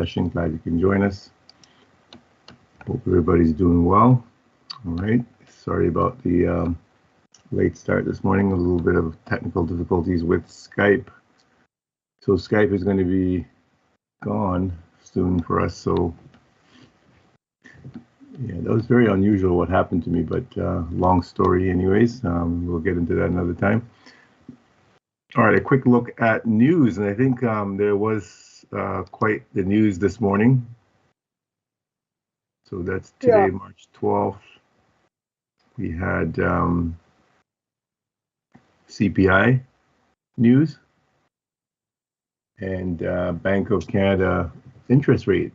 discussion. Glad you can join us. Hope everybody's doing well. All right. Sorry about the late start this morning. A little bit of technical difficulties with Skype. So Skype is going to be gone soon for us. So yeah, that was very unusual what happened to me, but long story anyways. We'll get into that another time. All right, a quick look at news. And I think there was quite the news this morning. So that's today, March 12th. We had CPI news and Bank of Canada interest rate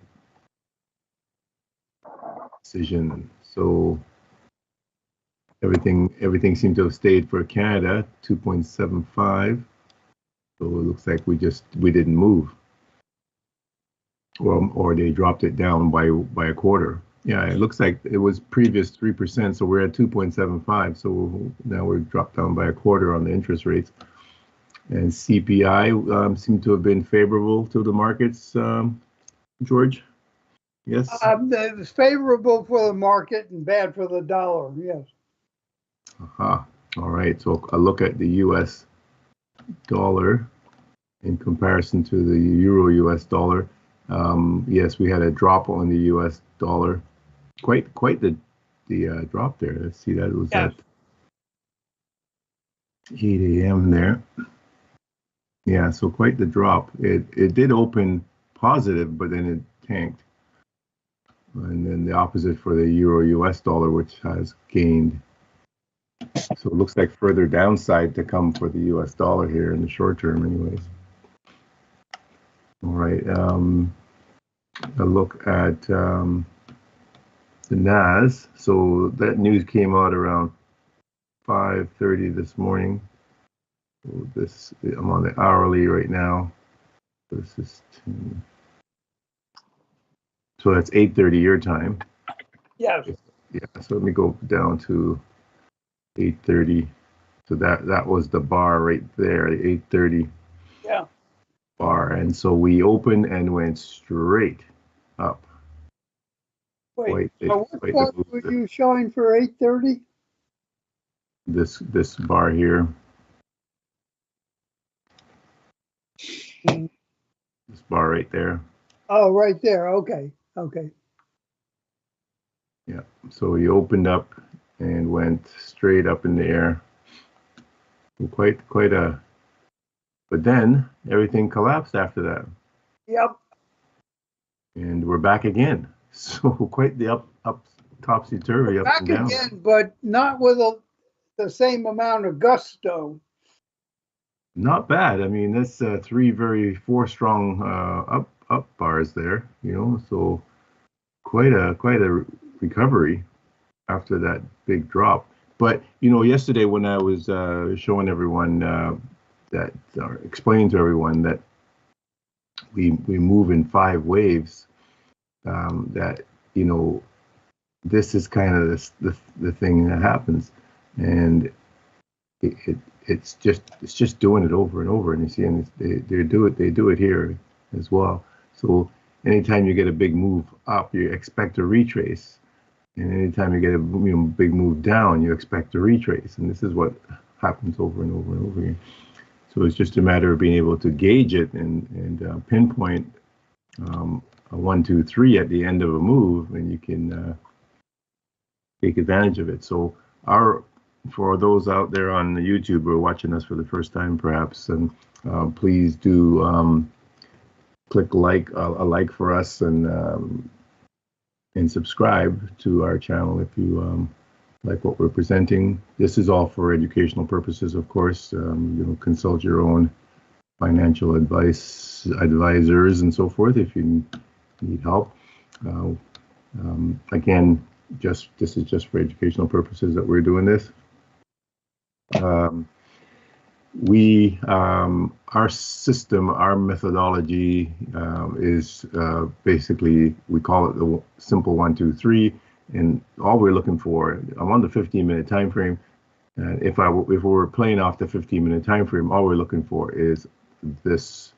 decision. So everything seemed to have stayed for Canada, 2.75. So it looks like we didn't move, or they dropped it down by a quarter. Yeah, it looks like it was previous 3%, so we're at 2.75. So now we're dropped down by a quarter on the interest rates. And CPI seemed to have been favorable to the markets, George. Yes. It's favorable for the market and bad for the dollar. Yes. All right. So a look at the U.S. dollar in comparison to the Euro-U.S. dollar. Yes, we had a drop on the U.S. dollar. Quite the drop there. Let's see, that was at 8 a.m. there. Yeah, so quite the drop. It did open positive, but then it tanked. And then the opposite for the Euro-U.S. dollar, which has gained. So it looks like further downside to come for the U.S. dollar here in the short term anyways. All right, a look at the NAS. So that news came out around 5:30 this morning. So I'm on the hourly right now. This is so that's 8:30 your time. Yes. Yeah. So let me go down to 8:30. So that was the bar right there, the 8:30 bar, and so we opened and went straight up. Wait, what were you showing for 8:30? This bar here. This bar right there. Oh, right there. Okay. Yeah. So we opened up and went straight up in the air. Quite a. But then everything collapsed after that. Yep. And we're back again. So quite the up topsy-turvy, up and down. Back again, but not with the same amount of gusto. Not bad. I mean, that's four strong up bars there. So quite a recovery after that big drop. But yesterday when I was showing everyone explaining to everyone that we move in 5 waves, that this is kind of the thing that happens, and it's just doing it over and over. And you see, and they do it here as well. So anytime you get a big move up, you expect a retrace, and anytime you get a big move down, you expect a retrace. And this is what happens over and over and over again. So it's just a matter of being able to gauge it and pinpoint a 1, 2, 3 at the end of a move, and you can take advantage of it. So for those out there on the YouTube who are watching us for the first time, perhaps, and please do click a like for us and subscribe to our channel if you like what we're presenting. This is all for educational purposes, of course. Consult your own financial advisors and so forth if you need help. Again, this is just for educational purposes that we're doing this. Our system, our methodology is basically, we call it the simple 1, 2, 3, and all we're looking for, I'm on the 15-minute time frame. If we were playing off the 15-minute time frame, all we're looking for is this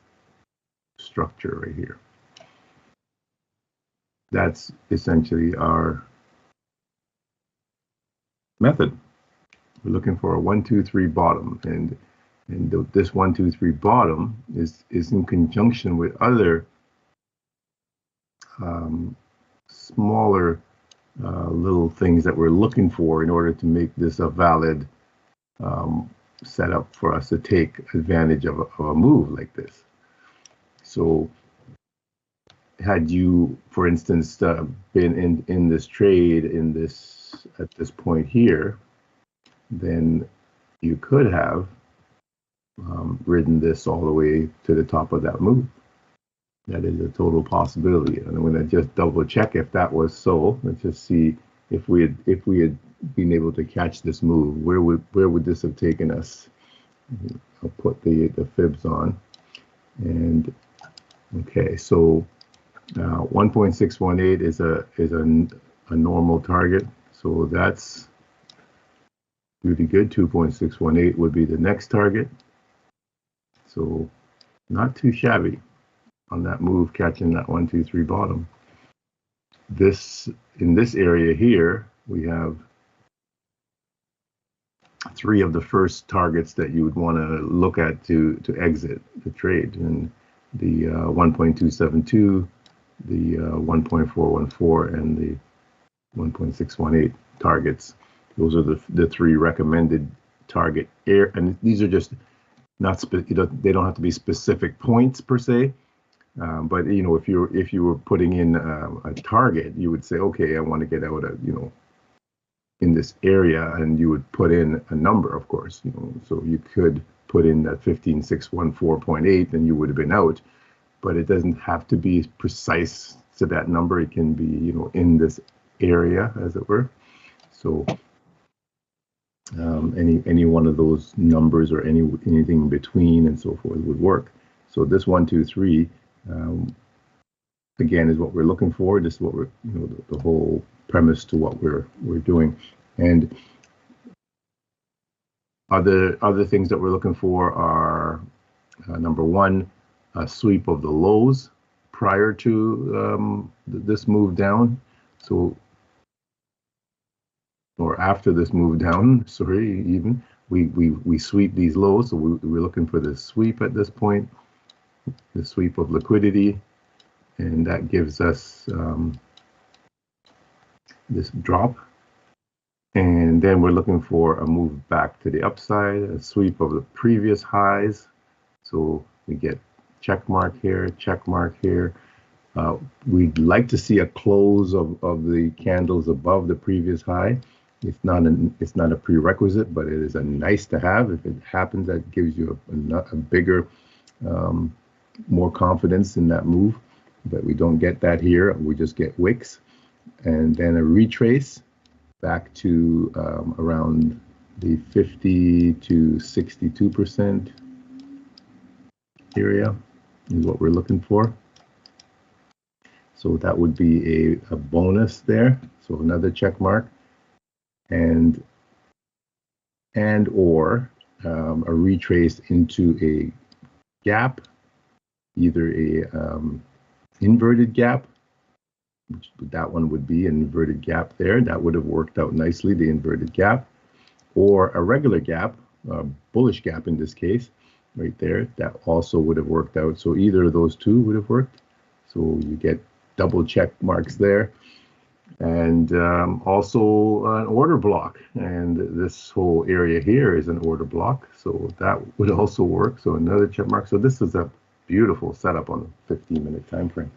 structure right here. that's essentially our method. We're looking for a 1, 2, 3 bottom, and this 1, 2, 3 bottom is in conjunction with other smaller little things that we're looking for in order to make this a valid setup for us to take advantage of a move like this. So had you, for instance, been in this trade at this point here, then you could have ridden this all the way to the top of that move. That is a total possibility. And I'm going to just double check if that was so. Let's just see if we had been able to catch this move. Where would this have taken us? I'll put the fibs on. And okay, so 1.618 is a normal target. So that's really good. 2.618 would be the next target. So not too shabby on that move, catching that 1, 2, 3 bottom. In this area here, we have 3 of the first targets that you would want to look at to exit the trade, and the 1.272, the 1.414, and the 1.618 targets. Those are the 3 recommended target area, and these are just not they don't have to be specific points per se. But if you were putting in a target, you would say, okay, I want to get out of in this area, and you would put in a number, of course. So you could put in that 15614.8, and you would have been out. But it doesn't have to be precise to that number. It can be in this area, as it were. So any one of those numbers or anything in between and so forth would work. So this 1, 2, 3. Again, is what we're looking for. This is what we're, the whole premise to what we're doing. And other things that we're looking for are number 1, a sweep of the lows prior to this move down. So, or after this move down. Sorry, even we sweep these lows. So we're looking for the sweep at this point, the sweep of liquidity. And that gives us this drop. And then we're looking for a move back to the upside, a sweep of the previous highs. So we get check mark here, check mark here. We'd like to see a close of the candles above the previous high. It's not a prerequisite, but it is a nice to have. If it happens, that gives you a bigger, more confidence in that move. But we don't get that here. We just get wicks, and then a retrace back to around the 50 to 62% area is what we're looking for. So that would be a bonus there. So another check mark, and or a retrace into a gap, either a inverted gap, which that one would be an inverted gap there. That would have worked out nicely, the inverted gap, or a regular gap, a bullish gap in this case, right there. That also would have worked out. So either of those two would have worked. So you get double check marks there. And also an order block. And this whole area here is an order block. So that would also work. So another check mark. So this is a beautiful setup on a 15-minute time frame.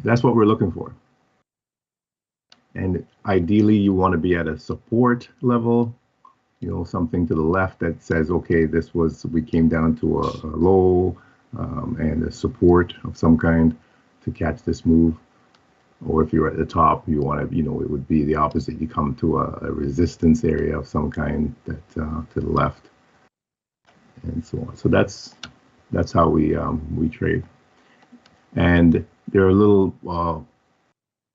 That's what we're looking for. And ideally, you want to be at a support level, something to the left that says, okay, we came down to a low and a support of some kind to catch this move. Or if you're at the top, you want to, it would be the opposite. You come to a resistance area of some kind that to the left, and so on. So that's how we trade. And there are little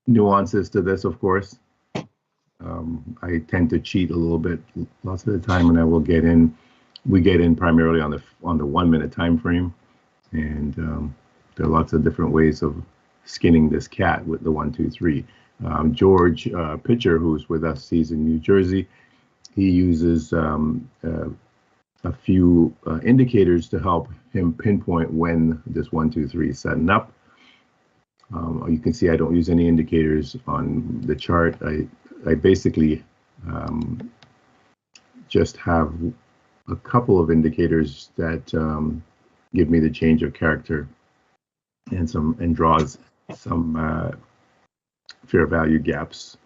nuances to this, of course. I tend to cheat a little bit lots of the time, and I will get in. We get in primarily on the 1 minute time frame, and there are lots of different ways of skinning this cat with the 1, 2, 3. George Pitcher, who's with us, he's in New Jersey. He uses a few indicators to help him pinpoint when this 1, 2, 3 is setting up. You can see I don't use any indicators on the chart. I basically just have a couple of indicators that give me the change of character and draws some fair value gaps.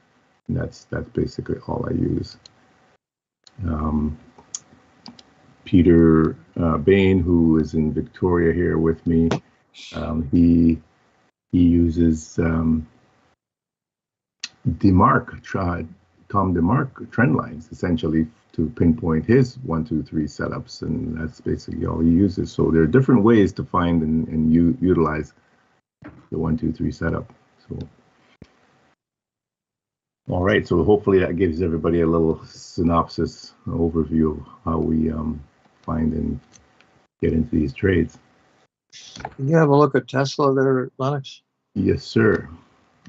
And that's basically all I use. Peter Bain, who is in Victoria here with me, he uses Tom DeMark trend lines essentially to pinpoint his 1, 2, 3 setups, and that's basically all he uses. So there are different ways to find and utilize the 1, 2, 3 setup. So, all right. So hopefully that gives everybody a little synopsis, overview of how we find and get into these trades. Can you have a look at Tesla there, Lennox? Yes, sir.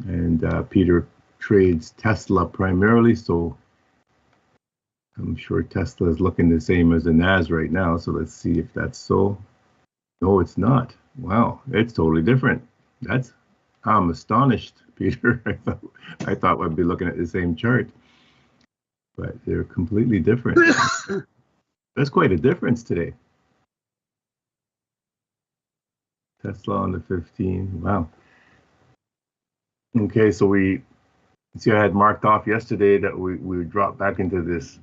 And Peter trades Tesla primarily, so I'm sure Tesla is looking the same as the NAS right now. So let's see if that's so. No, it's not. Wow, it's totally different. I'm astonished, Peter. I thought I'd be looking at the same chart, but they're completely different. That's quite a difference today. Tesla on the 15. Wow. Okay, so we see I had marked off yesterday that we would drop back into this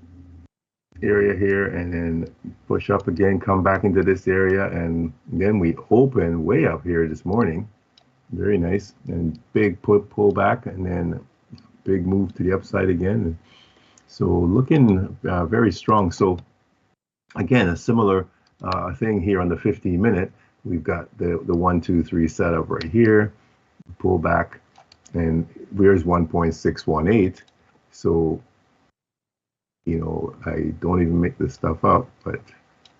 area here and then push up again, come back into this area, and then we open way up here this morning. Very nice, and big pull back, and then big move to the upside again. So looking very strong. So again, a similar thing here on the 15-minute. We've got the 1, 2, 3 setup right here, pull back, and here's 1.618. So, you know, I don't even make this stuff up, but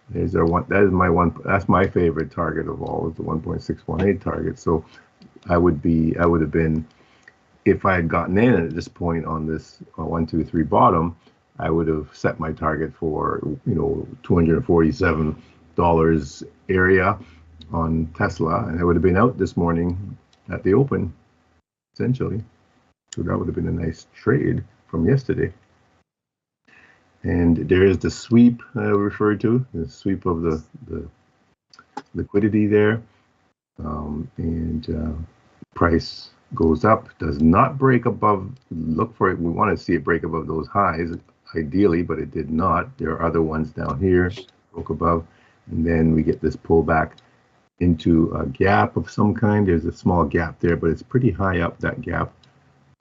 there's our one. That is my one. That's my favorite target of all, is the 1.618 target. So I would have been, if I had gotten in at this point on this 1, 2, 3 bottom, I would have set my target for, you know, $247 area on Tesla, and I would have been out this morning at the open, essentially. So that would have been a nice trade from yesterday. And there is the sweep I referred to, the sweep of the liquidity there. Price goes up, does not break above, look for it. We want to see it break above those highs, ideally, but it did not. There are other ones down here, broke above, and then we get this pullback into a gap of some kind. There's a small gap there, but it's pretty high up, that gap.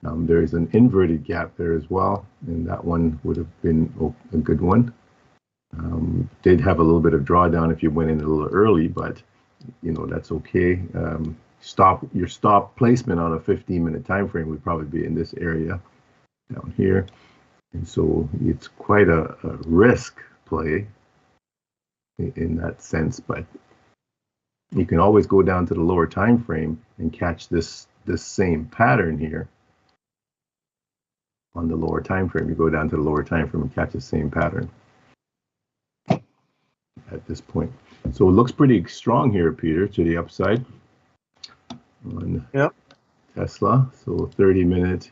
There is an inverted gap there as well, and that one would have been a good one. Did have a little bit of drawdown if you went in a little early, but you know, that's okay. Your stop placement on a 15-minute time frame would probably be in this area down here, and so it's quite a risk play in that sense. But you can always go down to the lower time frame and catch this same pattern here. On the lower time frame, you go down to the lower time frame and catch the same pattern at this point. So it looks pretty strong here, Peter, to the upside on Tesla. So 30-minute,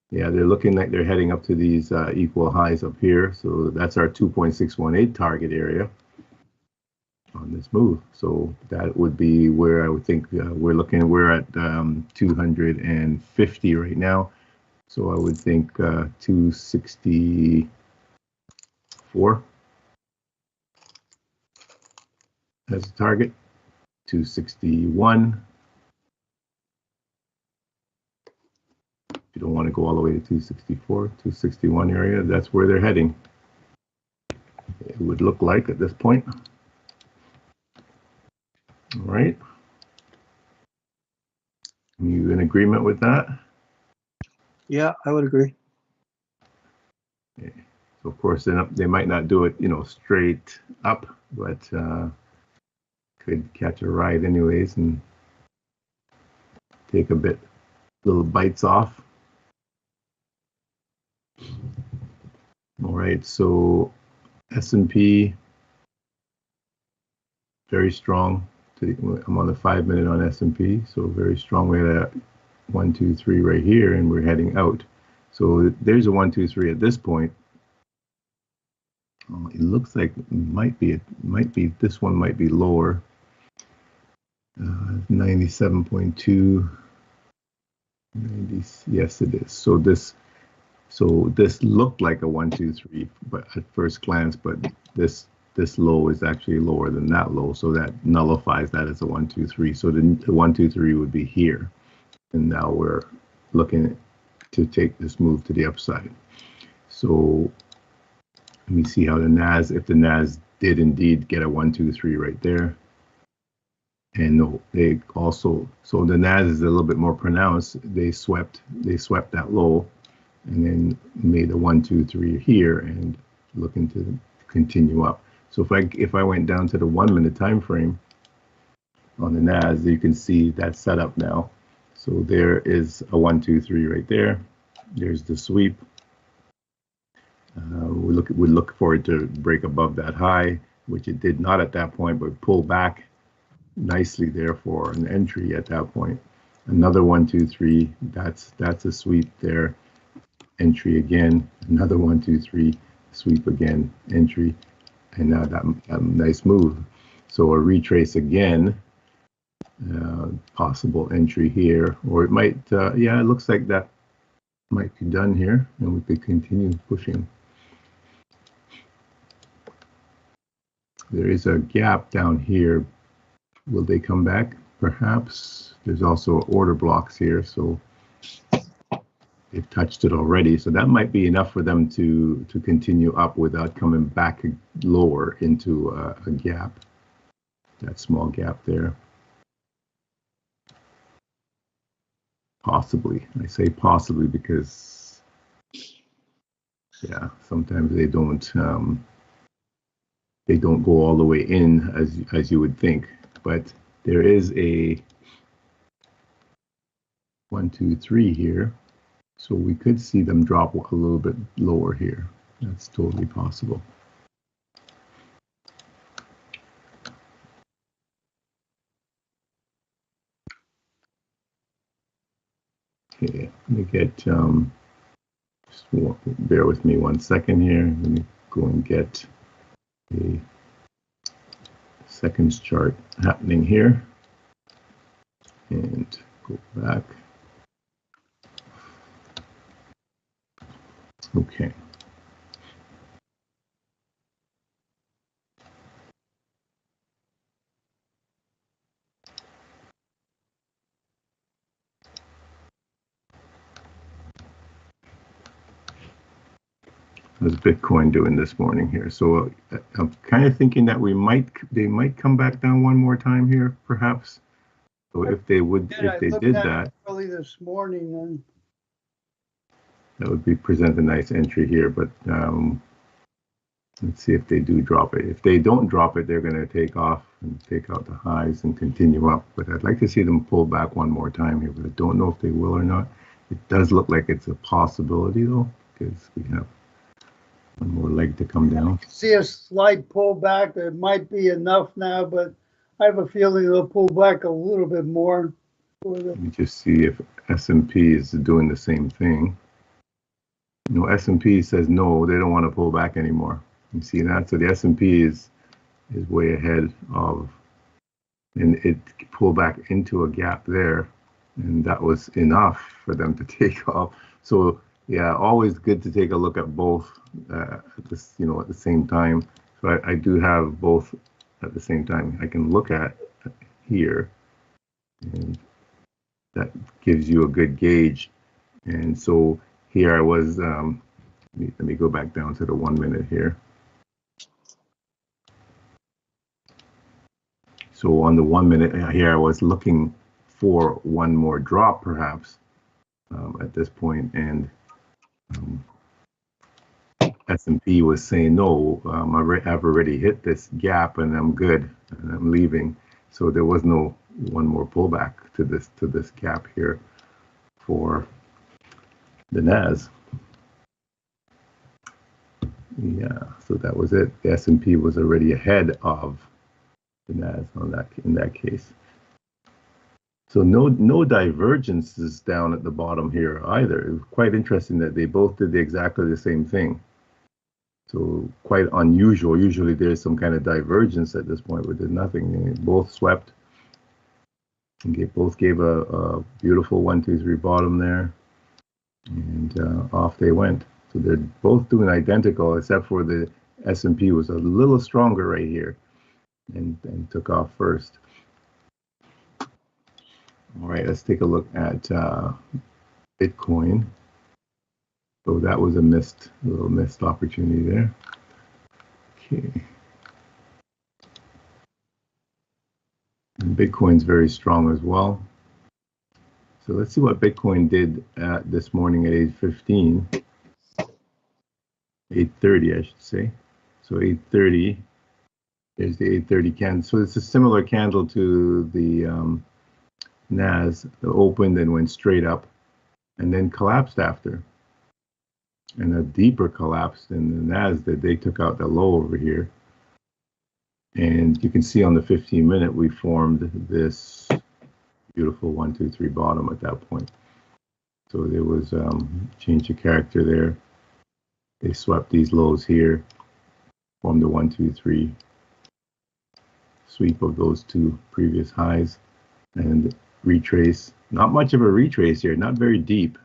yeah, they're looking like they're heading up to these equal highs up here. So that's our 2.618 target area on this move. So that would be where I would think we're looking. We're at 250 right now. So I would think 264 as a target, 261. You don't want to go all the way to 264, 261 area. That's where they're heading. It would look like at this point. All right. You in agreement with that? Yeah, I would agree. Okay. So of course, they might not do it, you know, straight up, but could catch a ride anyways. And take little bites off. All right, so S&P, very strong. I'm on the 5-minute on S&P, so very strong. We had a 1, 2, 3 right here, and we're heading out. So there's a 1, 2, 3 at this point. It looks like this one might be lower. 97.2. Yes, it is. So this looked like a 1, 2, 3, but at first glance, but this low is actually lower than that low, so that nullifies that as a 1, 2, 3. So the 1, 2, 3 would be here, and now we're looking to take this move to the upside. So let me see how the NAS, if the NAS did indeed get a 1, 2, 3 right there. And no, they also, so the NAS is a little bit more pronounced. They swept that low and then made a 1, 2, 3 here and looking to continue up. So if I went down to the 1-minute time frame on the NAS, you can see that setup now. So there is a 1, 2, 3 right there. There's the sweep. We look for it to break above that high, which it did not at that point, but pull back nicely there for an entry at that point. Another 1, 2, 3. That's a sweep there. Entry again. Another 1, 2, 3. Sweep again. Entry. And now that nice move. So a retrace again. Possible entry here, or it might. Yeah, it looks like that might be done here, and we could continue pushing. There is a gap down here. Will they come back? Perhaps. There's also order blocks here, so they've touched it already. So that might be enough for them to continue up without coming back lower into a gap. That small gap there. Possibly. I say possibly because, yeah, sometimes they don't go all the way in as you would think. But there is a 1, 2, 3 here, so we could see them drop a little bit lower here. That's totally possible. Okay, let me get just bear with me 1 second here. Let me go and get a seconds chart happening here and go back. Okay. How's Bitcoin doing this morning here? So I'm kind of thinking that they might come back down one more time here, perhaps. So if they did that, early this morning, then that would present a nice entry here. But let's see if they do drop it. If they don't drop it, they're going to take off and take out the highs and continue up. But I'd like to see them pull back one more time here, but I don't know if they will or not. It does look like it's a possibility though, because we have one more leg to come down. see a slight pullback. It might be enough now, but I have a feeling they'll pull back a little bit more. Let me just see if S&P is doing the same thing. You know, S&P says no, they don't want to pull back anymore. You see that? So the S&P is way ahead of, and it pulled back into a gap there, and that was enough for them to take off. So yeah, always good to take a look at both at the same time. So I do have both at the same time. I can look at here, and that gives you a good gauge. And so here I was. Let me go back down to the 1 minute here. So on the 1 minute here, I was looking for one more drop, perhaps, at this point, and S&P was saying no. I've already hit this gap, and I'm good, and I'm leaving. So there was no one more pullback to this gap here for the NAS. Yeah, so that was it. The S&P was already ahead of the NAS in that case. So no divergences down at the bottom here either. It was quite interesting that they both did exactly the same thing. So quite unusual. Usually there's some kind of divergence at this point, but there's nothing. They both swept. And both gave a beautiful 1, 2, 3 bottom there, and off they went. So they're both doing identical, except for the S&P was a little stronger right here, and took off first. All right, let's take a look at Bitcoin. So that was a little missed opportunity there. Okay. And Bitcoin's very strong as well. So let's see what Bitcoin did this morning at 8:15. 8:30, I should say. So 8:30. There's the 8:30 candle. So it's a similar candle to the NAS. It opened and went straight up, and then collapsed after. And a deeper collapse than the NAS did. They took out the low over here. And you can see on the 15-minute, we formed this beautiful 1, 2, 3 bottom at that point. So there was change of character there. They swept these lows here, formed the 1, 2, 3 sweep of those two previous highs, and retrace. Not much of a retrace here, not very deep.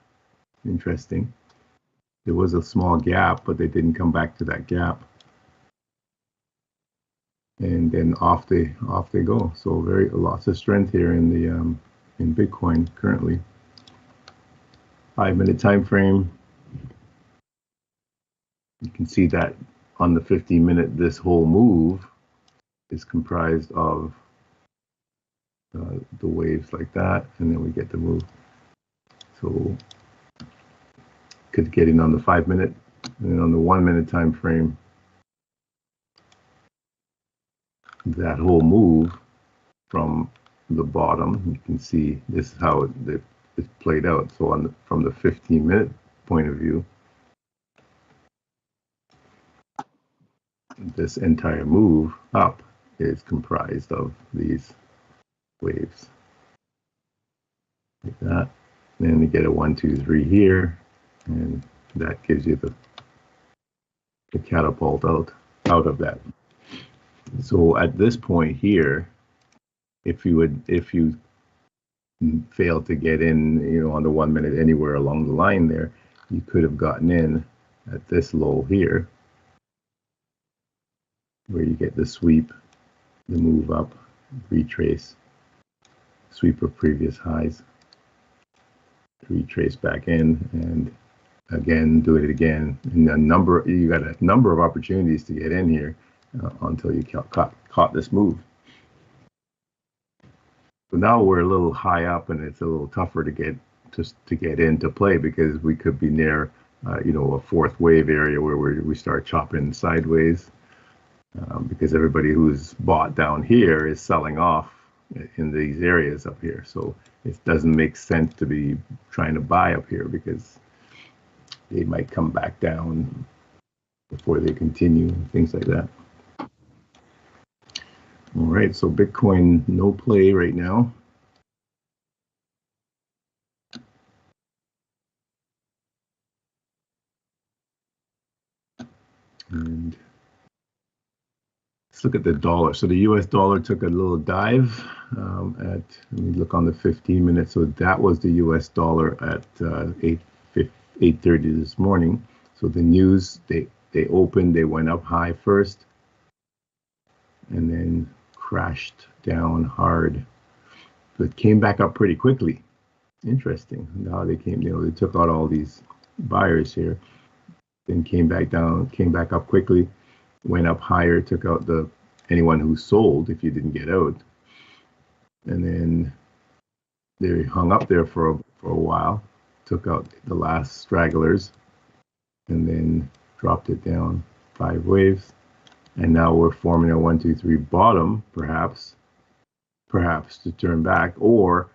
Interesting. There was a small gap, but they didn't come back to that gap. And then off they go. So lots of strength here in the in Bitcoin currently. 5-minute time frame. You can see that on the 15-minute, this whole move is comprised of the waves like that, and then we get the move. So could get in on the 5-minute, and then on the 1-minute time frame, that whole move from the bottom, you can see this is how it's played out. So from the 15-minute point of view, this entire move up is comprised of these waves like that. And then you get a 1, 2, 3 here, and that gives you the catapult out of that. So at this point here, if you failed to get in, on the 1 minute anywhere along the line there, you could have gotten in at this low here, where you get the sweep, the move up, retrace, sweep of previous highs, retrace back in, and again do it again. And you got a number of opportunities to get in here until you caught this move. So now we're a little high up, and it's a little tougher to get into play, because we could be near a fourth wave area where we start chopping sideways, because everybody who's bought down here is selling off in these areas up here. So it doesn't make sense to be trying to buy up here, because they might come back down before they continue, things like that. All right, so Bitcoin, no play right now. And let's look at the dollar. So the US dollar took a little dive let me look on the 15 minutes. So that was the US dollar at 8:30 this morning. So the news, they opened, they went up high first, and then crashed down hard, but came back up pretty quickly. Interesting. Now they they took out all these buyers here, then came back down, came back up quickly, went up higher, took out anyone who sold if you didn't get out, and then they hung up there for a while, took out the last stragglers, and then dropped it down 5 waves. And now we're forming a 1, 2, 3 bottom, perhaps perhaps to turn back, or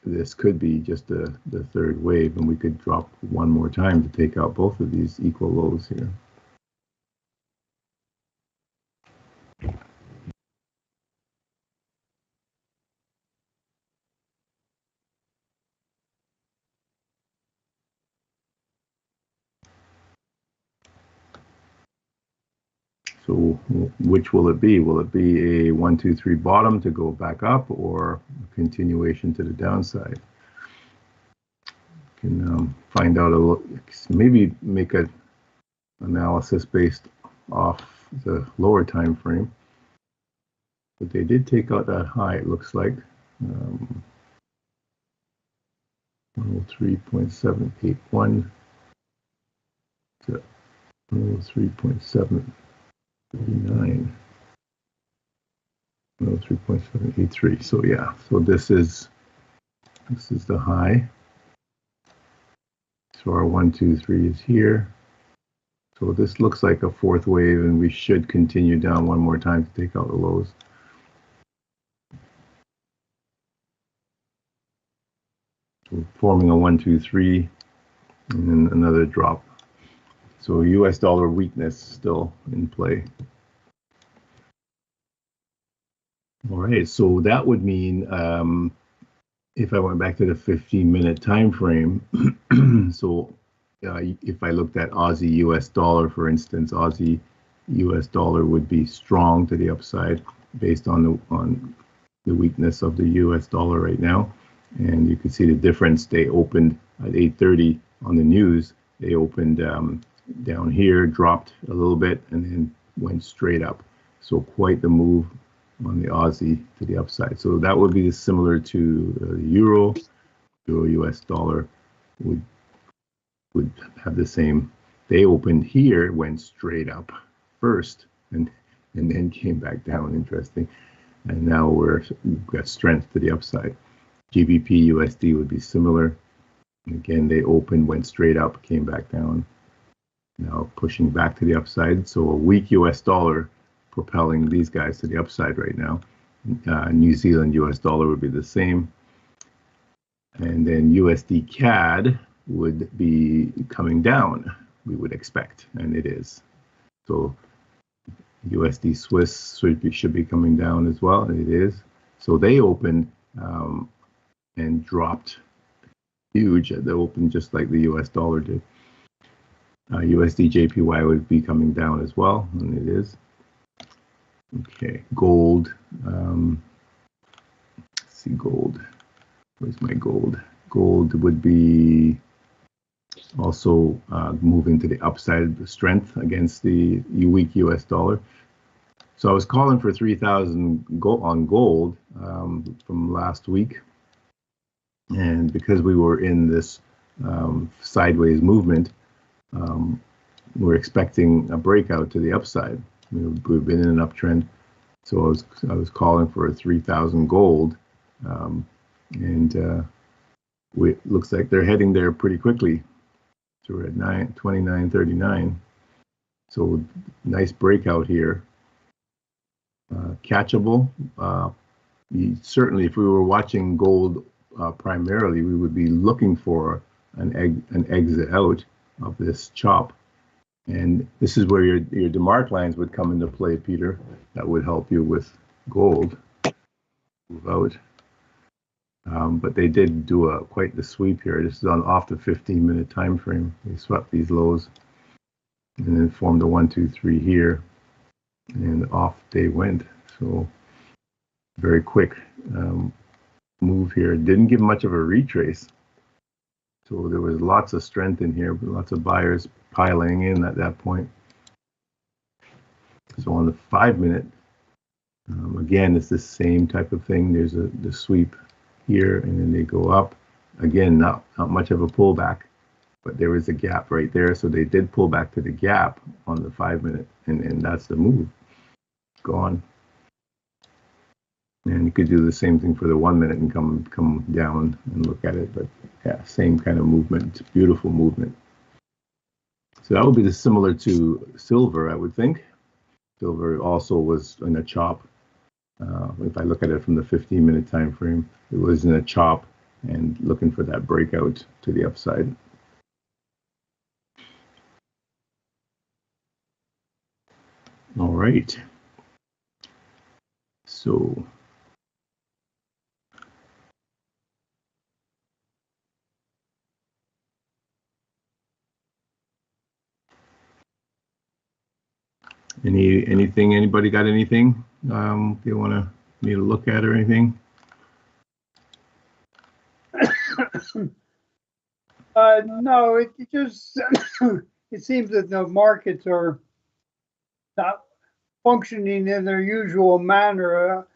this could be just the third wave, and we could drop one more time to take out both of these equal lows here. So which will it be? Will it be a 1, 2, 3 bottom to go back up, or a continuation to the downside? Can find out a little, maybe make an analysis based off the lower time frame. But they did take out that high, it looks like. 103.781 to 103.739. 103.783. So yeah, so this is the high. So our 1, 2, 3 is here. So this looks like a fourth wave, and we should continue down one more time to take out the lows. So forming a 1, 2, 3, and then another drop. So US dollar weakness still in play. All right, so that would mean if I went back to the 15-minute time frame, so if I looked at Aussie US dollar, for instance, Aussie US dollar would be strong to the upside based on the weakness of the US dollar right now. And you can see the difference. They opened at 8:30 on the news. They opened down here, dropped a little bit, and then went straight up. So quite the move on the Aussie to the upside. So that would be similar to the euro. Euro US dollar would have the same. They opened here, went straight up first, and then came back down. Interesting. And now we've got strength to the upside. GBP USD would be similar. Again, they opened, went straight up, came back down. Now pushing back to the upside. So a weak US dollar propelling these guys to the upside right now. New Zealand US dollar would be the same. And then USD CAD would be coming down, we would expect, and it is. So USD Swiss should be coming down as well, and it is. So they opened and dropped huge. They opened just like the US dollar did. USD JPY would be coming down as well, and it is. Okay, gold. Let's see, gold. Where's my gold? Gold would be also moving to the upside, strength against the weak US dollar. So I was calling for 3,000 on gold from last week. And because we were in this sideways movement, we're expecting a breakout to the upside. We've been in an uptrend, so I was calling for a 3,000 gold, and it looks like they're heading there pretty quickly. So we're at 29.39. So nice breakout here. Catchable. Certainly, if we were watching gold primarily, we would be looking for an exit out of this chop. And this is where your DeMark lines would come into play, Peter. That would help you with gold. Move out. But they did do quite the sweep here. This is off the 15-minute time frame. They swept these lows and then formed a 1, 2, 3 here, and off they went. So very quick move here. Didn't give much of a retrace. So there was lots of strength in here, but lots of buyers piling in at that point. So on the 5-minute, again, it's the same type of thing. There's the sweep here, and then they go up. Again, not much of a pullback, but there was a gap right there. So they did pull back to the gap on the 5-minute, and that's the move. Gone. And you could do the same thing for the 1-minute and come down and look at it. But yeah, same kind of movement. It's beautiful movement. So that would be similar to silver, I would think. Silver also was in a chop If I look at it from the 15-minute time frame, it was in a chop and looking for that breakout to the upside. All right. So anything? Anybody got anything they want me to look at or anything? No, it just it seems that the markets are not functioning in their usual manner.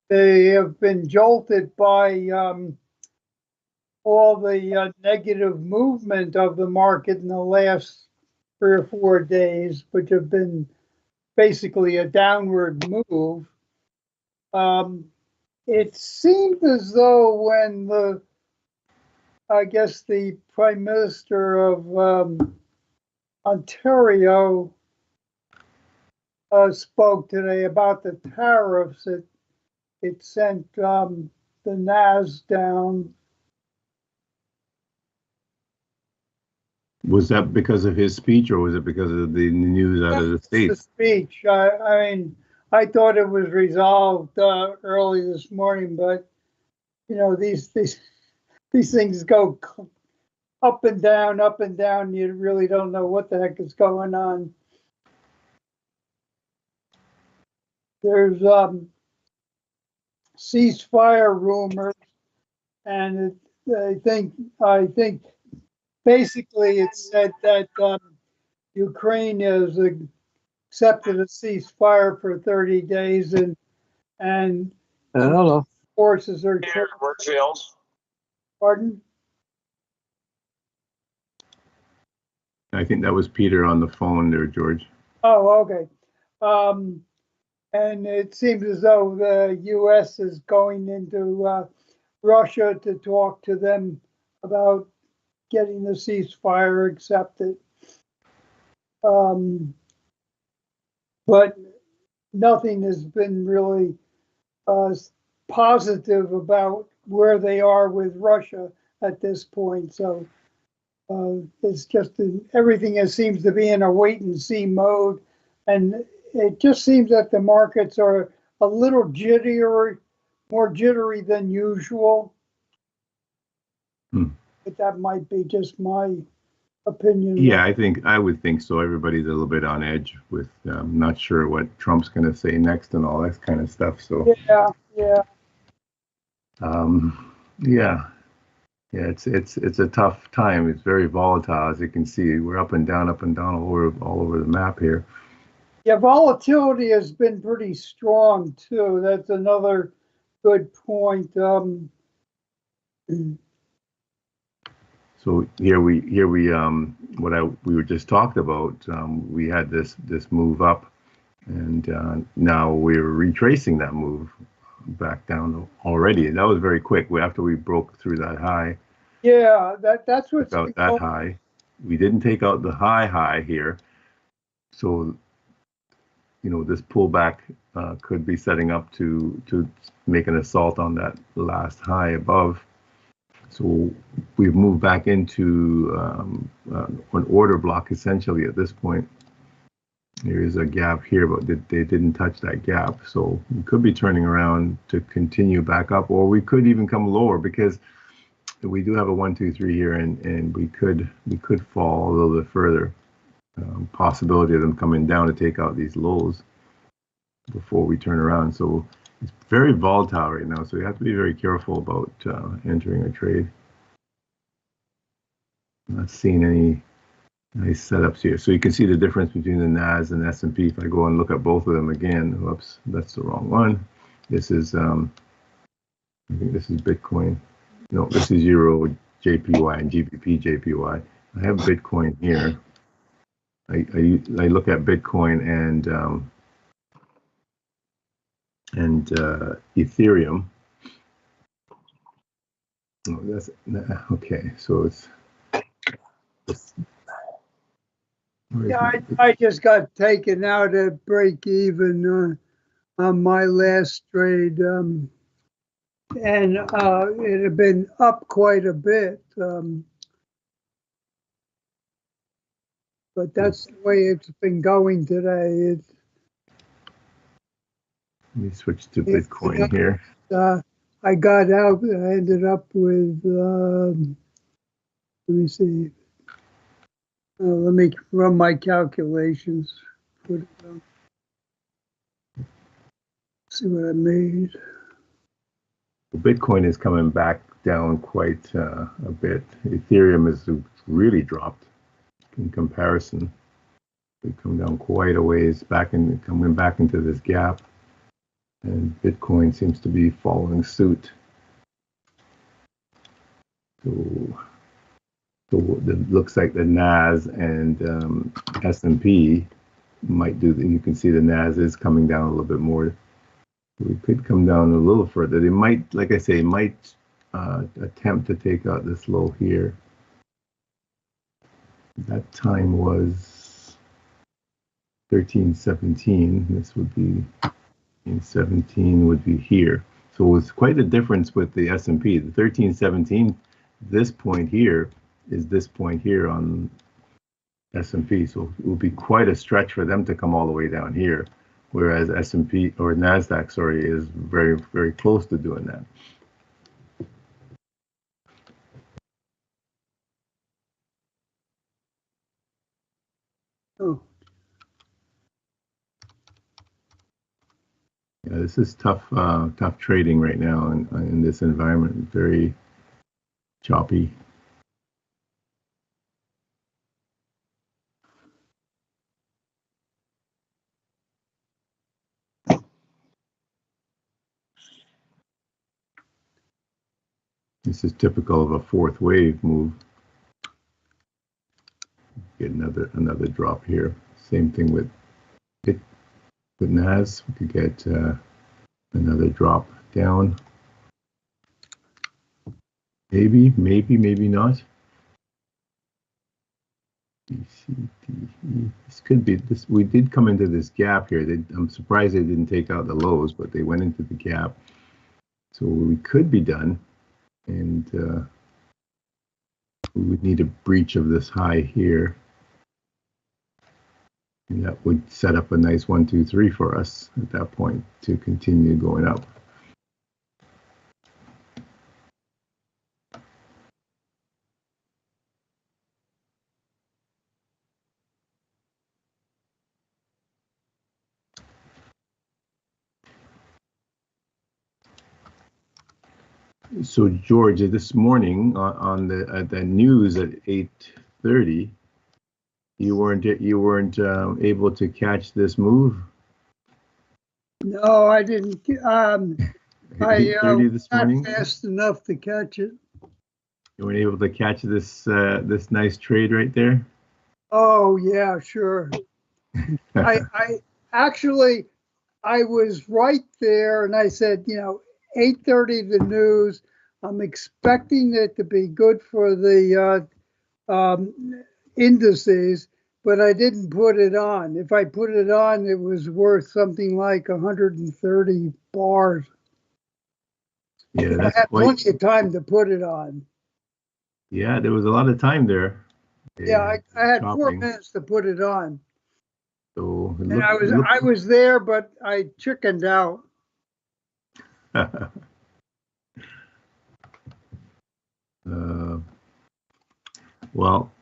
They have been jolted by all the negative movement of the market in the last 3 or 4 days, which have been basically a downward move. It seemed as though when I guess the Prime Minister of Ontario spoke today about the tariffs, it sent the NAS down. Was that because of his speech, or was it because of the news out of the The States? speech. I mean, I thought it was resolved early this morning, but you know these things go up and down, up and down. You really don't know what the heck is going on. There's ceasefire rumors, and I think basically it said that Ukraine has accepted a ceasefire for 30 days, and Hello. forces are. Pardon? I think that was Peter on the phone there, George. Oh, okay. And it seems as though the U.S. is going into Russia to talk to them about getting the ceasefire accepted. But nothing has been really positive about where they are with Russia at this point. So it's just everything seems to be in a wait and see mode. And it just seems that the markets are a little jittery, more jittery than usual. But that might be just my opinion. Yeah, I would think so. Everybody's a little bit on edge with not sure what Trump's going to say next and all that kind of stuff. So yeah. It's a tough time. It's very volatile, as you can see. We're up and down all over the map here. Yeah, volatility has been pretty strong too. That's another good point. So here we we were just talked about. We had this move up, and now we're retracing that move back down already. And that was very quick. After we broke through that high. Yeah, that's what's out that high. We didn't take out the high here, so this pullback could be setting up to make an assault on that last high above. So we've moved back into an order block essentially at this point. There is a gap here, but they didn't touch that gap. So we could be turning around to continue back up, or we could even come lower, because we do have a 1, 2, 3 here, and we could fall a little bit further. Possibility of them coming down to take out these lows before we turn around. So it's very volatile right now, so you have to be very careful about entering a trade. I'm not seeing any nice setups here. So you can see the difference between the NAS and S&P. If I go and look at both of them again, whoops, that's the wrong one. This is, I think this is Bitcoin. No, this is Euro JPY and GBP JPY. I have Bitcoin here. I look at Bitcoin and Ethereum. Oh, that's okay. So it's yeah. I just got taken out at break even on my last trade, and it had been up quite a bit. But that's the way it's been going today. Let me switch to Bitcoin here. I got out. I ended up with. Let me see. Let me run my calculations. Put it on. See what I made. Bitcoin is coming back down quite a bit. Ethereum has really dropped in comparison. We come down quite a ways coming back into this gap, and Bitcoin seems to be following suit. So it looks like the NAS and S&P might do. You can see the NAS is coming down a little bit more. We could come down a little further. They might, like I say, attempt to take out this low here. That time was 1317. This would be in 17 would be here. So it's quite a difference with the S&P. The 1317, this point here is this point here on S&P. So it will be quite a stretch for them to come all the way down here, whereas S&P or NASDAQ, sorry, is very, very close to doing that. Oh. Yeah, this is tough trading right now in this environment. Very choppy. This is typical of a fourth wave move. Get another drop here. Same thing with NAS. We could get another drop down. Maybe not. BCDE. This could be this. We did come into this gap here. I'm surprised they didn't take out the lows, but they went into the gap. So we could be done, and we would need a breach of this high here. And that would set up a nice 1, 2, 3 for us at that point to continue going up. So George, this morning on the news at 8:30, you weren't able to catch this move. No, I didn't. I 8:30 this not morning. fast enough to catch it. You weren't able to catch this nice trade right there. Oh yeah, sure. I actually I was right there, and I said, 8:30 the news. I'm expecting it to be good for the indices, but I didn't put it on. If I put it on, it was worth something like 130 bars. Yeah, that's I had quite. plenty of time to put it on. Yeah, there was a lot of time there. Yeah, I had 4 chopping. minutes to put it on. So And I was there, but I chickened out. Well,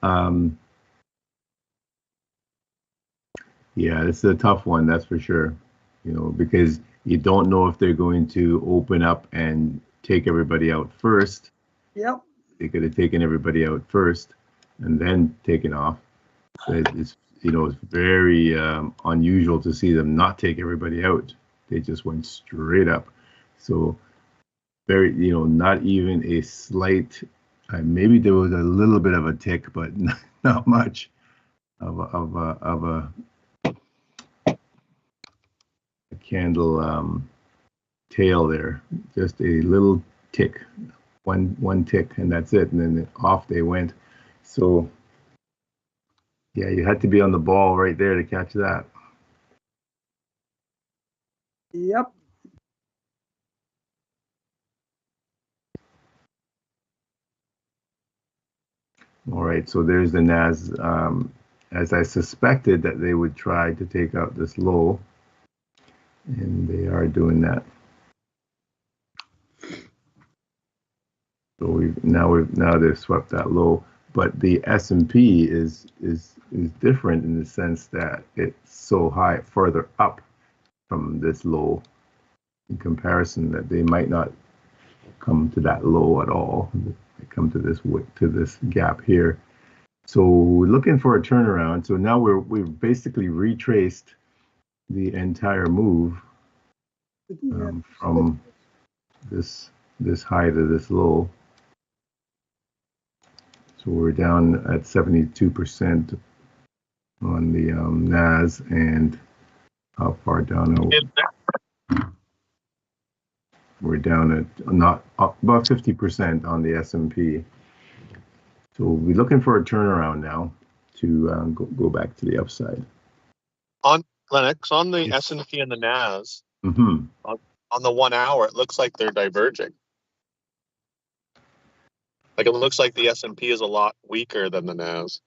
yeah, this is a tough one, that's for sure. Because you don't know if they're going to open up and take everybody out first. Yep. They could have taken everybody out first and then taken off. It's very unusual to see them not take everybody out. They just went straight up. So very, not even a slight. Maybe there was a little bit of a tick, but not much of a candle tail there. Just a little tick, one tick, and that's it. And then off they went. So yeah, you had to be on the ball right there to catch that. Yep. All right, so there's the NAS. As I suspected that they would try to take out this low, and they are doing that. So now they've swept that low, but the S&P is different in the sense that it's so high further up from this low in comparison that they might not come to that low at all. They come to this gap here. So we're looking for a turnaround. So now we've basically retraced the entire move from this high to this low. So we're down at 72% on the NAS, and how far down are we? We're down at not about 50% on the S&P. So we'll be looking for a turnaround now to go back to the upside. On Lennox, on the Yes. S&P and the NAS, Mm-hmm. on the 1 hour, it looks like they're diverging. Like it looks like the S&P is a lot weaker than the NAS.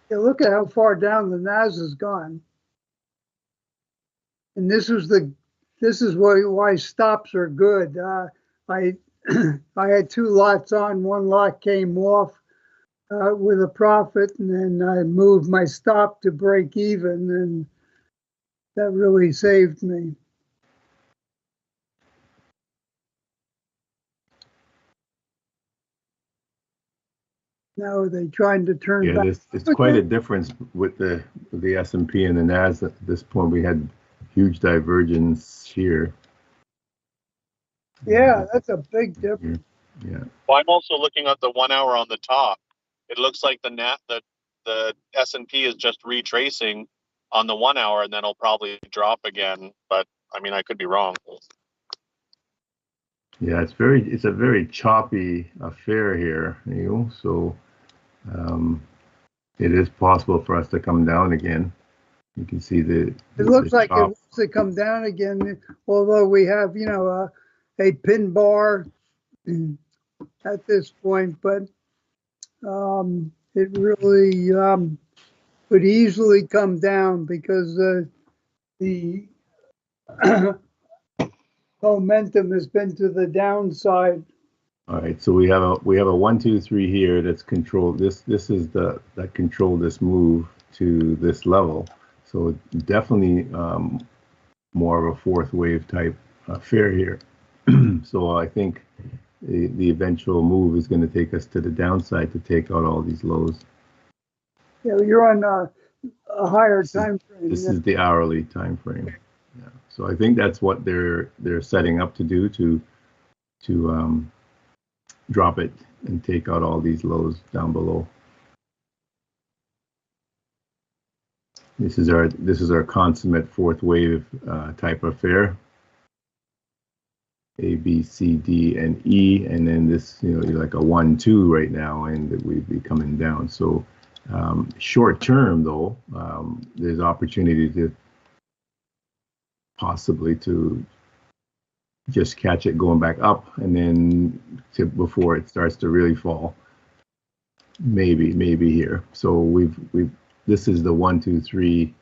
Yeah, look at how far down the NAS has gone. And this is why stops are good. I I had two lots on. One lot came off with a profit, and then I moved my stop to break even, and that really saved me. Now are they trying to turn Yeah, back? it's quite a difference with the S&P and the NAS. At this point, we had huge divergence here. Yeah, that's a big difference. Yeah. Well, I'm also looking at the 1 hour on the top. It looks like the S&P is just retracing on the 1 hour, and then it'll probably drop again. But I mean, I could be wrong. Yeah, it's a very choppy affair here, so it is possible for us to come down again. You can see It looks like it wants to come down again, although we have, a pin bar at this point, but it really could easily come down because the momentum has been to the downside. All right, so we have a 1, 2, 3 here that's controlled. This is that controlled this move to this level. So definitely more of a fourth wave type affair here. So I think the eventual move is going to take us to the downside to take out all these lows. Yeah, you're on a higher time frame. This is the hourly time frame. Yeah. So I think that's what they're setting up to do to drop it and take out all these lows down below. This is our consummate fourth wave type affair. A, B, C, D, and E, and then this, like a 1, 2 right now, and we'd be coming down. So short term, though, there's opportunity to possibly to just catch it going back up, and then before it starts to really fall. Maybe here. So this is the 1, 2, 3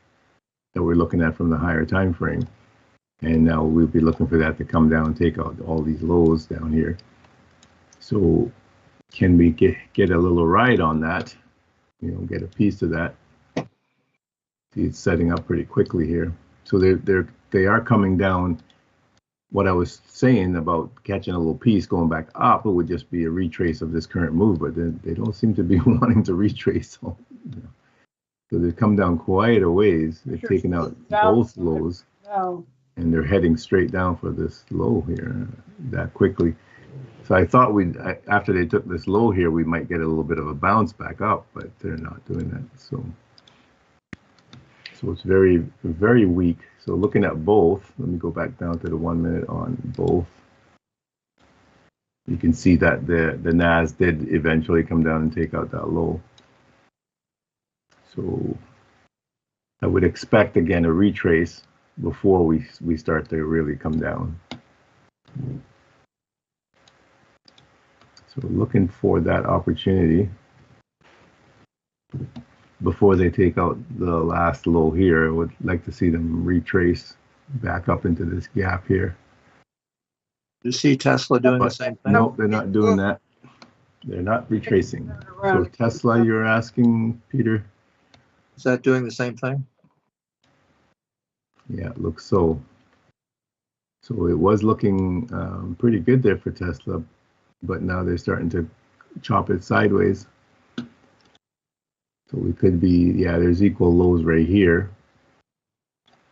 that we're looking at from the higher time frame. And now we'll be looking for that to come down and take out all these lows down here. So can we get a little ride on that? Get a piece of that. See, it's setting up pretty quickly here. So they are coming down. What I was saying about catching a little piece going back up, it would just be a retrace of this current move, but they don't seem to be wanting to retrace. So they've come down quite a ways. They've taken out both lows. Now. And they're heading straight down for this low here that quickly. So I thought after they took this low here, we might get a little bit of a bounce back up, but they're not doing that. So it's very, very weak. So looking at both, let me go back down to the 1 minute on both. You can see that the NAS did eventually come down and take out that low. So I would expect again a retrace before we start to really come down. So looking for that opportunity before they take out the last low here. I would like to see them retrace back up into this gap here. You see Tesla doing the same thing? No, they're not doing that. They're not retracing. So Tesla, you're asking, Peter? Is that doing the same thing? Yeah, it looks so. So it was looking pretty good there for Tesla, but now they're starting to chop it sideways. So we could be, yeah, there's equal lows right here.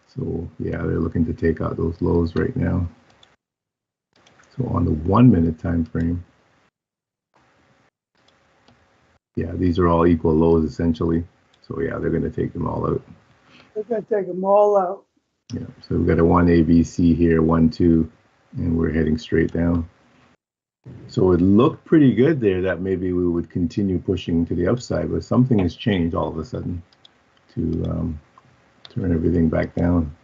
So yeah, they're looking to take out those lows right now. So on the 1 minute time frame, yeah, these are all equal lows essentially. So yeah, they're going to take them all out. They're going to take them all out. Yeah, so we've got a 1 ABC here, 1, 2, and we're heading straight down. So it looked pretty good there that maybe we would continue pushing to the upside, but something has changed all of a sudden to turn everything back down.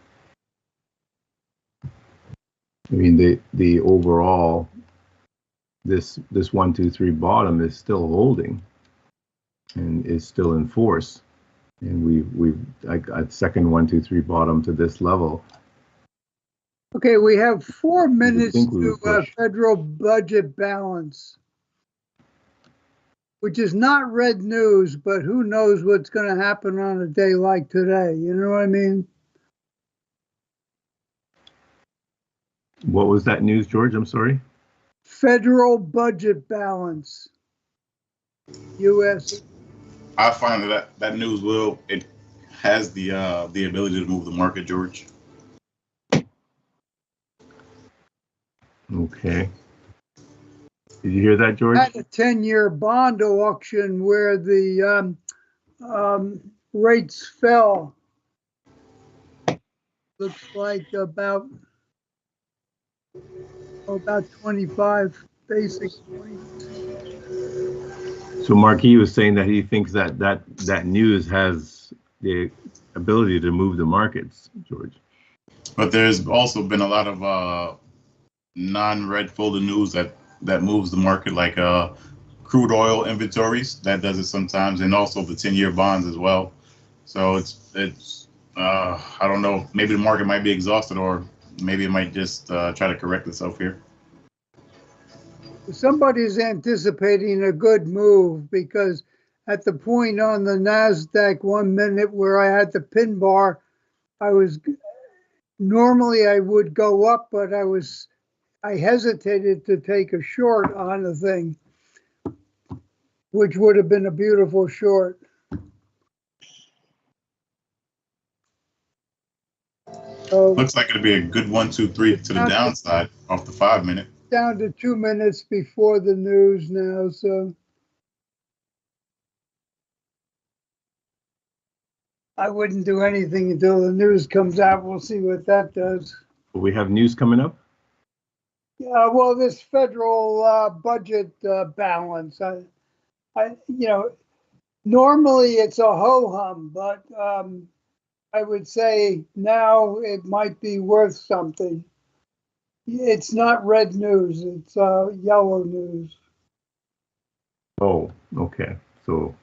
I mean, the overall, this 1, 2, 3 bottom is still holding and is still in force. And we've got second 1, 2, 3 bottom to this level. Okay, we have 4 minutes to push. federal budget balance, which is not red news, but who knows what's going to happen on a day like today. You know what I mean? What was that news, George? I'm sorry. Federal budget balance. U.S. I find that news it has the ability to move the market, George. Okay. Did you hear that, George? Had a 10-year bond auction where the rates fell. Looks like about 25 basis points. So Marquis was saying that he thinks that news has the ability to move the markets, George. But there's also been a lot of non-red folder news that moves the market, like crude oil inventories. That does it sometimes, and also the 10-year bonds as well. So it's I don't know. Maybe the market might be exhausted, or maybe it might just try to correct itself here. Somebody's anticipating a good move because at the point on the NASDAQ 1 minute where I had the pin bar, normally I would go up, but I hesitated to take a short on the thing, which would have been a beautiful short. Looks like it'd be a good 1, 2, 3 to the downside off the 5 minute. Down to 2 minutes before the news now, so I wouldn't do anything until the news comes out. We'll see what that does. We have news coming up. Yeah, well, this federal budget balance, normally it's a ho-hum, but I would say now it might be worth something. It's not red news, it's yellow news. Oh, okay. So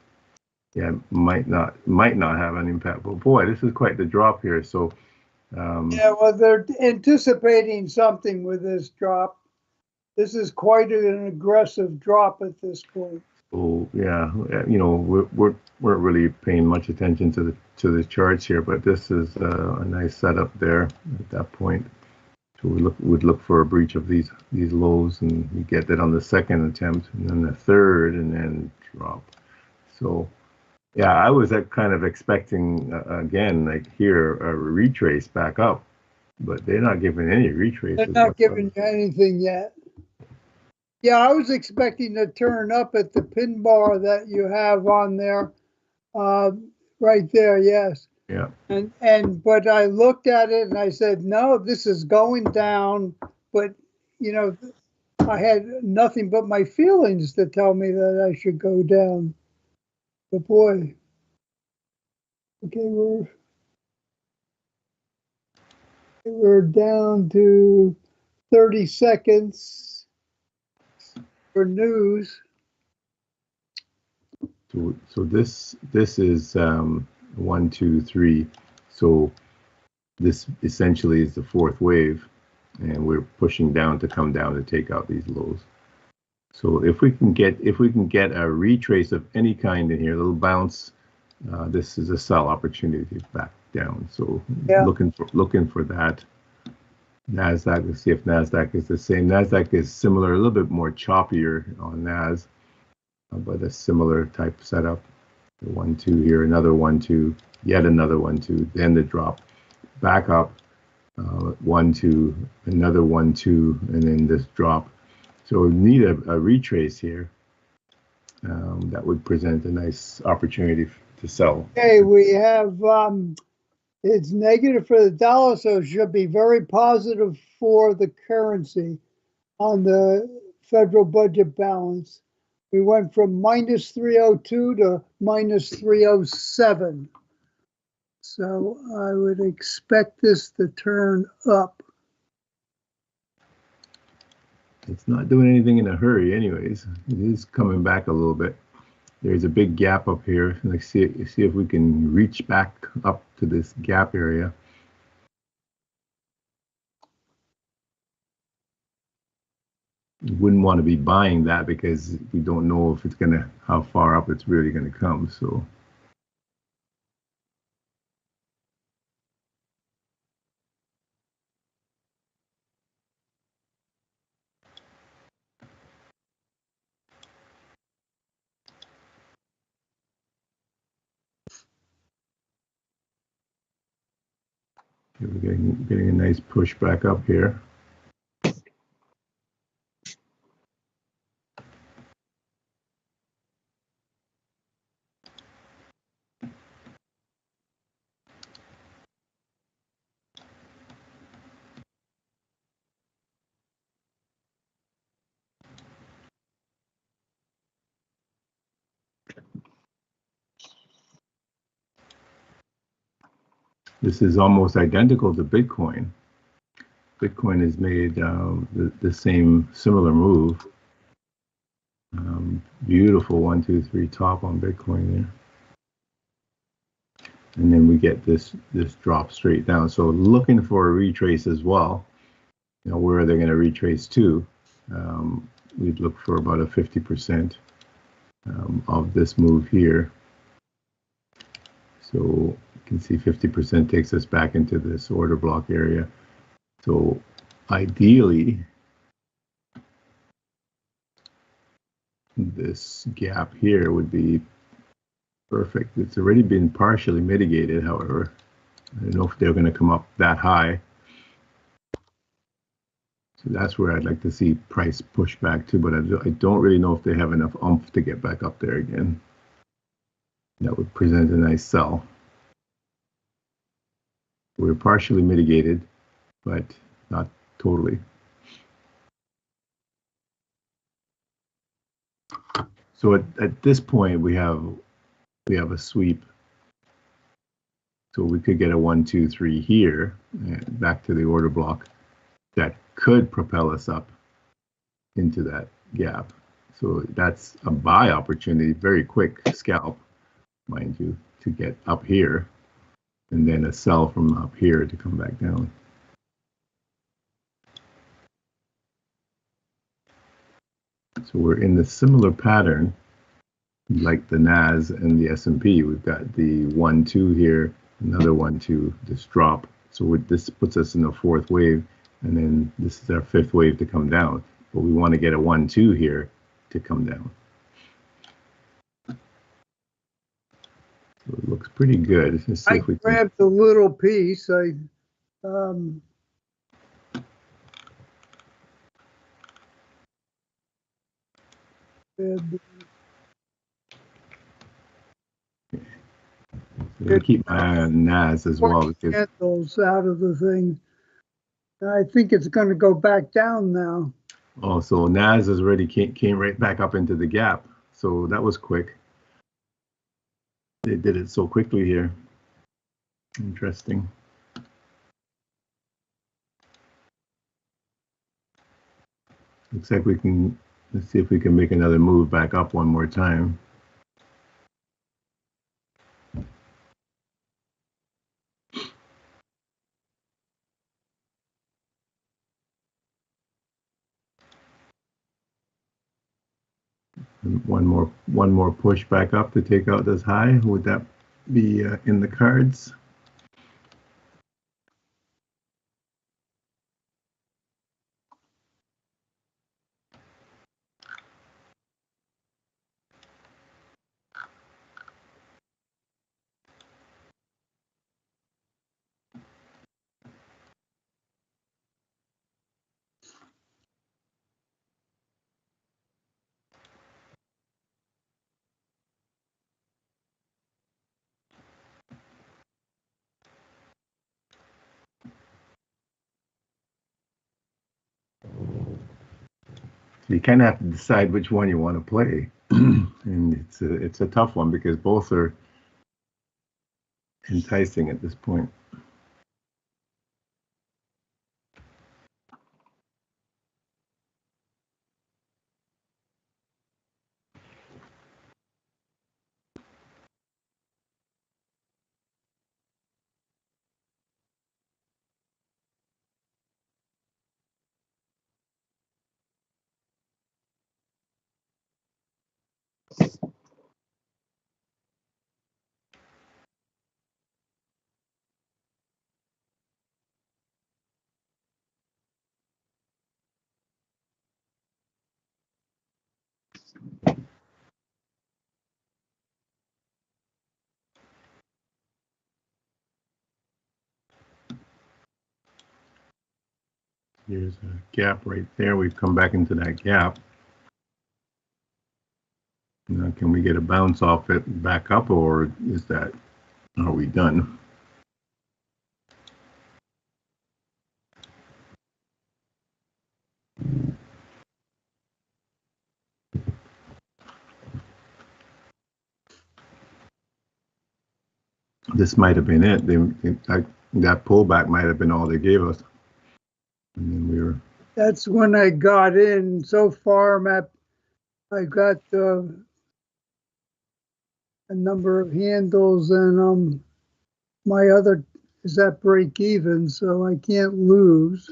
yeah, might not have an impact. But boy, this is quite the drop here. So yeah, well, they're anticipating something with this drop. This is quite an aggressive drop at this point. So yeah, we weren't really paying much attention to the charts here, but this is a nice setup there at that point. So would look for a breach of these lows, and you get that on the second attempt, and then the third, and then drop. So yeah, I was kind of expecting again, like here, a retrace back up, but they're not giving any retraces. They're not giving you anything yet. Yeah, I was expecting to turn up at the pin bar that you have on there, right there. Yes. Yeah. But I looked at it and I said, no, this is going down. But I had nothing but my feelings to tell me that I should go down. But boy, okay, We're down to 30 seconds for news. So this is 1, 2, 3. So this essentially is the fourth wave, and we're pushing down to come down to take out these lows. So if we can get a retrace of any kind in here, a little bounce, this is a sell opportunity back down. So Yeah. looking for that. NASDAQ, let's see if NASDAQ is the same. NASDAQ is similar, a little bit more choppier on NAS, but a similar type setup. The 1, 2 here, another 1, 2, yet another 1, 2, then the drop, back up, 1, 2, another 1, 2, and then this drop. So we need a retrace here. That would present a nice opportunity to sell. Okay, we have, it's negative for the dollar, so it should be very positive for the currency on the federal budget balance. We went from minus 302 to minus 307. So I would expect this to turn up. It's not doing anything in a hurry anyways. It is coming back a little bit. There's a big gap up here. Let's see if we can reach back up to this gap area. You wouldn't want to be buying that because we don't know if it's gonna, how far up it's really gonna come. So we're getting a nice push back up here. This is almost identical to Bitcoin. Bitcoin has made the same similar move. Beautiful 1, 2, 3 top on Bitcoin there. And then we get this drop straight down. So looking for a retrace as well. You know, where are they going to retrace to? We'd look for about a 50% of this move here. So you can see 50% takes us back into this order block area. So ideally, this gap here would be perfect. It's already been partially mitigated, however. I don't know if they're going to come up that high. So that's where I'd like to see price push back to, but I don't really know if they have enough oomph to get back up there again. That would present a nice sell. We're partially mitigated, but not totally. So at this point, we have a sweep. So we could get a 1, 2, 3 here, back to the order block. That could propel us up into that gap. So that's a buy opportunity, very quick scalp, mind you, to get up here, and then a sell from up here to come back down. So we're in the similar pattern like the NAS and the S&P. We've got the 1, 2 here, another 1, 2, this drop. So this puts us in the fourth wave, and then this is our fifth wave to come down. But we want to get a 1, 2 here to come down. So it looks pretty good. Let's see if we grabbed a little piece. So I keep my eye on NAS as well. Because candles out of the thing. I think it's going to go back down now. oh, so NAS has already came right back up into the gap. So that was quick. They did it so quickly here. Interesting. Looks like we can, let's see if we can make another move back up one more time. And one more push back up to take out this high. Would that be in the cards? You kind of have to decide which one you want to play, and it's a tough one because both are enticing at this point. Here's a gap right there. We've come back into that gap. Now, can we get a bounce off it back up, or are we done? This might have been it. That pullback might have been all they gave us. And then we were. That's when I got in. So far, I got a number of handles, and my other is at break even, so I can't lose.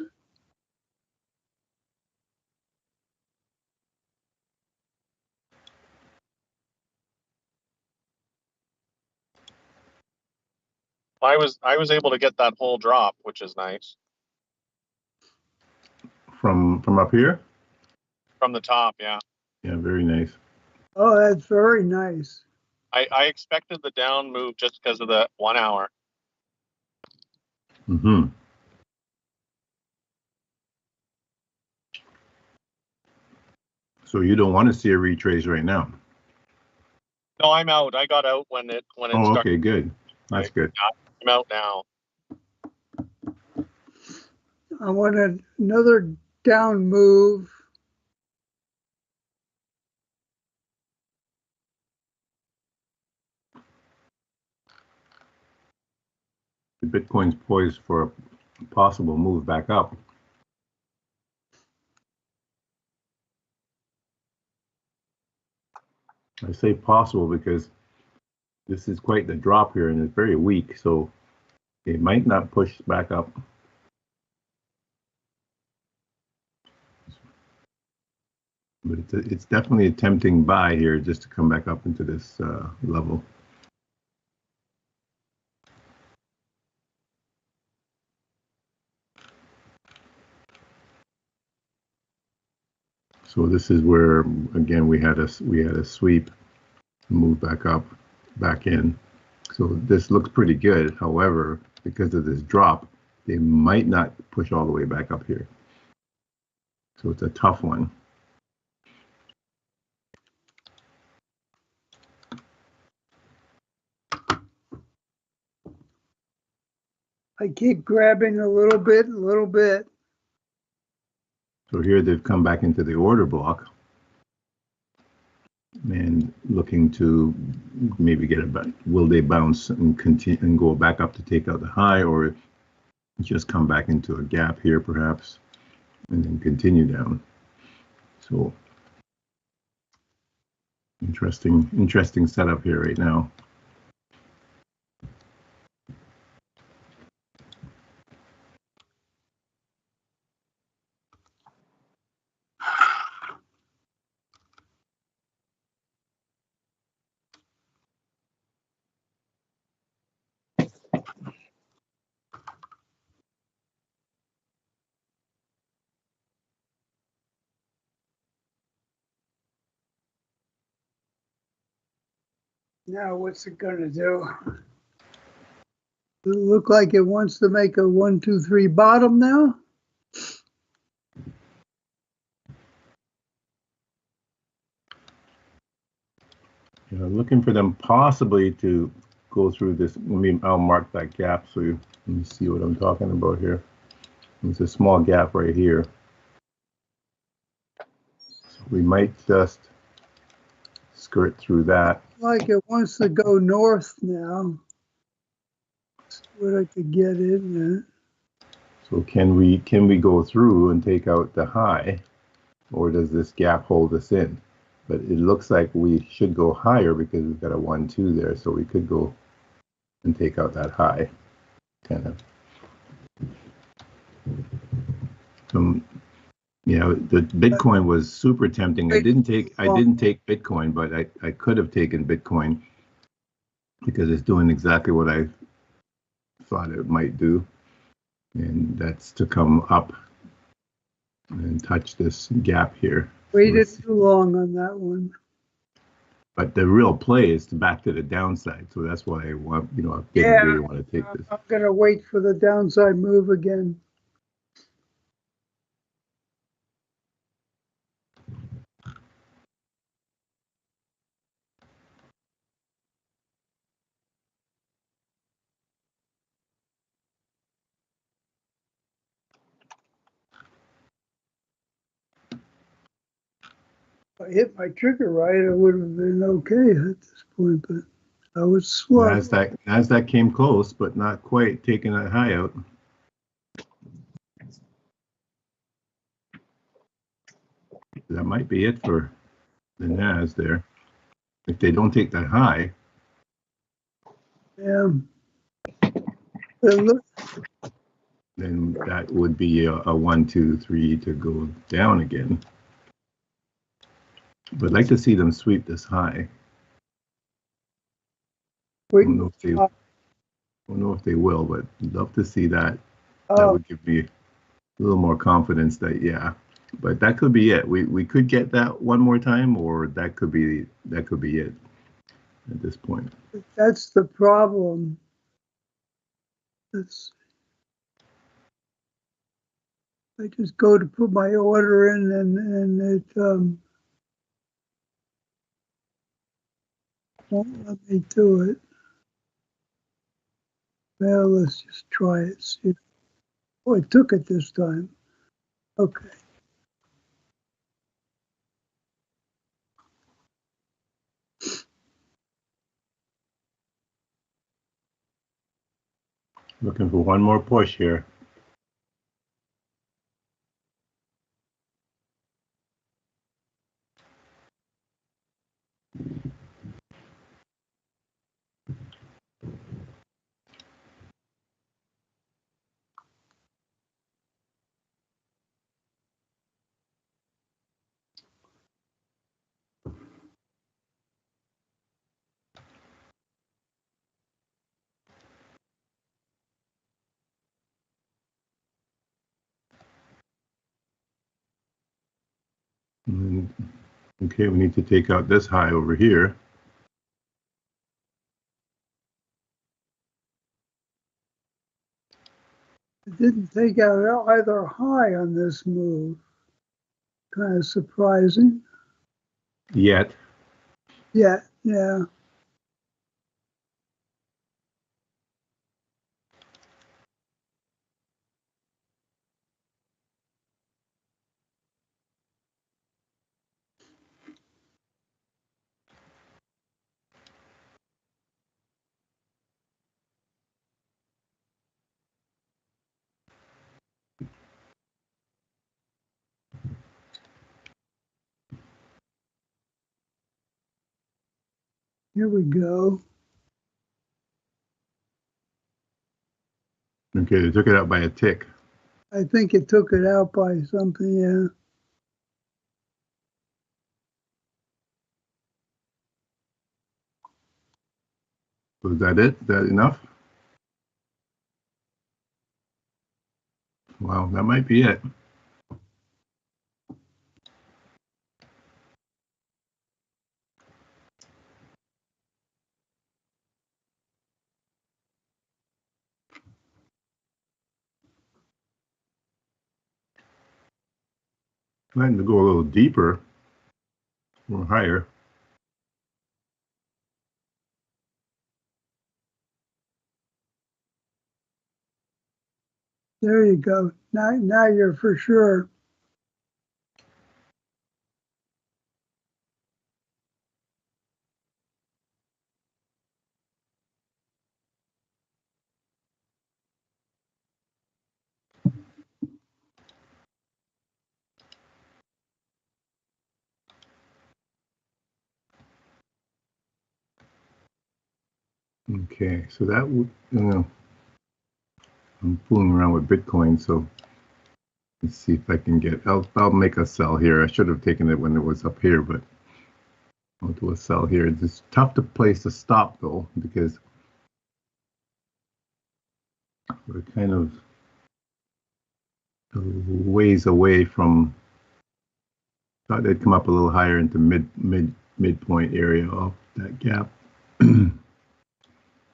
I was able to get that whole drop, which is nice. From up here? From the top, yeah. Yeah, very nice. Oh, that's very nice. I expected the down move just because of the 1 hour. Mm-hmm. So you don't want to see a retrace right now? No, I'm out. I got out when it Oh, started. okay, good. That's good. I'm out now. I want another down move. The Bitcoin's poised for a possible move back up. I say possible because this is quite the drop here and it's very weak, so it might not push back up. But it's definitely a tempting buy here just to come back up into this level. So this is where, again, we had a sweep, move back up, back in. So this looks pretty good. However, because of this drop, they might not push all the way back up here. So it's a tough one. I keep grabbing a little bit, a little bit. So here they've come back into the order block and looking to maybe get will they bounce and continue and go back up to take out the high, or just come back into a gap here perhaps and then continue down. So interesting setup here right now. Now what's it gonna do? Does it look like it wants to make a 1, 2, 3 bottom now? You know, looking for them possibly to go through this. I'll mark that gap so you can see what I'm talking about here. There's a small gap right here. So we might just skirt through that. Like it wants to go north now. See what I could get in there. So can we go through and take out the high, or does this gap hold us in? But it looks like we should go higher because we've got a 1, 2 there, so we could go and take out that high, kind of. You know, the Bitcoin was super tempting. I didn't take Bitcoin, but I could have taken Bitcoin because it's doing exactly what I thought it might do, and that's to come up and touch this gap here. Waited too long on that one. But the real play is back to the downside, so that's why I want, you know, I didn't really want to take this. I'm gonna wait for the downside move again. If I hit my trigger right, it would have been okay at this point, but I was slow. NASDAQ came close, but not quite taking that high out. That might be it for the NAS there. If they don't take that high. Yeah. Then that would be a 1, 2, 3 to go down again. But I'd like to see them sweep this high. I don't know if they will, but I'd love to see that. That would give me a little more confidence that, yeah. But that could be it. We could get that one more time, or that could be it at this point. That's the problem. I just go to put my order in, and it won't let me do it. Well, let's just try it. See. Oh, it took it this time. Okay. Looking for one more push here. Okay, we need to take out this high over here. It didn't take out either high on this move. Kind of surprising. Yet. Yeah, yeah. Here we go. Okay, they took it out by a tick. I think it took it out by something, yeah. Was that it? Is that enough? Well, that might be it. Planning to go a little deeper or higher. There you go. Now you're for sure. Okay, so that would, I'm fooling around with Bitcoin, so let's see if I can get, I'll make a sell here. I should have taken it when it was up here, but I'll do a sell here. It's tough to place a stop though, because we're kind of a ways away from, thought they'd come up a little higher into midpoint area of that gap.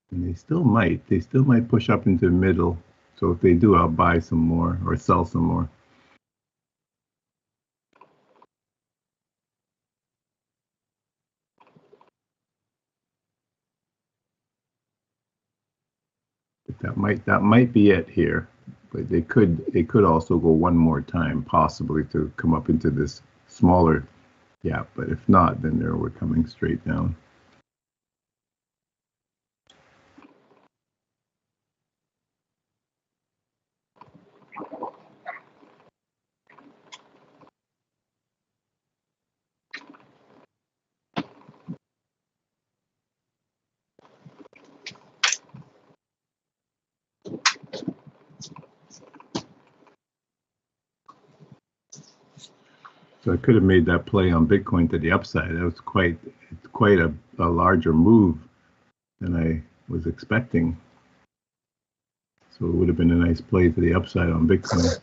And they still might push up into the middle. So if they do, I'll buy some more or sell some more. But that might be it here. But they could also go one more time, possibly, to come up into this smaller gap. But if not, then we're coming straight down. So I could have made that play on Bitcoin to the upside. That was quite a larger move than I was expecting. So it would have been a nice play to the upside on Bitcoin.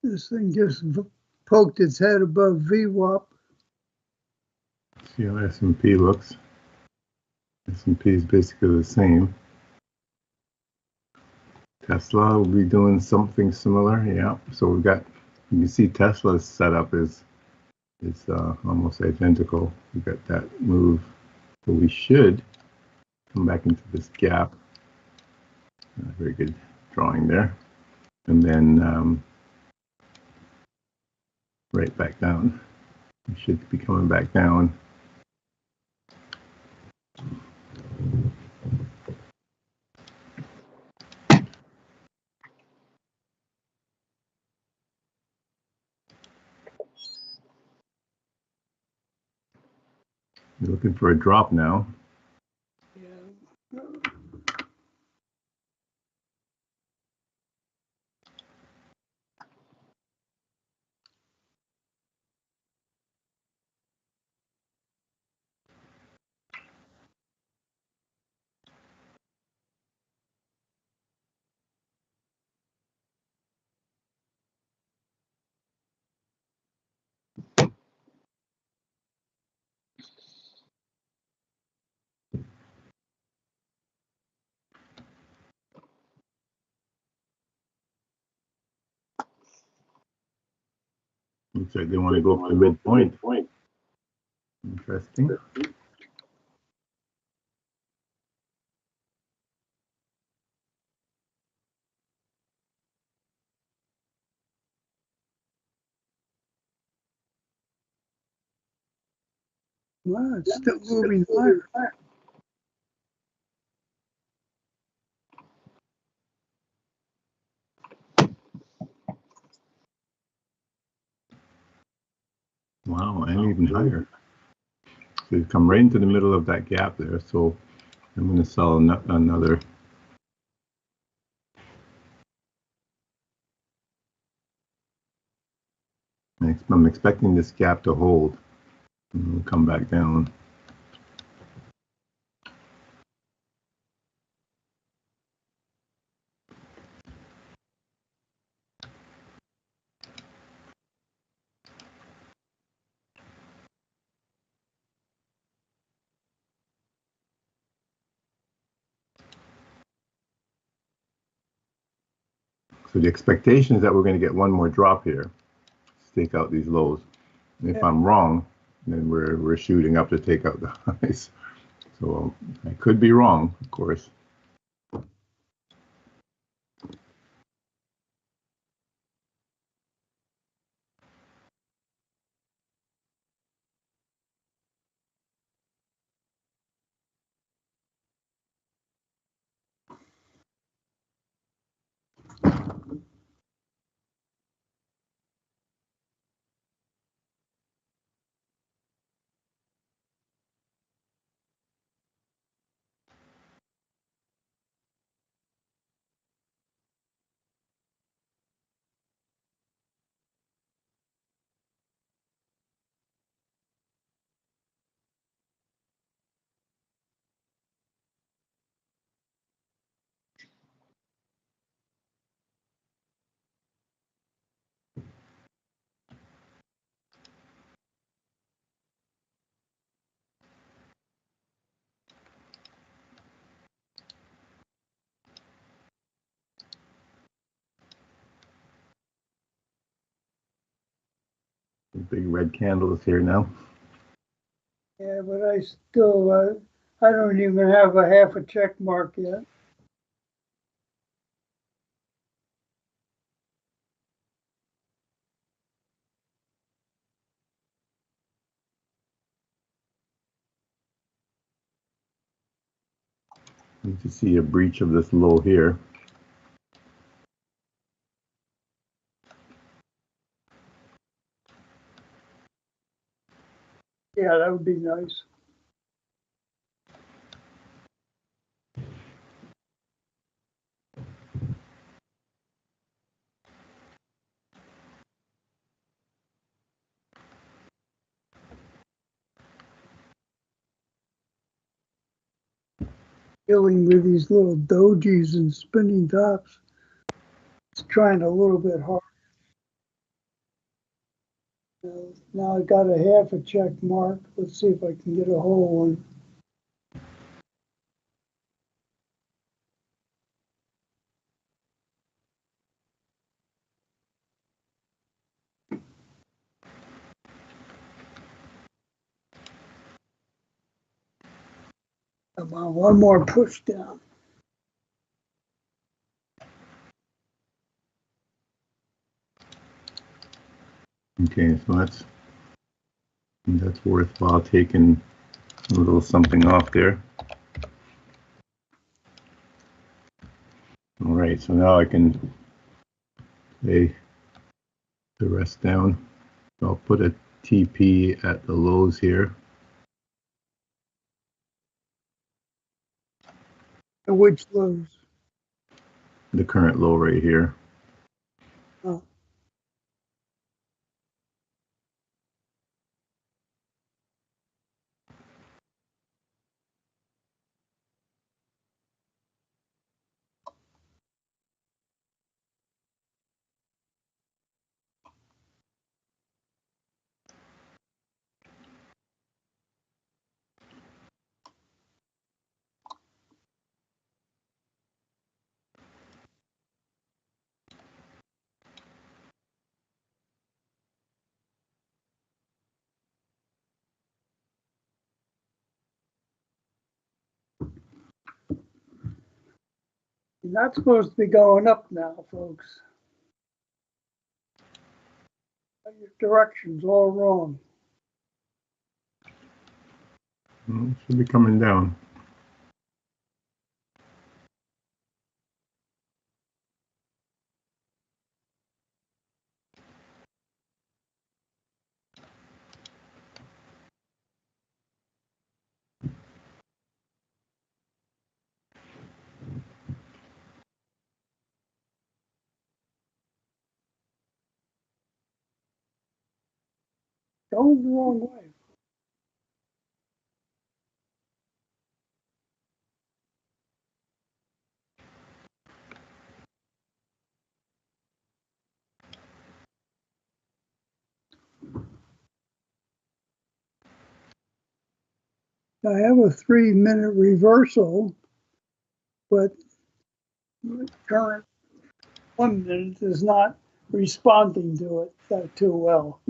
This thing just poked its head above VWAP. See how S&P looks. S&P is basically the same. Tesla will be doing something similar. Yeah. So we've got, you can see Tesla's setup is almost identical. We've got that move. So we should come back into this gap. Very good drawing there. And then right back down. We should be coming back down. We're looking for a drop now. Yeah. Looks like they want to go up to midpoint. Interesting. Wow, it's still moving higher. Wow, and even higher. So you come right into the middle of that gap there. So I'm going to sell another. I'm expecting this gap to hold and we'll come back down. So the expectation is that we're going to get one more drop here, take out these lows. And if I'm wrong, then we're shooting up to take out the highs. So I could be wrong, of course. Big red candles here now. Yeah, but I still, I don't even have a half a check mark yet. Need to see a breach of this low here. Yeah, that would be nice. Dealing with these little dojis and spinning tops. It's trying a little bit hard. Now I got a half a check mark. Let's see if I can get a whole one. Come on, one more push down. Okay, so that's worthwhile taking a little something off there. All right, so now I can lay the rest down. I'll put a TP at the lows here. Which lows? The current low right here. Oh. You're not supposed to be going up now, folks. Your direction's all wrong. Well, should be coming down. Going the wrong way. I have a 3-minute reversal, but the current 1 minute is not responding to it too well.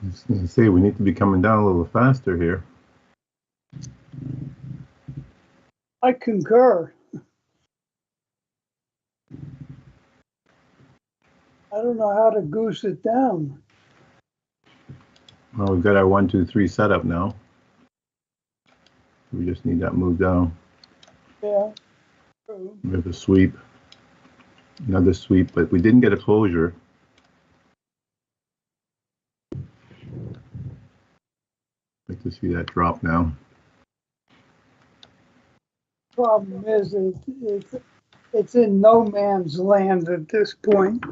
I was going to say we need to be coming down a little faster here. I concur. I don't know how to goose it down. Well, we've got our 1, 2, 3 setup now. We just need that move down. Yeah, true. We have a sweep, another sweep, but we didn't get a closure. Like to see that drop now. Problem is, it's in no man's land at this point.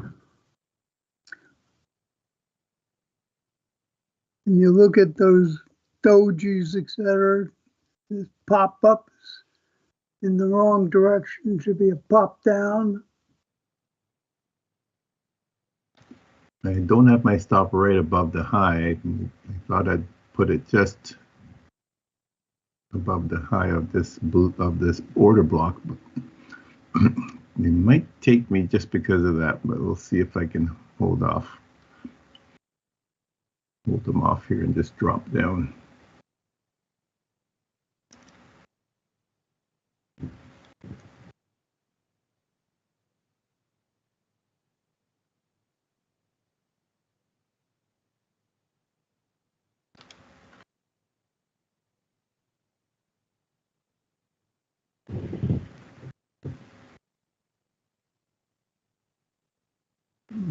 And you look at those dojis, etc., this pop-ups in the wrong direction, should be a pop down. I don't have my stop right above the high. I thought I'd put it just above the high of this order block, but it might take me just because of that. But we'll see if I can hold them off here and just drop down.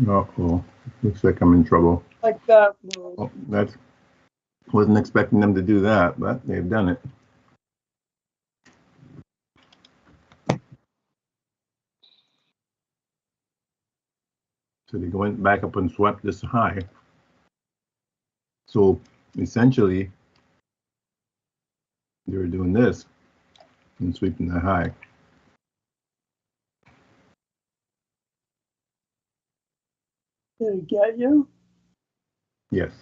Uh-oh, looks like I'm in trouble. Like that move. Oh, that's wasn't expecting them to do that, but they've done it. So they went back up and swept this high. So essentially, they were doing this and sweeping the high. Did it get you? Yes.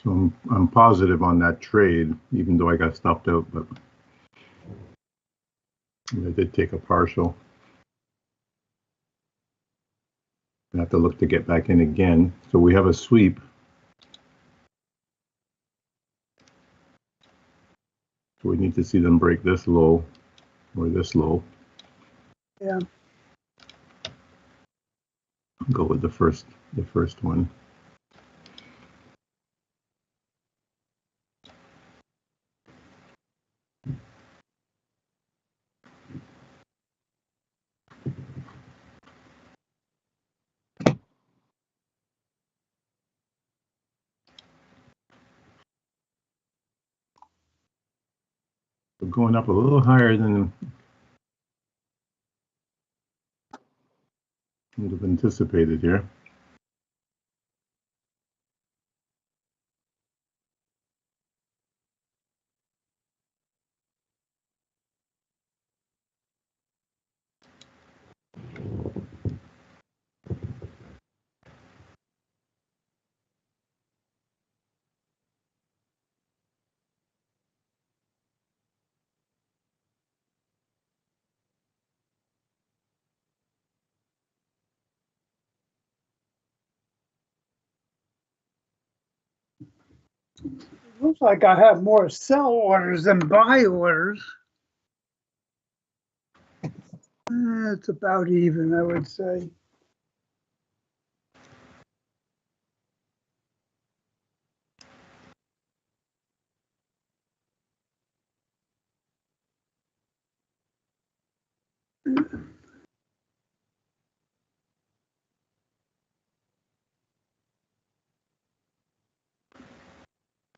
So I'm positive on that trade, even though I got stopped out, but I did take a partial. I have to look to get back in again. So we have a sweep. So we need to see them break this low or this low. Yeah. Go with the first one. We're going up a little higher than would have anticipated here. Looks like I have more sell orders than buy orders. It's about even, I would say.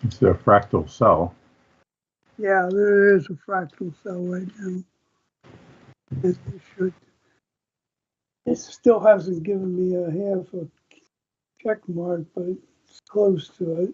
It's a fractal sell. Yeah, there is a fractal sell right now. As it should. It still hasn't given me a half a check mark, but it's close to it.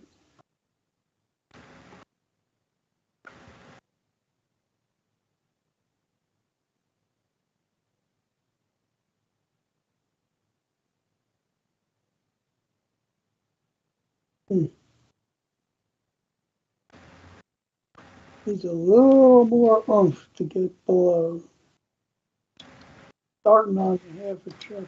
Needs a little more oomph to get below. Starting on half a check.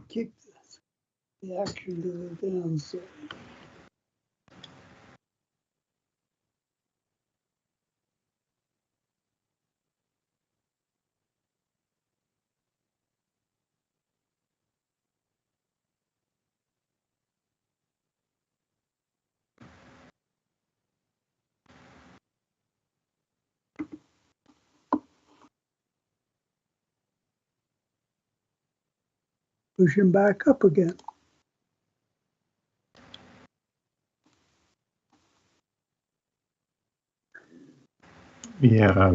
Keep the action to the downside. Pushing back up again. Yeah,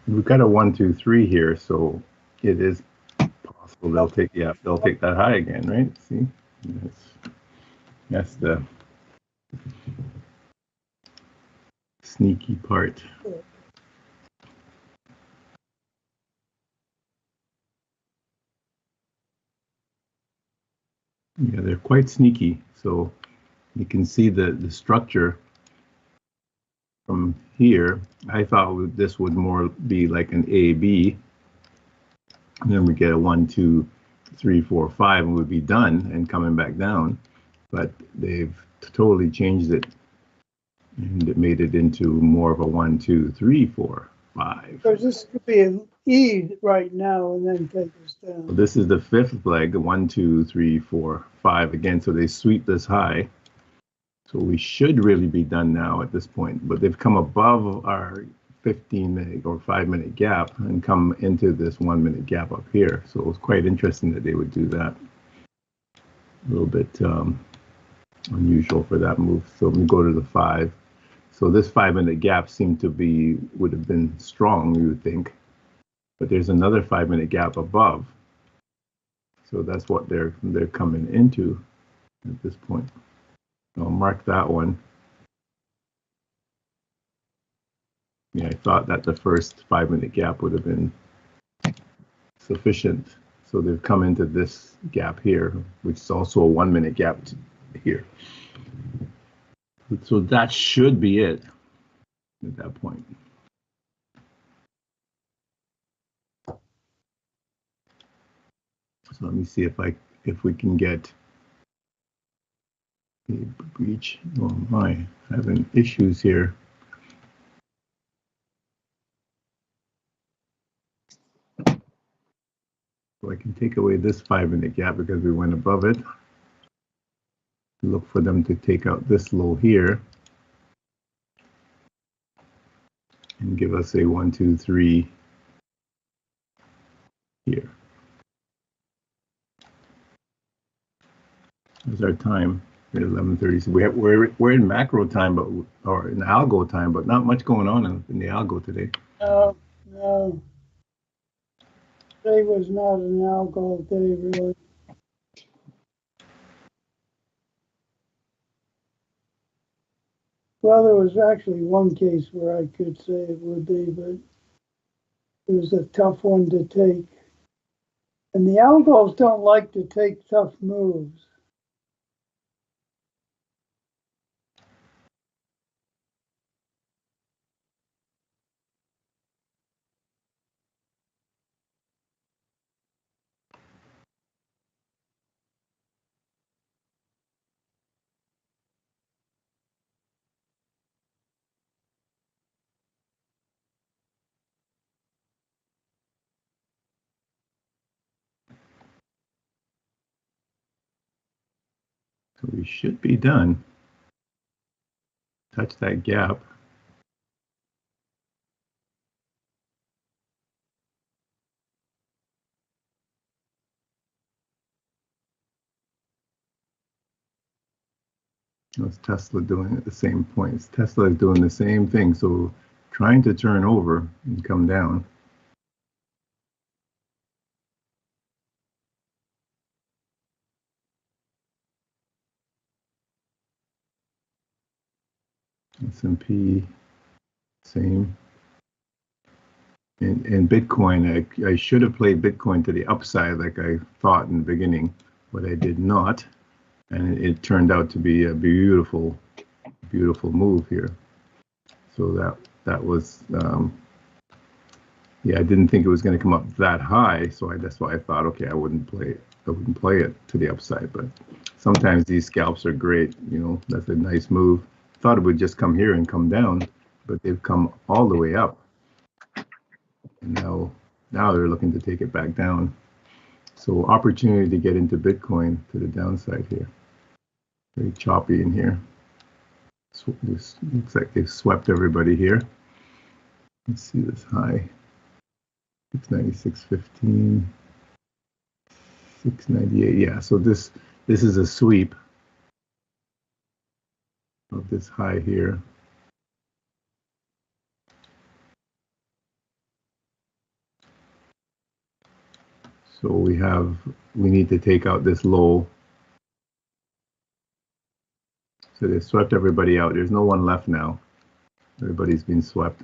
we've got a 1, 2, 3 here, so it is possible they'll take that high again, right? See, that's the sneaky part. Yeah, they're quite sneaky. So you can see the structure from here. I thought this would more be like an A, B. And then we get a 1, 2, 3, 4, 5, and we'd be done and coming back down. But they've totally changed it, and it made it into more of a 1, 2, 3, 4, 5. Because this could be an E right now and then take us down. So this is the fifth leg, 1, 2, 3, 4, 5 again. So they sweep this high. So we should really be done now at this point, but they've come above our 15-minute or 5-minute gap and come into this 1-minute gap up here. So it was quite interesting that they would do that. a little bit unusual for that move. So let me go to the 5. So this 5-minute gap seemed to be, would have been strong, you would think, but there's another 5-minute gap above. So that's what they're coming into at this point. I'll mark that one. Yeah, I thought that the first 5-minute gap would have been sufficient. So they've come into this gap here, which is also a 1-minute gap here. So that should be it at that point. So let me see if we can get a breach. Oh my, having issues here. So I can take away this 5-minute gap because we went above it. Look for them to take out this low here and give us a 1, 2, 3 here. There's our time. We're at 11:30. So we're in macro time, but or in algo time, but not much going on in the algo today. No, no. Today was not an alcohol day, really. Well, there was actually one case where I could say it would be, but it was a tough one to take. And the algos don't like to take tough moves. So we should be done. Touch that gap. What's Tesla doing at the same point? Tesla is doing the same thing. So trying to turn over and come down. S&P, same. And Bitcoin, I should have played Bitcoin to the upside like I thought in the beginning, but I did not. And it turned out to be a beautiful, beautiful move here. So that was, yeah, I didn't think it was going to come up that high. So that's why I thought, okay, I wouldn't play it to the upside. But sometimes these scalps are great. You know, that's a nice move. Thought it would just come here and come down, but they've come all the way up. And now they're looking to take it back down. So opportunity to get into Bitcoin to the downside here. Very choppy in here. So this looks like they've swept everybody here. Let's see this high. 696.15. 698. Yeah, so this is a sweep of this high here. So we need to take out this low. So they swept everybody out. There's no one left now. Everybody's been swept.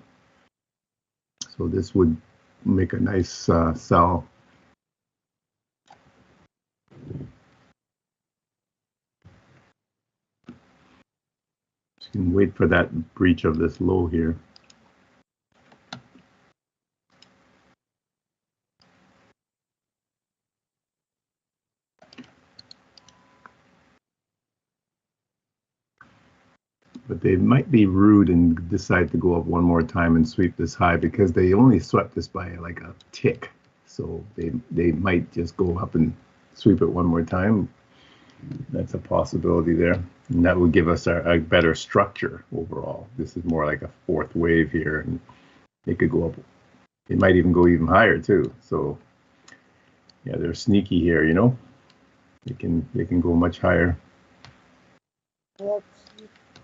So this would make a nice sell. Just can wait for that breach of this low here. But they might be rude and decide to go up one more time and sweep this high because they only swept this by like a tick. So they might just go up and sweep it one more time. That's a possibility there. And that would give us a better structure overall. This is more like a fourth wave here, and it could go up. It might even go even higher too. So yeah, they're sneaky here, you know. They can go much higher. Let's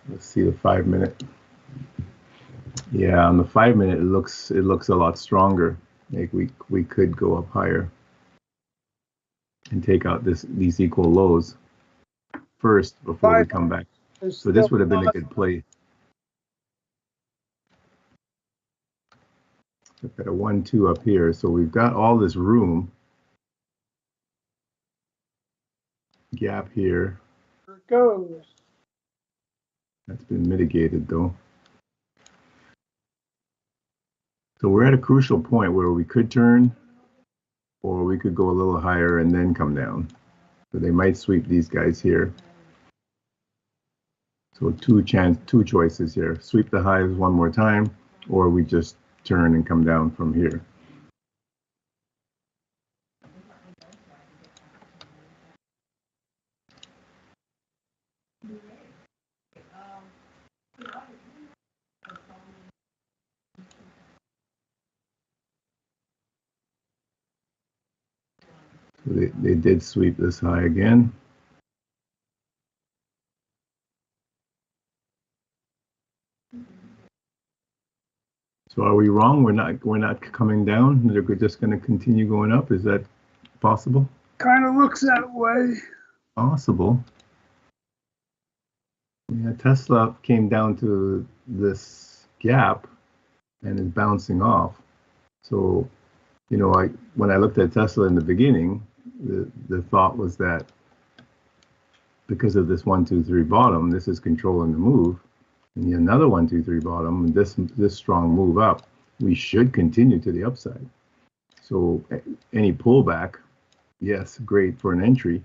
Let's see the 5 minute. Yeah, on the 5 minute, it looks a lot stronger. Like we could go up higher and take out these equal lows first before we five come back. is So this still would have been a on. good play. I've got a 1-2 up here, so we've got all this room. Gap here. Here it goes. That's been mitigated though. So we're at a crucial point where we could turn, or we could go a little higher and then come down. So they might sweep these guys here. So two choices here. Sweep the highs one more time, or we just turn and come down from here. So they did sweep this high again. So are we wrong? We're not coming down. They're just going to continue going up. Is that possible? Kind of looks that way. Possible. Yeah, Tesla came down to this gap and is bouncing off. So, you know, when I looked at Tesla in the beginning, the thought was that because of this 1, 2, 3 bottom, this is controlling the move, and another 1, 2, 3 bottom, and this strong move up, we should continue to the upside. So any pullback, yes, great for an entry.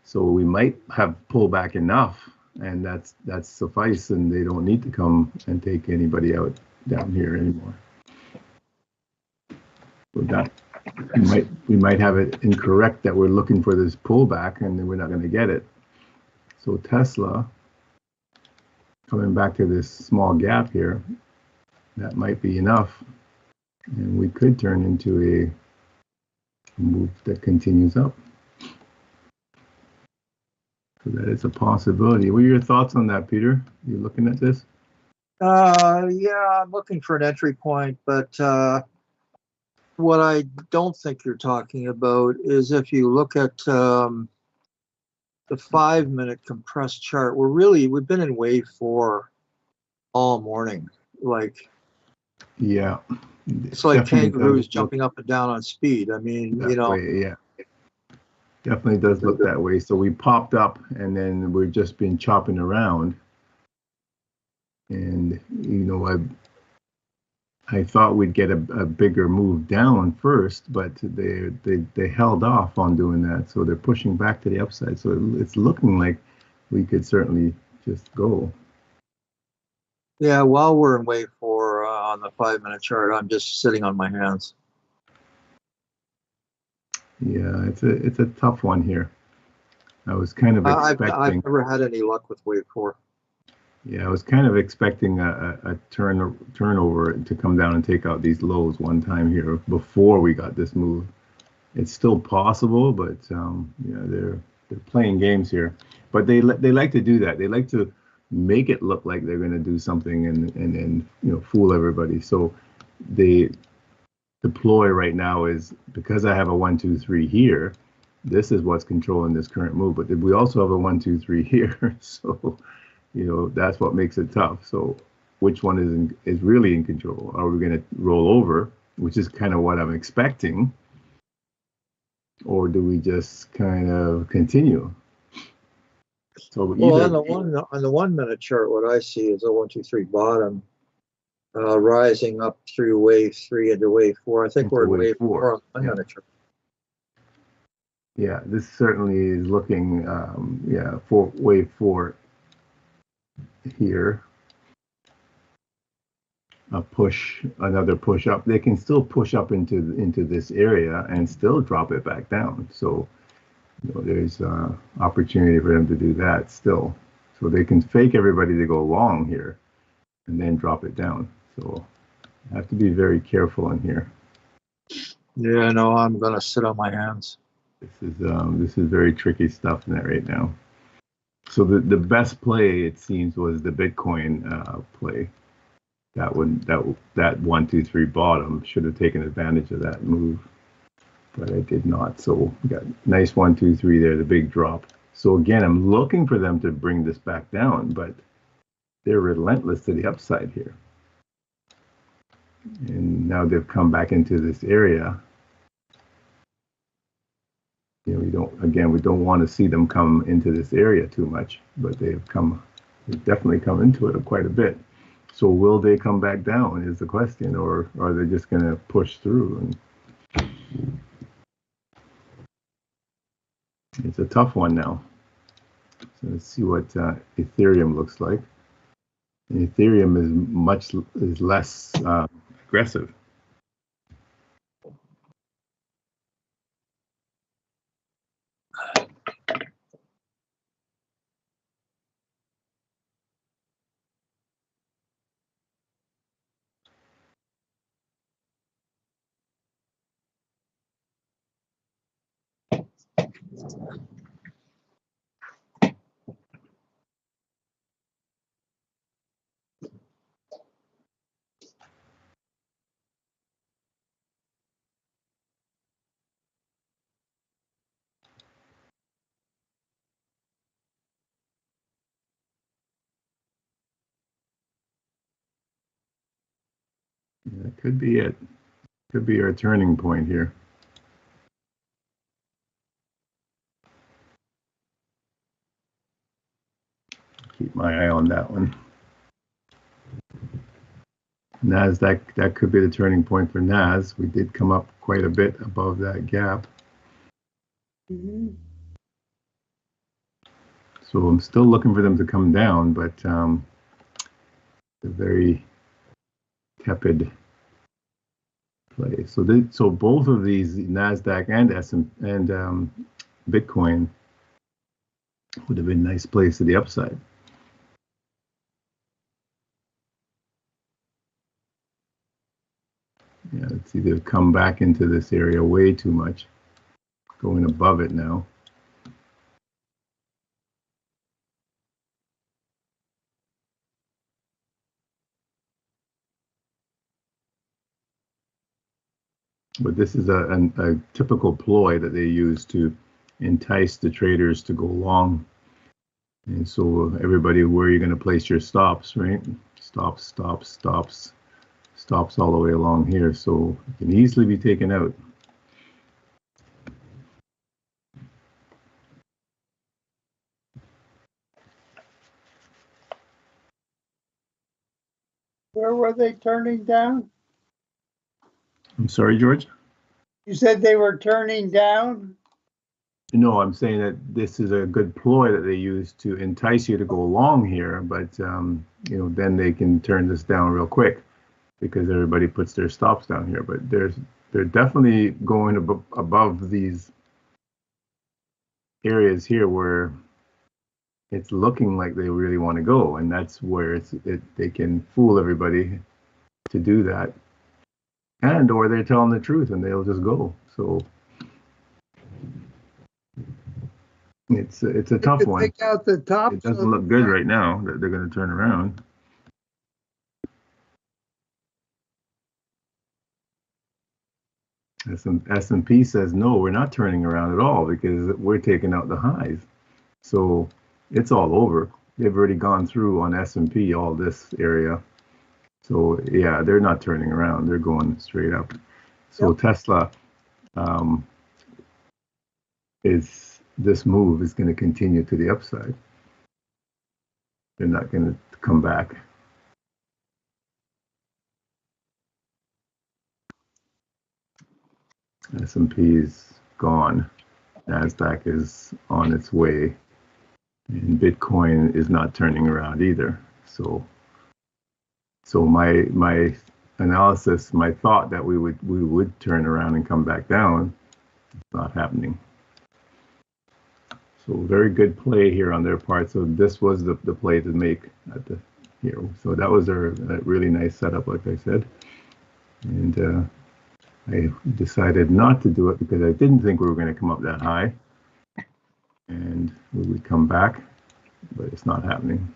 So we might have pullback enough, and that's suffice, and they don't need to come and take anybody out down here anymore. So that we might have it incorrect that we're looking for this pullback, and then we're not going to get it. So Tesla coming back to this small gap here, that might be enough, and we could turn into a move that continues up. So that is a possibility. What are your thoughts on that, Peter? You looking at this? Yeah, I'm looking for an entry point, but what I don't think you're talking about is if you look at the 5 minute compressed chart, we've been in wave 4 all morning. Like, yeah, it's like kangaroos jumping up and down on speed. I mean, you know. Way, yeah, definitely does look that way. So we popped up, and then we've just been chopping around. And you know, I thought we'd get a bigger move down first, but they held off on doing that. So they're pushing back to the upside. So it's looking like we could certainly just go. Yeah, while we're in wave 4 on the 5 minute chart, I'm just sitting on my hands. Yeah, it's a tough one here. I was kind of expecting. I've never had any luck with wave 4. Yeah, I was kind of expecting a turnover to come down and take out these lows one time here before we got this move. It's still possible, but yeah, they're playing games here. But they like to do that. They like to make it look like they're going to do something and you know, fool everybody. So the ploy right now is, because I have a 1, 2, 3 here, this is what's controlling this current move. But we also have a 1, 2, 3 here, so you know, that's what makes it tough. So which one is really in control? Are we going to roll over, which is kind of what I'm expecting, or do we just kind of continue? So well, on the 1 minute chart, what I see is a 1, 2, 3 bottom, rising up through wave 3 into wave 4. I think we're in wave 4 on the 1 minute chart. Yeah, this certainly is looking, for wave 4 here. Another push up. They can still push up into this area and still drop it back down. So, you know, there's opportunity for them to do that still. So they can fake everybody to go long here and then drop it down. So I have to be very careful in here. Yeah, no, I'm going to sit on my hands. This is very tricky stuff in that right now. So the best play, it seems, was the Bitcoin play. That one, that 1, 2, 3 bottom should have taken advantage of that move, but I did not. So we got nice 1, 2, 3 there, the big drop. So again, I'm looking for them to bring this back down, but they're relentless to the upside here. And now they've come back into this area. You know, we don't want to see them come into this area too much, but they've definitely come into it quite a bit. So will they come back down is the question, or are they just going to push through? And it's a tough one now. So let's see what Ethereum looks like. And Ethereum is less aggressive. That could be it. Could be our turning point here. Keep my eye on that one. NASDAQ, that could be the turning point for NAS. We did come up quite a bit above that gap. Mhm. So I'm still looking for them to come down, but they're very tepid play. So both of these, NASDAQ and Bitcoin, would have been nice plays to the upside. Yeah, it's either come back into this area way too much, going above it now. But this is a typical ploy that they use to entice the traders to go long. And so everybody, where are you going to place your stops, right? Stops, stops, stops, stops all the way along here. So it can easily be taken out. Where were they turning down? I'm sorry, George? You said they were turning down? No, I'm saying that this is a good ploy that they use to entice you to go long here, but you know, then they can turn this down real quick because everybody puts their stops down here. But they're definitely going above these areas here where it's looking like they really want to go, and that's where they can fool everybody to do that, and or they're telling the truth and they'll just go. So it's a tough one. Pick out the tops. It doesn't look good right now that they're going to turn around. S&P says no, we're not turning around at all because we're taking out the highs. So it's all over. They've already gone through on S&P all this area. So yeah, they're not turning around. They're going straight up. So yep. Tesla this move is going to continue to the upside. They're not going to come back. S&P is gone. NASDAQ is on its way. And Bitcoin is not turning around either. So my analysis, my thought that we would turn around and come back down, it's not happening. So very good play here on their part. So this was the play to make at the here. So that was a really nice setup, like I said. And I decided not to do it because I didn't think we were going to come up that high, and we would come back, but it's not happening.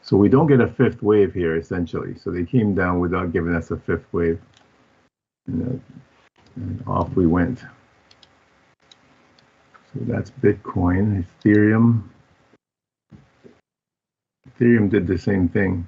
So we don't get a fifth wave here, essentially. So they came down without giving us a fifth wave, and off we went. So that's Bitcoin. Ethereum did the same thing.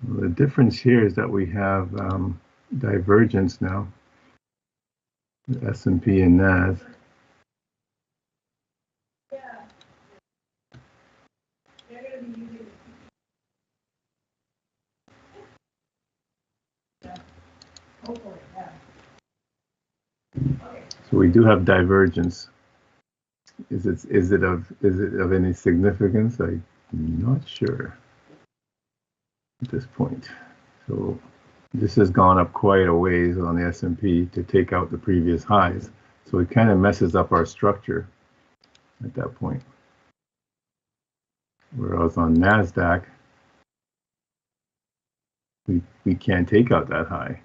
The difference here is that we have divergence now, the S&P and NAS. So we do have divergence. Is it of any significance? I'm not sure at this point. So this has gone up quite a ways on the S&P to take out the previous highs. So it kind of messes up our structure at that point. Whereas on NASDAQ, we can't take out that high.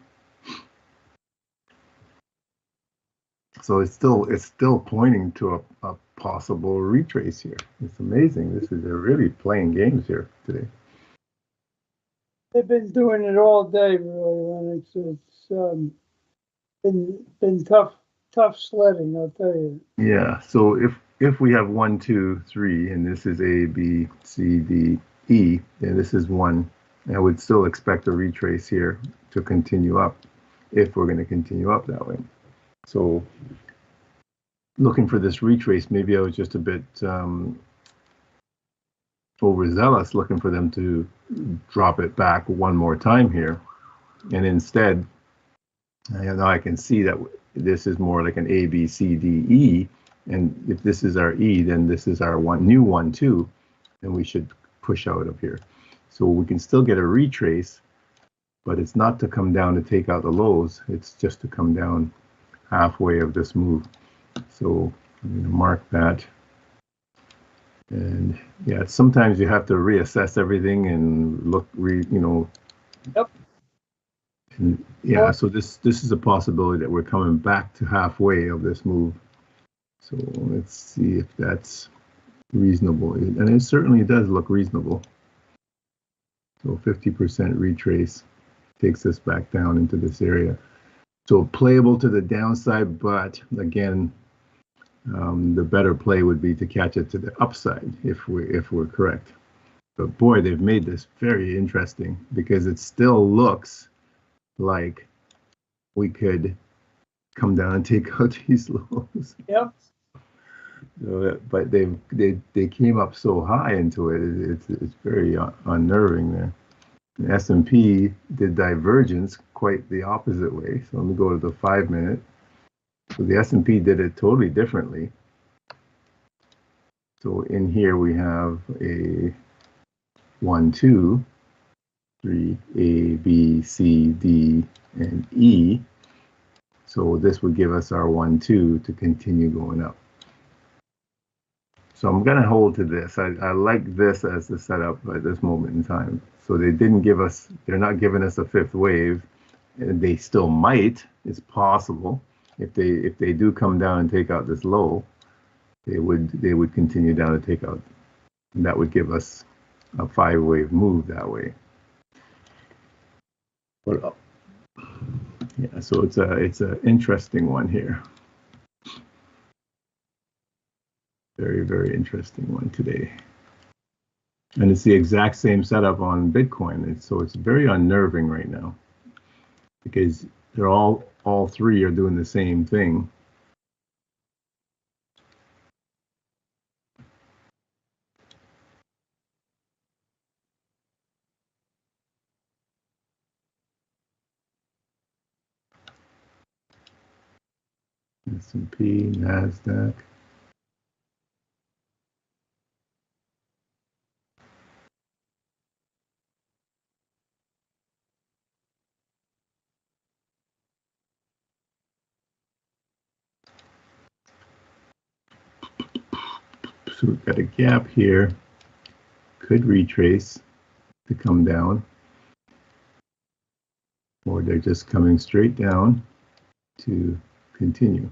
So it's still pointing to a possible retrace here. It's amazing. They're really playing games here today. They've been doing it all day, really, Lennox. It's been tough sledding, I'll tell you. Yeah. So if we have 1, 2, 3, and this is A, B, C, D, E, then this is 1. I would still expect a retrace here to continue up if we're going to continue up that way. So looking for this retrace, maybe I was just a bit overzealous, looking for them to drop it back one more time here. And instead, now I can see that this is more like an A, B, C, D, E. And if this is our E, then this is our new 1, 2. And we should push out of here. So we can still get a retrace, but it's not to come down to take out the lows. It's just to come down halfway of this move. So I'm going to mark that. And yeah, sometimes you have to reassess everything and look, Yep. And yeah, so this is a possibility that we're coming back to halfway of this move. So let's see if that's reasonable. And it certainly does look reasonable. So 50% retrace takes us back down into this area. So playable to the downside, but again, the better play would be to catch it to the upside if we're correct. But boy, they've made this very interesting because it still looks like we could come down and take out these lows. Yep. But they came up so high into it. It's very unnerving there. The S&P did divergence quite the opposite way. So let me go to the 5-minute. So the S&P did it totally differently. So in here we have a 1, 2, 3, A, B, C, D, and E. So this would give us our 1, 2 to continue going up. So I'm going to hold to this. I like this as the setup at this moment in time. So they're not giving us a fifth wave, and they still might. It's possible. If they do come down and take out this low, they would continue down to take out. And that would give us a 5-wave move that way. But yeah, so it's a interesting one here. Very, very interesting one today. And it's the exact same setup on Bitcoin. So it's very unnerving right now because they're all three are doing the same thing. S&P, NASDAQ. So we've got a gap here. Could retrace to come down. Or they're just coming straight down to continue.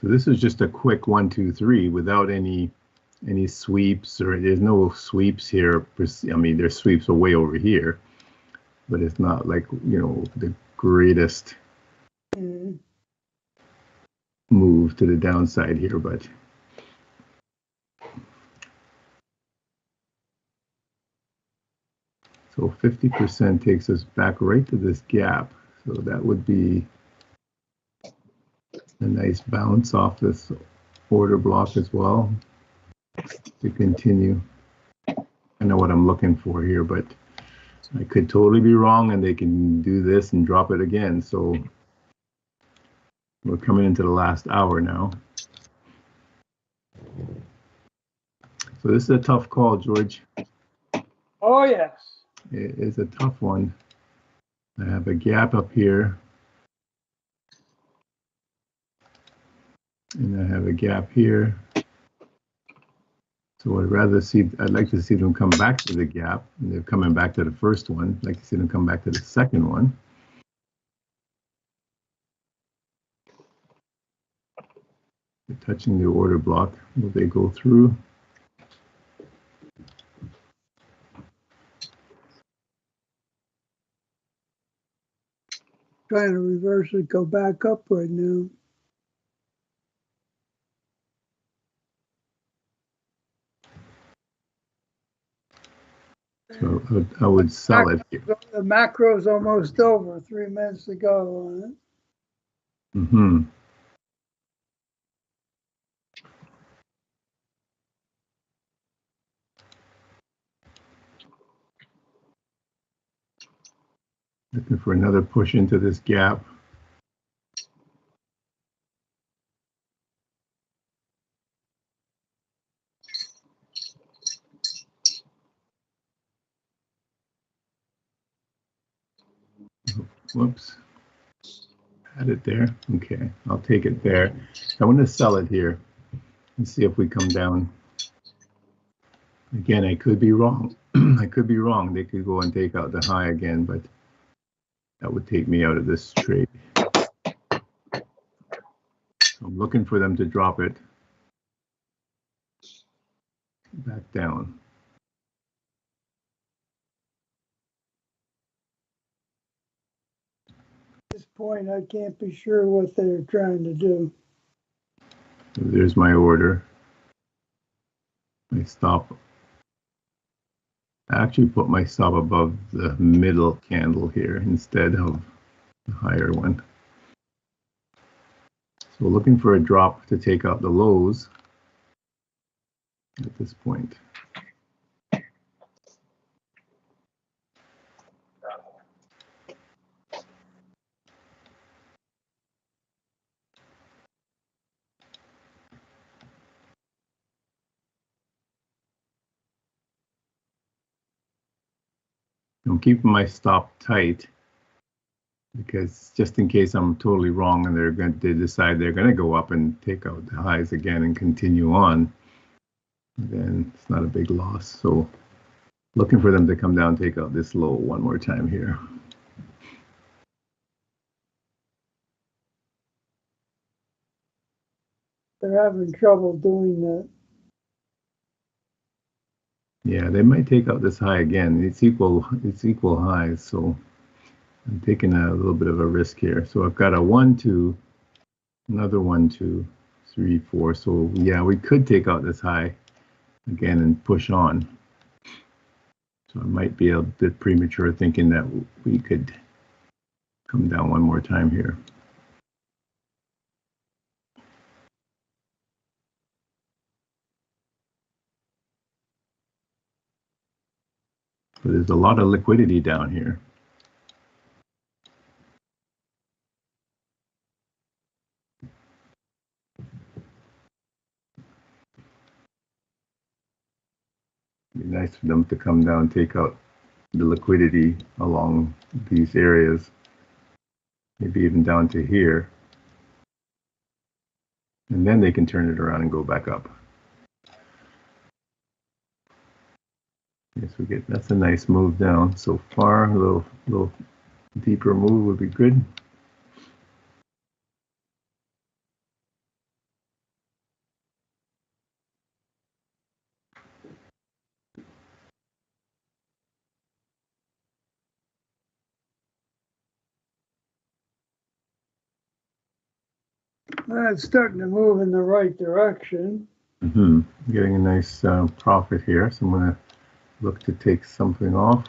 So this is just a quick 1, 2, 3 without any sweeps, or there's no sweeps here. I mean, there's sweeps are way over here, but it's not like, you know, the greatest move to the downside here, but so 50% takes us back right to this gap. So that would be a nice bounce off this order block as well to continue. I know what I'm looking for here, but I could totally be wrong, and they can do this and drop it again. So we're coming into the last hour now. So this is a tough call, George. Oh, yes. It is a tough one. I have a gap up here, and I have a gap here. So I'd like to see them come back to the gap, and they're coming back to the first one. I'd like to see them come back to the second one. They're touching the order block. Will they go through? Trying to reverse it, go back up right now. So I would sell it here. The macro's almost over, 3 minutes to go on it. Mm-hmm. Looking for another push into this gap. Whoops. Had it there. Okay, I'll take it there. I want to sell it here and see if we come down. Again, I could be wrong. I could be wrong. They could go and take out the high again, but that would take me out of this trade. So I'm looking for them to drop it back down. At this point, I can't be sure what they're trying to do. So there's my order. My stop. I actually put my stop above the middle candle here instead of the higher one. So looking for a drop to take out the lows at this point. I'm keeping my stop tight because just in case I'm totally wrong and they decide they're going to go up and take out the highs again and continue on, then it's not a big loss. So looking for them to come down, take out this low one more time here. They're having trouble doing that. Yeah, they might take out this high again. It's equal highs, so I'm taking a little bit of a risk here. So I've got a 1, 2, another 1, 2, 3, 4. So yeah, we could take out this high again and push on. So I might be a bit premature thinking that we could come down one more time here. But there's a lot of liquidity down here. It'd be nice for them to come down, take out the liquidity along these areas, maybe even down to here. And then they can turn it around and go back up. Yes, we get, that's a nice move down so far. A little deeper move would be good. It's starting to move in the right direction. Getting a nice profit here, so I'm going to look to take something off.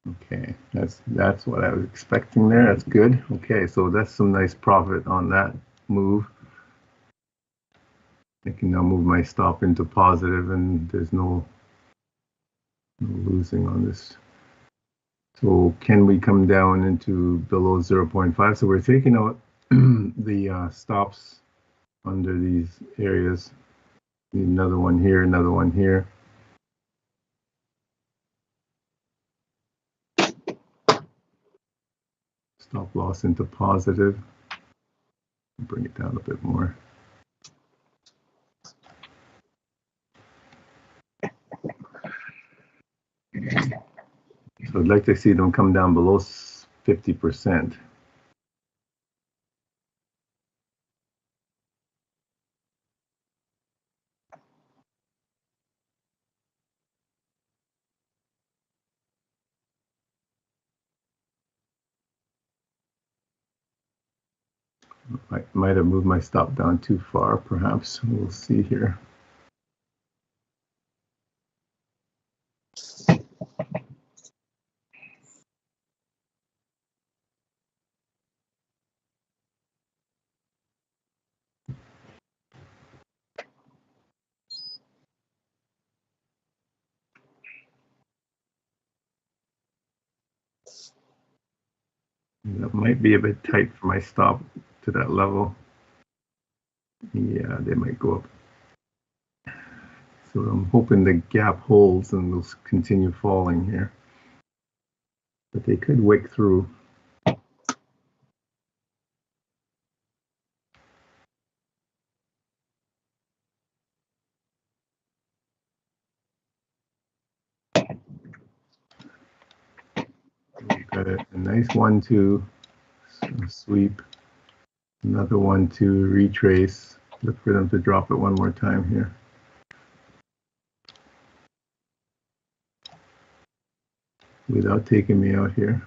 Okay, that's what I was expecting there. That's good. Okay, so that's some nice profit on that move. I can now move my stop into positive, and there's no losing on this. So can we come down into below 0.5? So we're taking out the stops under these areas. Need another one here, another one here. Stop loss into positive. Bring it down a bit more. So I'd like to see them come down below 50%. I might have moved my stop down too far, perhaps. We'll see here. That might be a bit tight for my stop to that level. Yeah, they might go up. So I'm hoping the gap holds and will continue falling here. But they could wick through. We've got a nice 1, 2 sweep. Another 1, 2 retrace. Look for them to drop it one more time here. Without taking me out here.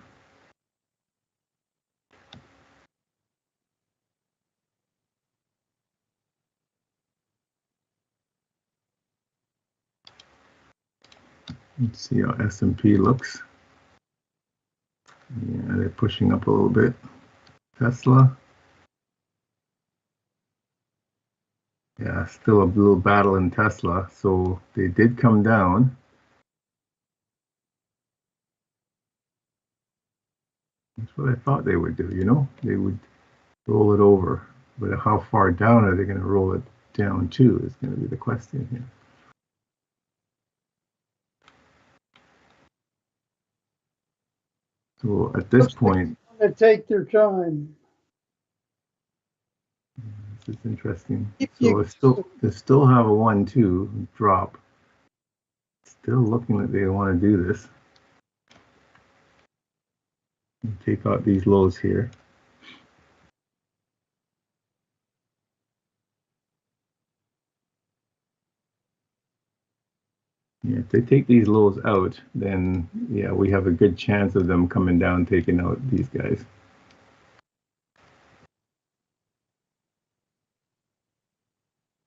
Let's see how S&P looks. Yeah, they're pushing up a little bit. Tesla. Yeah, still a little battle in Tesla. So they did come down. That's what I thought they would do, you know? They would roll it over. But how far down are they going to roll it down to is going to be the question here. So at this point, To take their time. this is interesting. If So you- they still have a 1, 2 drop. Still looking like they want to do this. Take out these lows here. Yeah, if they take these lows out, then yeah, we have a good chance of them coming down, taking out these guys.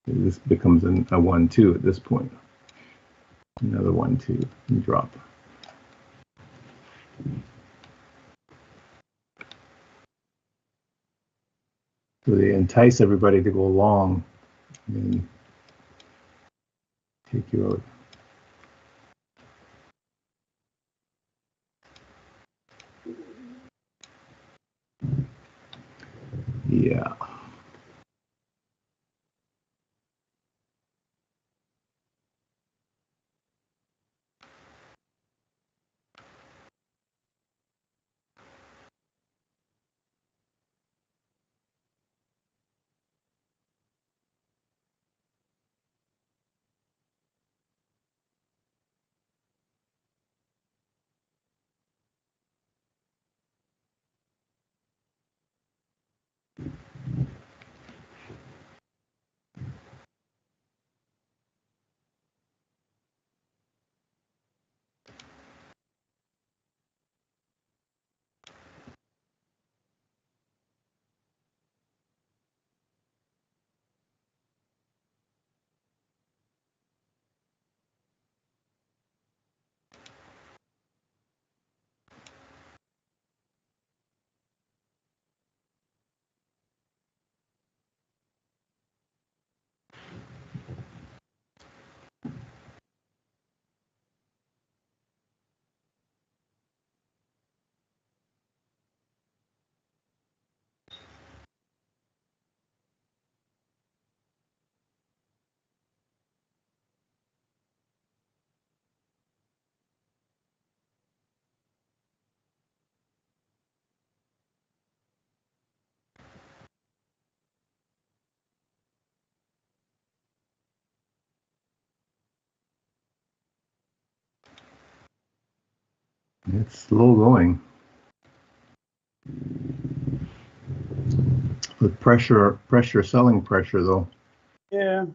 This becomes a 1-2 at this point. Another 1-2 drop. So they entice everybody to go long and then take you out. Yeah. It's slow going. With pressure, selling pressure though. Yeah.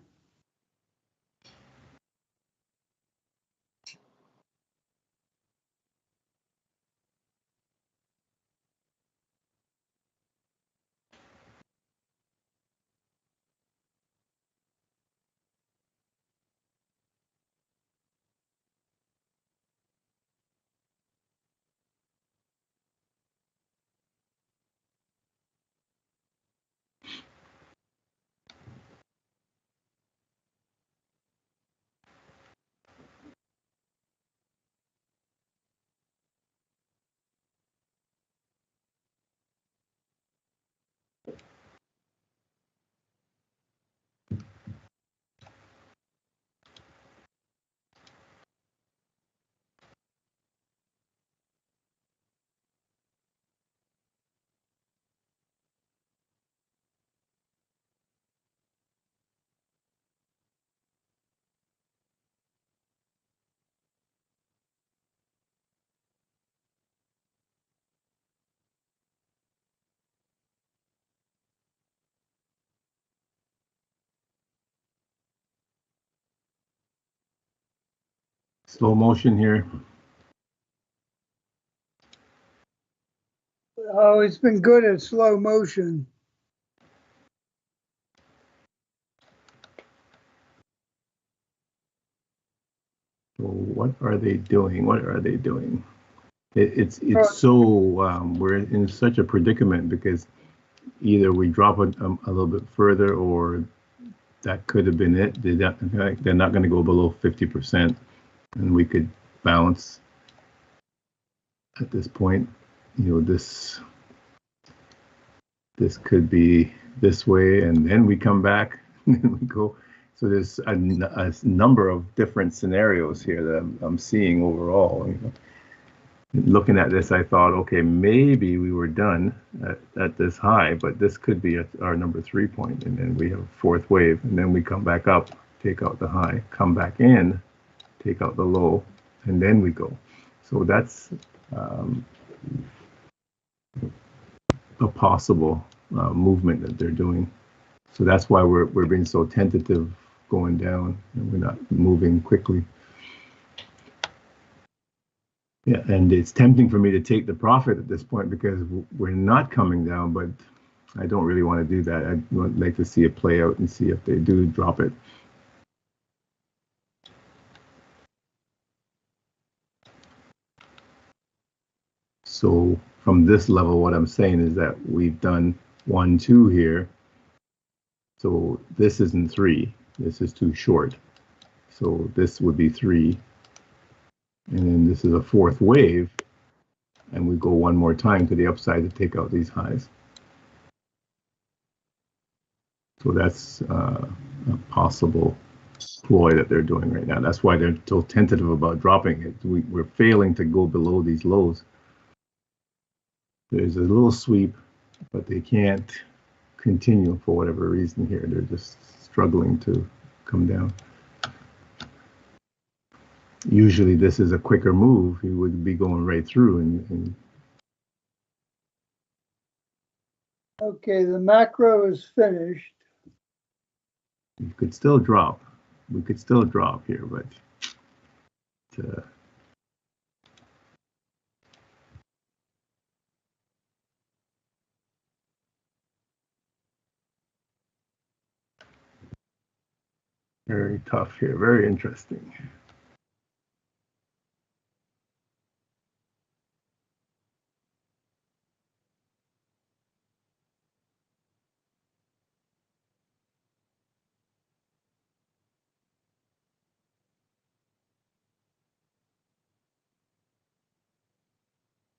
Slow motion here. Oh, it's been good at slow motion. So what are they doing? What are they doing? It's Right. so we're in such a predicament because either we drop it a little bit further, or that could have been it. They're not going to go below 50%, and we could bounce at this point. You know, this could be this way, and then we come back and then we go. So there's a number of different scenarios here that I'm seeing overall. You know. Looking at this, I thought, okay, maybe we were done at this high, but this could be at our number 3 point, and then we have a fourth wave, and then we come back up, take out the high, come back in, take out the low, and then we go. So that's a possible movement that they're doing. So that's why we're being so tentative going down, and we're not moving quickly. Yeah, and it's tempting for me to take the profit at this point because we're not coming down, but I don't really want to do that. I'd like to see it play out and see if they do drop it. So from this level, what I'm saying is that we've done 1, 2 here. So this isn't 3. This is too short. So this would be 3. And then this is a 4th wave. And we go one more time to the upside to take out these highs. So that's a possible ploy that they're doing right now. That's why they're so tentative about dropping it. We're failing to go below these lows. There's a little sweep, but they can't continue for whatever reason here. They're just struggling to come down. Usually this is a quicker move. You would be going right through and Okay, the macro is finished. you could still drop. We could still drop here, but very tough here, very interesting.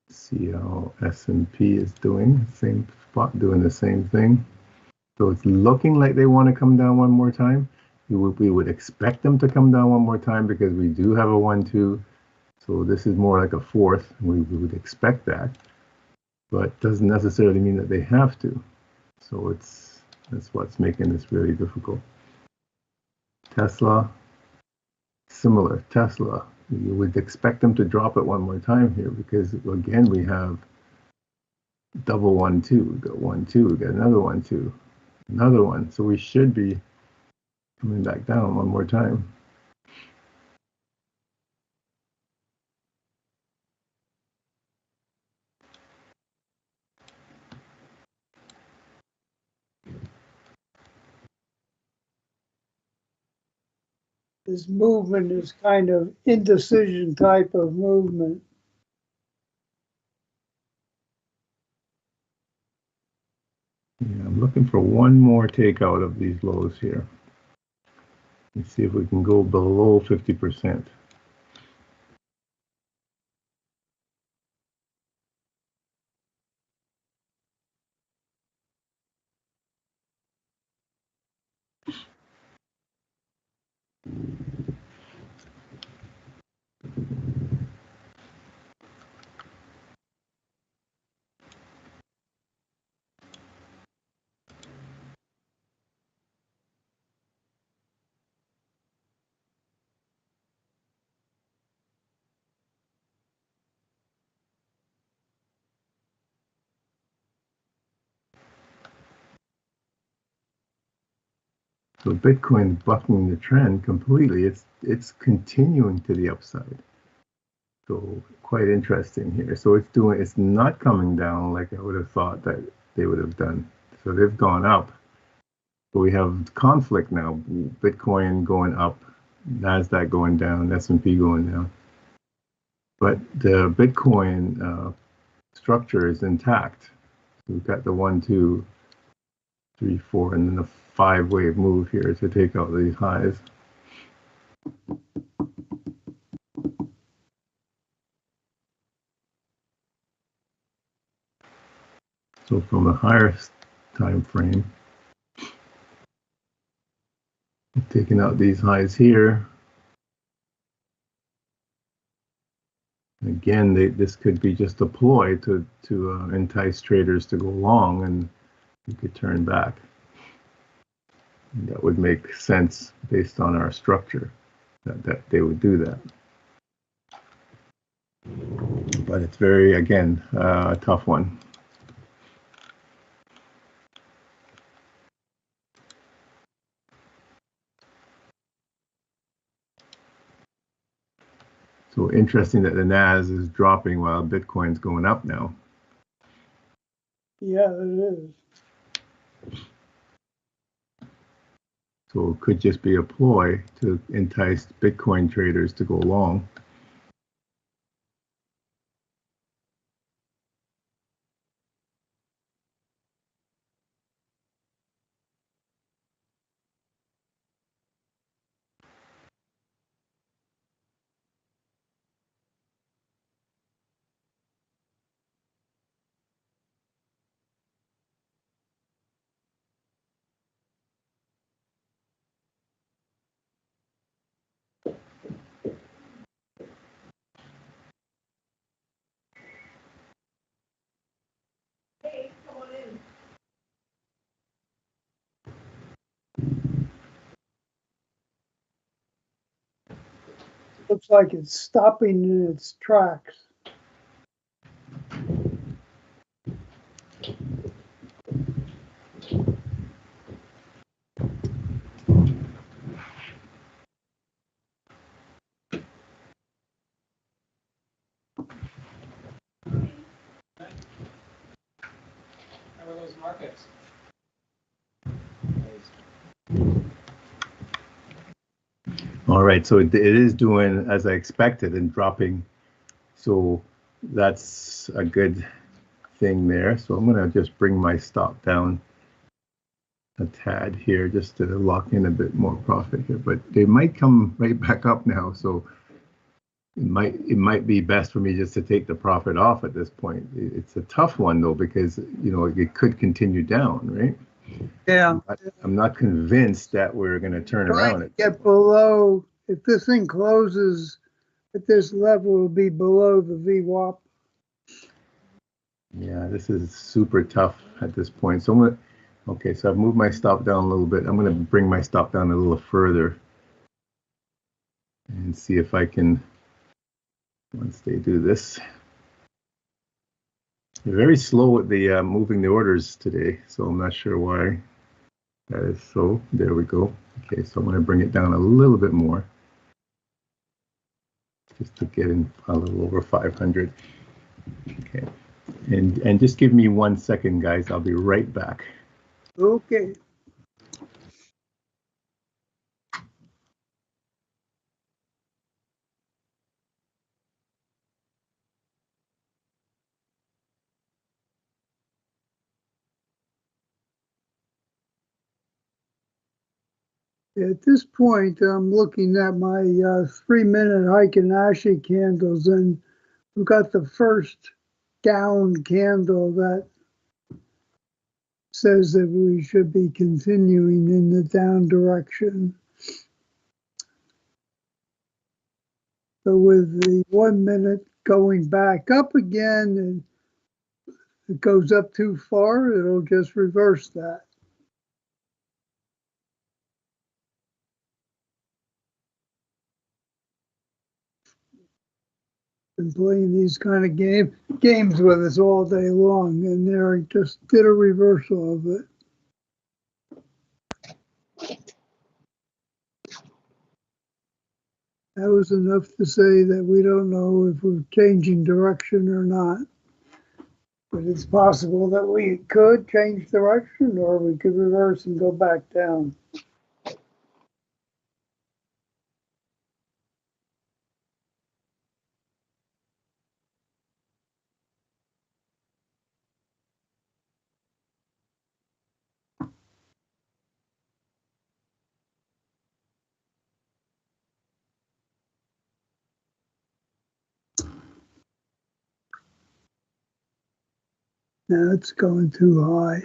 See how S&P is doing, same spot, doing the same thing. So it's looking like they want to come down one more time. We would expect them to come down one more time because we do have a 1, 2. So this is more like a 4th. We would expect that, but doesn't necessarily mean that they have to. So that's what's making this really difficult. Tesla, similar. Tesla, you would expect them to drop it one more time here because again we have double 1, 2. We got 1, 2. We got another 1, 2, another one. So we should be coming back down one more time. This movement is kind of indecision type of movement. Yeah, I'm looking for one more takeout of these lows here. Let's see if we can go below 50%. So Bitcoin bucking the trend completely. It's continuing to the upside. So quite interesting here. So it's not coming down like I would have thought that they would have done. So they've gone up. So we have conflict now. Bitcoin going up, NASDAQ going down, S&P going down. But the Bitcoin structure is intact. So we've got the 1, 2, 3, 4, and then the 5-wave move here to take out these highs. So from a higher time frame, taking out these highs here. Again, this could be just a ploy to entice traders to go long, and you could turn back. And that would make sense based on our structure that they would do that. But it's very, again, a tough one. So interesting that the NAS is dropping while Bitcoin's going up now. Yeah, it is. So it could just be a ploy to entice Bitcoin traders to go long. Looks like it's stopping in its tracks. How are those markets? All right, so it is doing as I expected and dropping. So that's a good thing there. So I'm going to just bring my stop down a tad here just to lock in a bit more profit here. But they might come right back up now. So it might be best for me just to take the profit off at this point. It's a tough one though, because it could continue down, right? Yeah. I'm not convinced that we're going to turn around it. Get below, if this thing closes at this level, it'll be below the VWAP. Yeah, this is super tough at this point. So okay, so I've moved my stop down a little bit. I'm going to bring my stop down a little further and see if I can, once they do this. They're very slow at the moving the orders today, so I'm not sure why that is so. There we go. Okay, so I'm going to bring it down a little bit more just to get in a little over 500. Okay, and just give me 1 second, guys. I'll be right back. Okay. At this point, I'm looking at my 3-minute Heikin-Ashi candles, and we've got the first down candle that says that we should be continuing in the down direction. So with the 1 minute going back up again, and it goes up too far, it'll just reverse that. Been playing these kind of games with us all day long, and there just did a reversal of it. That was enough to say that we don't know if we're changing direction or not. But it's possible that we could change direction, or we could reverse and go back down. Now it's going too high.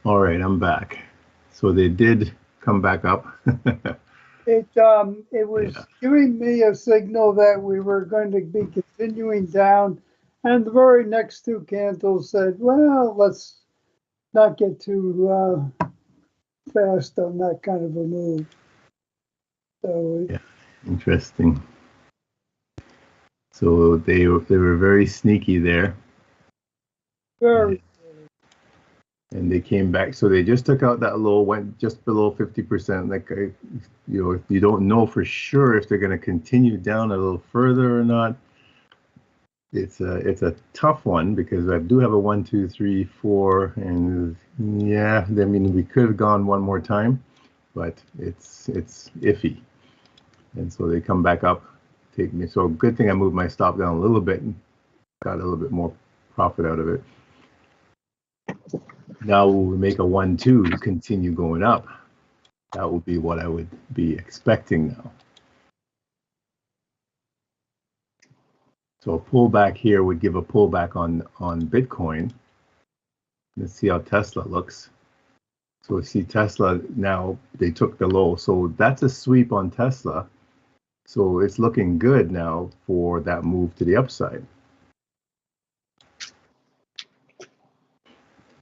All right, I'm back. So they did come back up. It was giving me a signal that we were going to be continuing down, and the very next two candles said, well, let's not get too fast on that kind of a move. So Yeah. Interesting. So they were very sneaky there, very and they came back. So they just took out that low, went just below 50%. Like you don't know for sure if they're going to continue down a little further or not. It's a tough one because I do have a 1, 2, 3, 4, and yeah, I mean we could have gone one more time, but it's iffy. And so they come back up, take me. So good thing I moved my stop down a little bit and got a little bit more profit out of it. Now we make a 1, 2 to continue going up. That would be what I would be expecting now. So a pullback here would give a pullback on Bitcoin. Let's see how Tesla looks. So we see Tesla now, they took the low. So that's a sweep on Tesla. So it's looking good now for that move to the upside.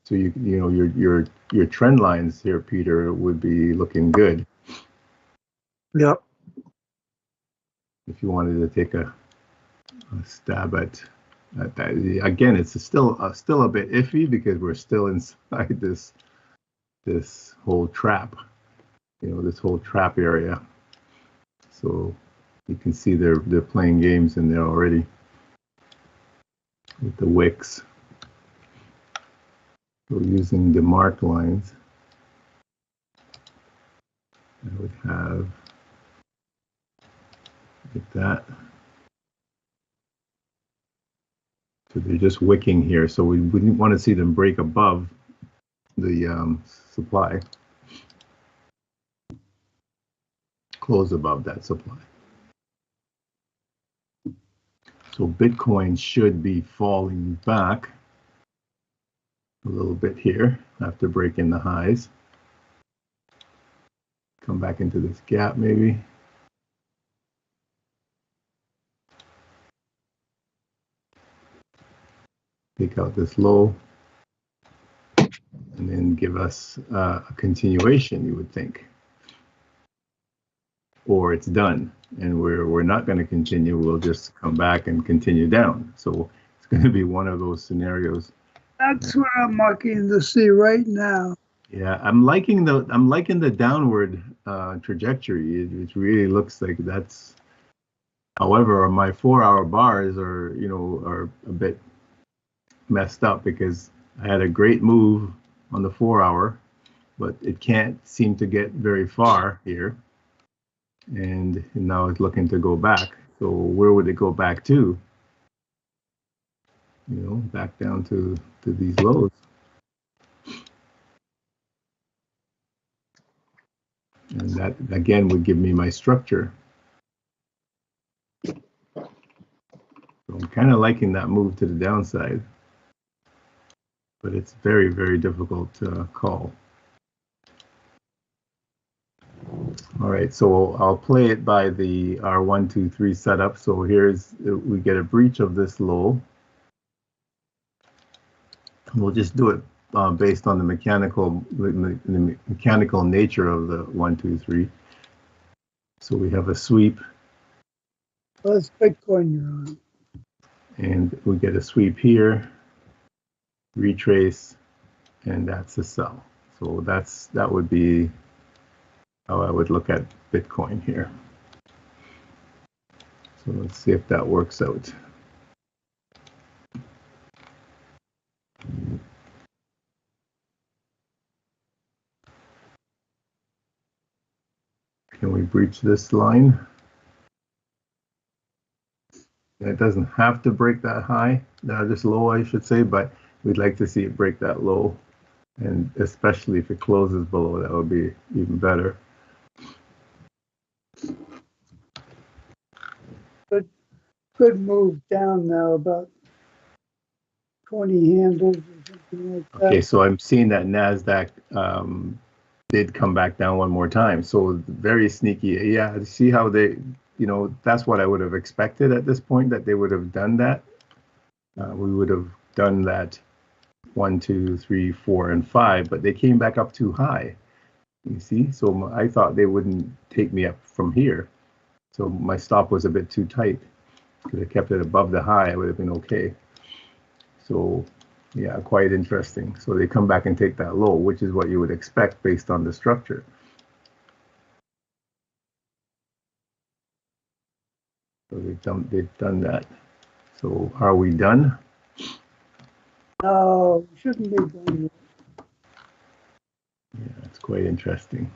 So you know your trend lines here, Peter, would be looking good. Yep. If you wanted to take a stab at that. Again, it's still a bit iffy because we're still inside this whole trap, this whole trap area. So you can see they're playing games in there already with the wicks. So using the marked lines, I would have like that. So they're just wicking here. So we wouldn't want to see them break above the supply. Close above that supply. So Bitcoin should be falling back a little bit here after breaking the highs. Come back into this gap maybe. Take out this low and then give us a continuation, you would think. Or it's done and we're not going to continue. We'll just come back and continue down. So it's going to be one of those scenarios. that's what I'm marking to see right now. Yeah, I'm liking the downward trajectory. It really looks like that's. However, my 4-hour bars are a bit messed up because I had a great move on the 4-hour, but it can't seem to get very far here, and now it's looking to go back. So where would it go back to? Back down to these lows. And that, again, would give me my structure. So I'm kind of liking that move to the downside. But it's very, very difficult to call. All right, so I'll play it by the R1, 2, 3 setup. So we get a breach of this low. We'll just do it based on the mechanical nature of the 1, 2, 3. So we have a sweep. Well, that's Bitcoin you're on. And we get a sweep here, retrace, and that's a sell. So that would be how I would look at Bitcoin here. So let's see if that works out. Can we breach this line? It doesn't have to break that high, this low, I should say, but we'd like to see it break that low. And especially if it closes below, that would be even better. Good move down now, about 20 handles or something like that. Okay, so I'm seeing that NASDAQ did come back down one more time. So very sneaky. Yeah, see how they, that's what I would have expected at this point, that they would have done that. We would have done that 1, 2, 3, 4, and 5, but they came back up too high. You see, so I thought they wouldn't take me up from here. So my stop was a bit too tight. Could have kept it above the high, I would have been okay. So yeah, quite interesting. So they come back and take that low, which is what you would expect based on the structure. So they've done that. So are we done? No, shouldn't be done yet. Yeah, it's quite interesting.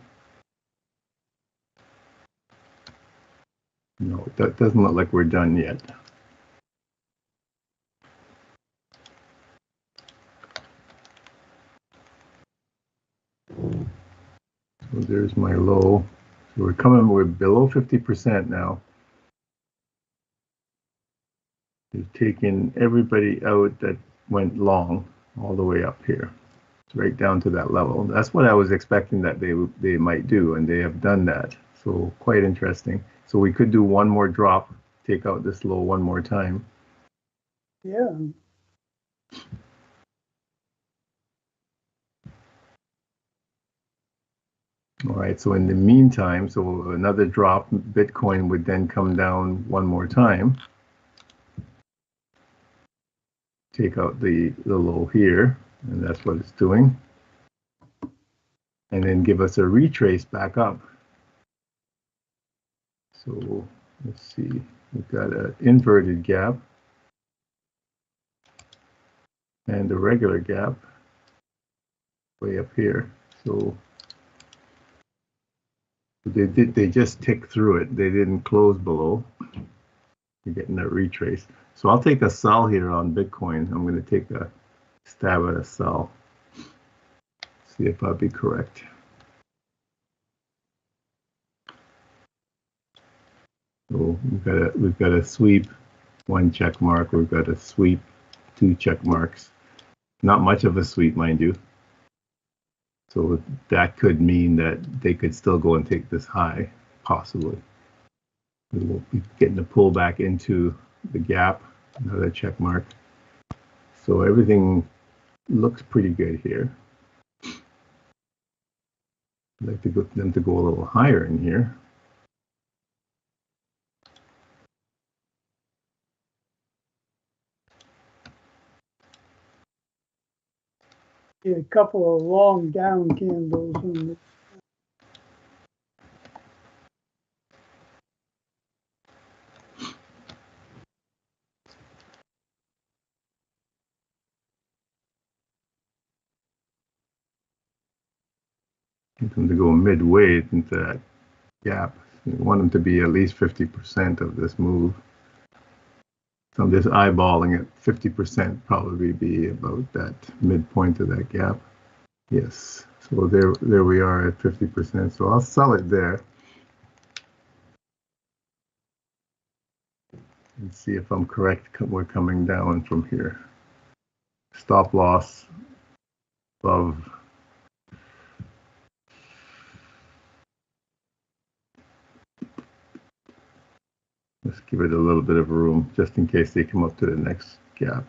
No, that doesn't look like we're done yet. So there's my low. So we're below 50% now. They've taken everybody out that went long all the way up here. Right down to that level. That's what I was expecting that they might do, and they have done that. So quite interesting. So we could do one more drop, take out this low one more time. Yeah. All right, so in the meantime, so another drop, Bitcoin would then come down one more time. Take out the low here, and that's what it's doing. And then give us a retrace back up. So let's see, we've got an inverted gap and a regular gap way up here. So they just ticked through it. They didn't close below. You're getting that retrace. So I'll take a sell here on Bitcoin. I'm going to take a stab at a sell. See if I'll be correct. So we've got a sweep, one check mark. We've got a sweep, two check marks. Not much of a sweep, mind you. So that could mean that they could still go and take this high, possibly. We will be getting a pullback into the gap, another check mark. So everything looks pretty good here. I'd like them to go a little higher in here. Yeah, a couple of long down candles. And Want them to go midway into that gap. You want them to be at least 50% of this move. So I'm just eyeballing it. 50% probably be about that midpoint of that gap. Yes. So there we are at 50%. So I'll sell it there and see if I'm correct. We're coming down from here. Stop loss above. Let's give it a little bit of room just in case they come up to the next gap.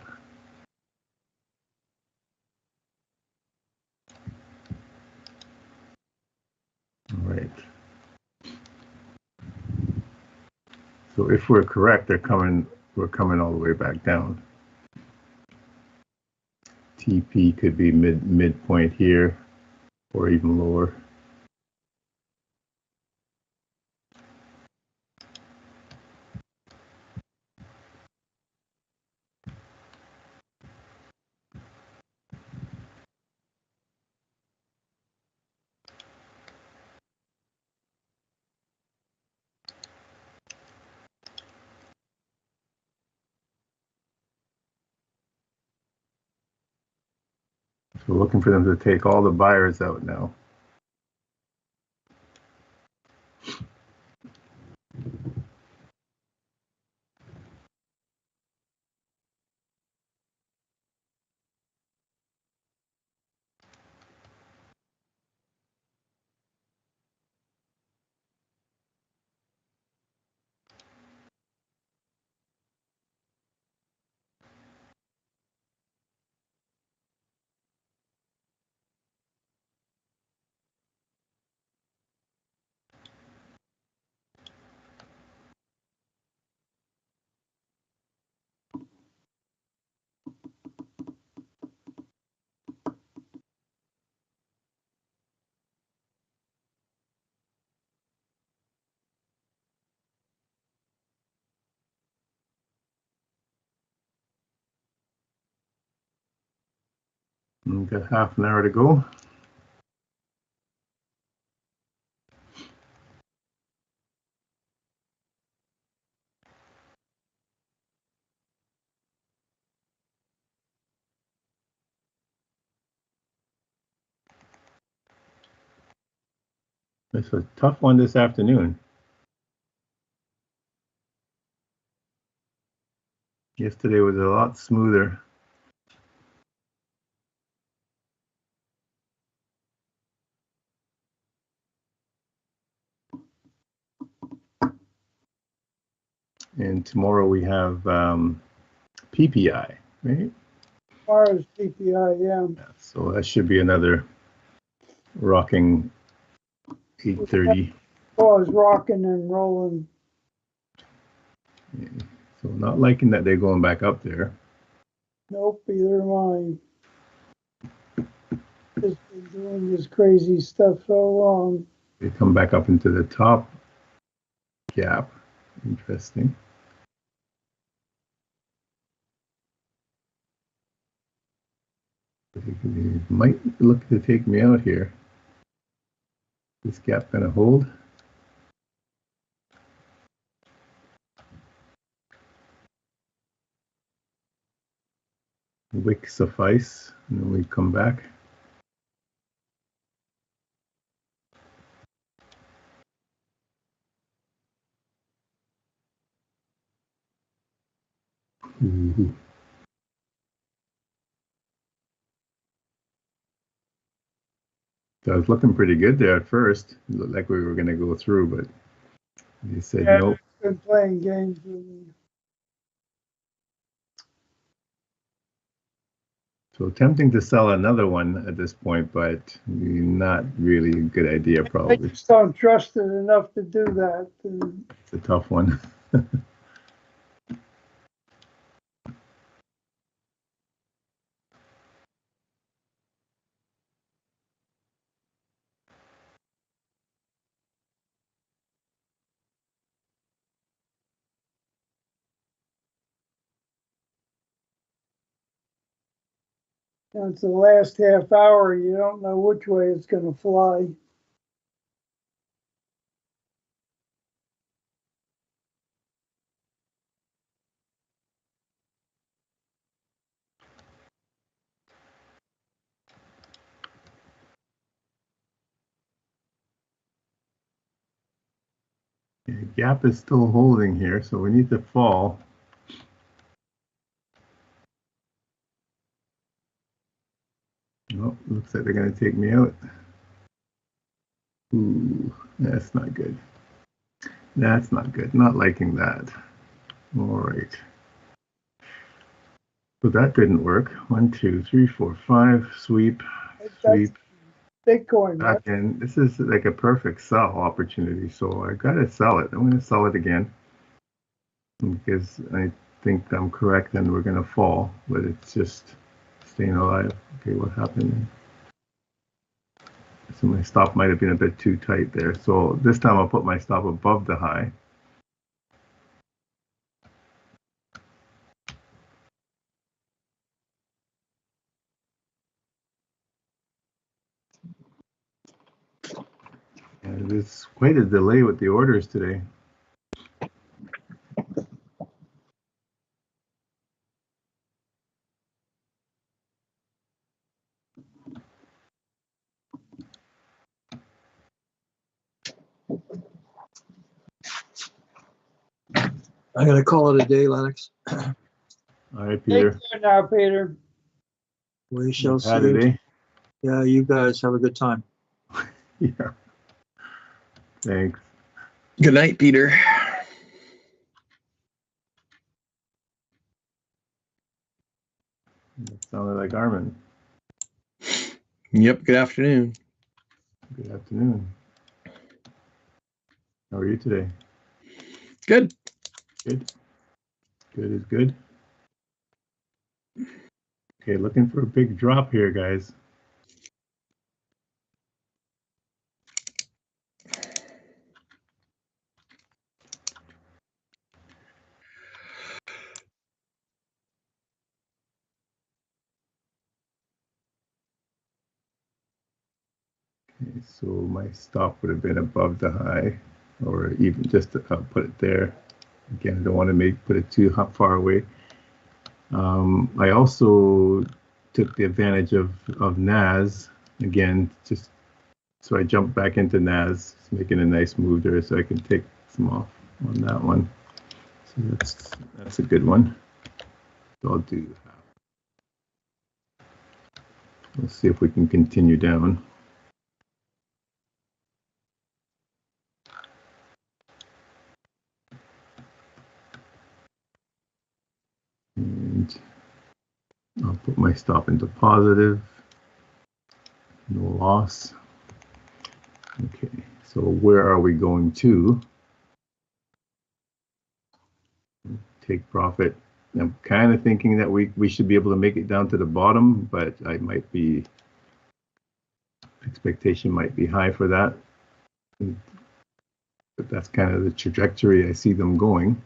All right. So if we're correct, we're coming all the way back down. TP could be midpoint here or even lower. So we're looking for them to take all the buyers out now. We've got half an hour to go. It's a tough one this afternoon. Yesterday was a lot smoother. And tomorrow we have PPI, right? As far as CPI, yeah. So that should be another rocking 8:30. Oh, it's rocking and rolling. So not liking that they're going back up there. Nope, either am I. Just been doing this crazy stuff so long. They come back up into the top gap. Interesting. They might look to take me out here. This gap gonna hold. Wick suffice, and then we come back. Ooh. So I was looking pretty good there at first. It looked like we were going to go through, but they said Yeah, nope. been playing games with me. So tempting to sell another one at this point, but not really a good idea I probably. just don't trust it enough to do that. It's a tough one. It's the last half hour. You don't know which way it's going to fly. The gap is still holding here, so we need to fall. Oh, looks like they're going to take me out. Ooh, that's not good. That's not good. Not liking that. All right. So that didn't work. 1, 2, 3, 4, 5. Sweep, sweep. Bitcoin, right? Back in. This is like a perfect sell opportunity. So I got to sell it. I'm going to sell it again because I think I'm correct and we're going to fall, but it's just staying alive. Okay, what happened? So my stop might have been a bit too tight there. So this time I'll put my stop above the high. And it's quite a delay with the orders today. I'm going to call it a day, Lennox. All right, Take Peter. care now, Peter. We shall You've had see. it, eh? Yeah, you guys have a good time. Yeah. Thanks. Good night, Peter. That sounded like Armin. Yep, good afternoon. Good afternoon. How are you today? Good. Good. Good is good. Okay, looking for a big drop here, guys. Okay, so my stop would have been above the high, or even just I'll put it there. Again, I don't want to put it too far away. I also took the advantage of NAS again, just so I jumped back into NAS, making a nice move there, so I can take some off on that one. So that's a good one. So I'll do half. Let's see if we can continue down. And I'll put my stop into positive. No loss. Okay, so where are we going to? Take profit. I'm kind of thinking that we should be able to make it down to the bottom, but expectation might be high for that. But that's kind of the trajectory I see them going.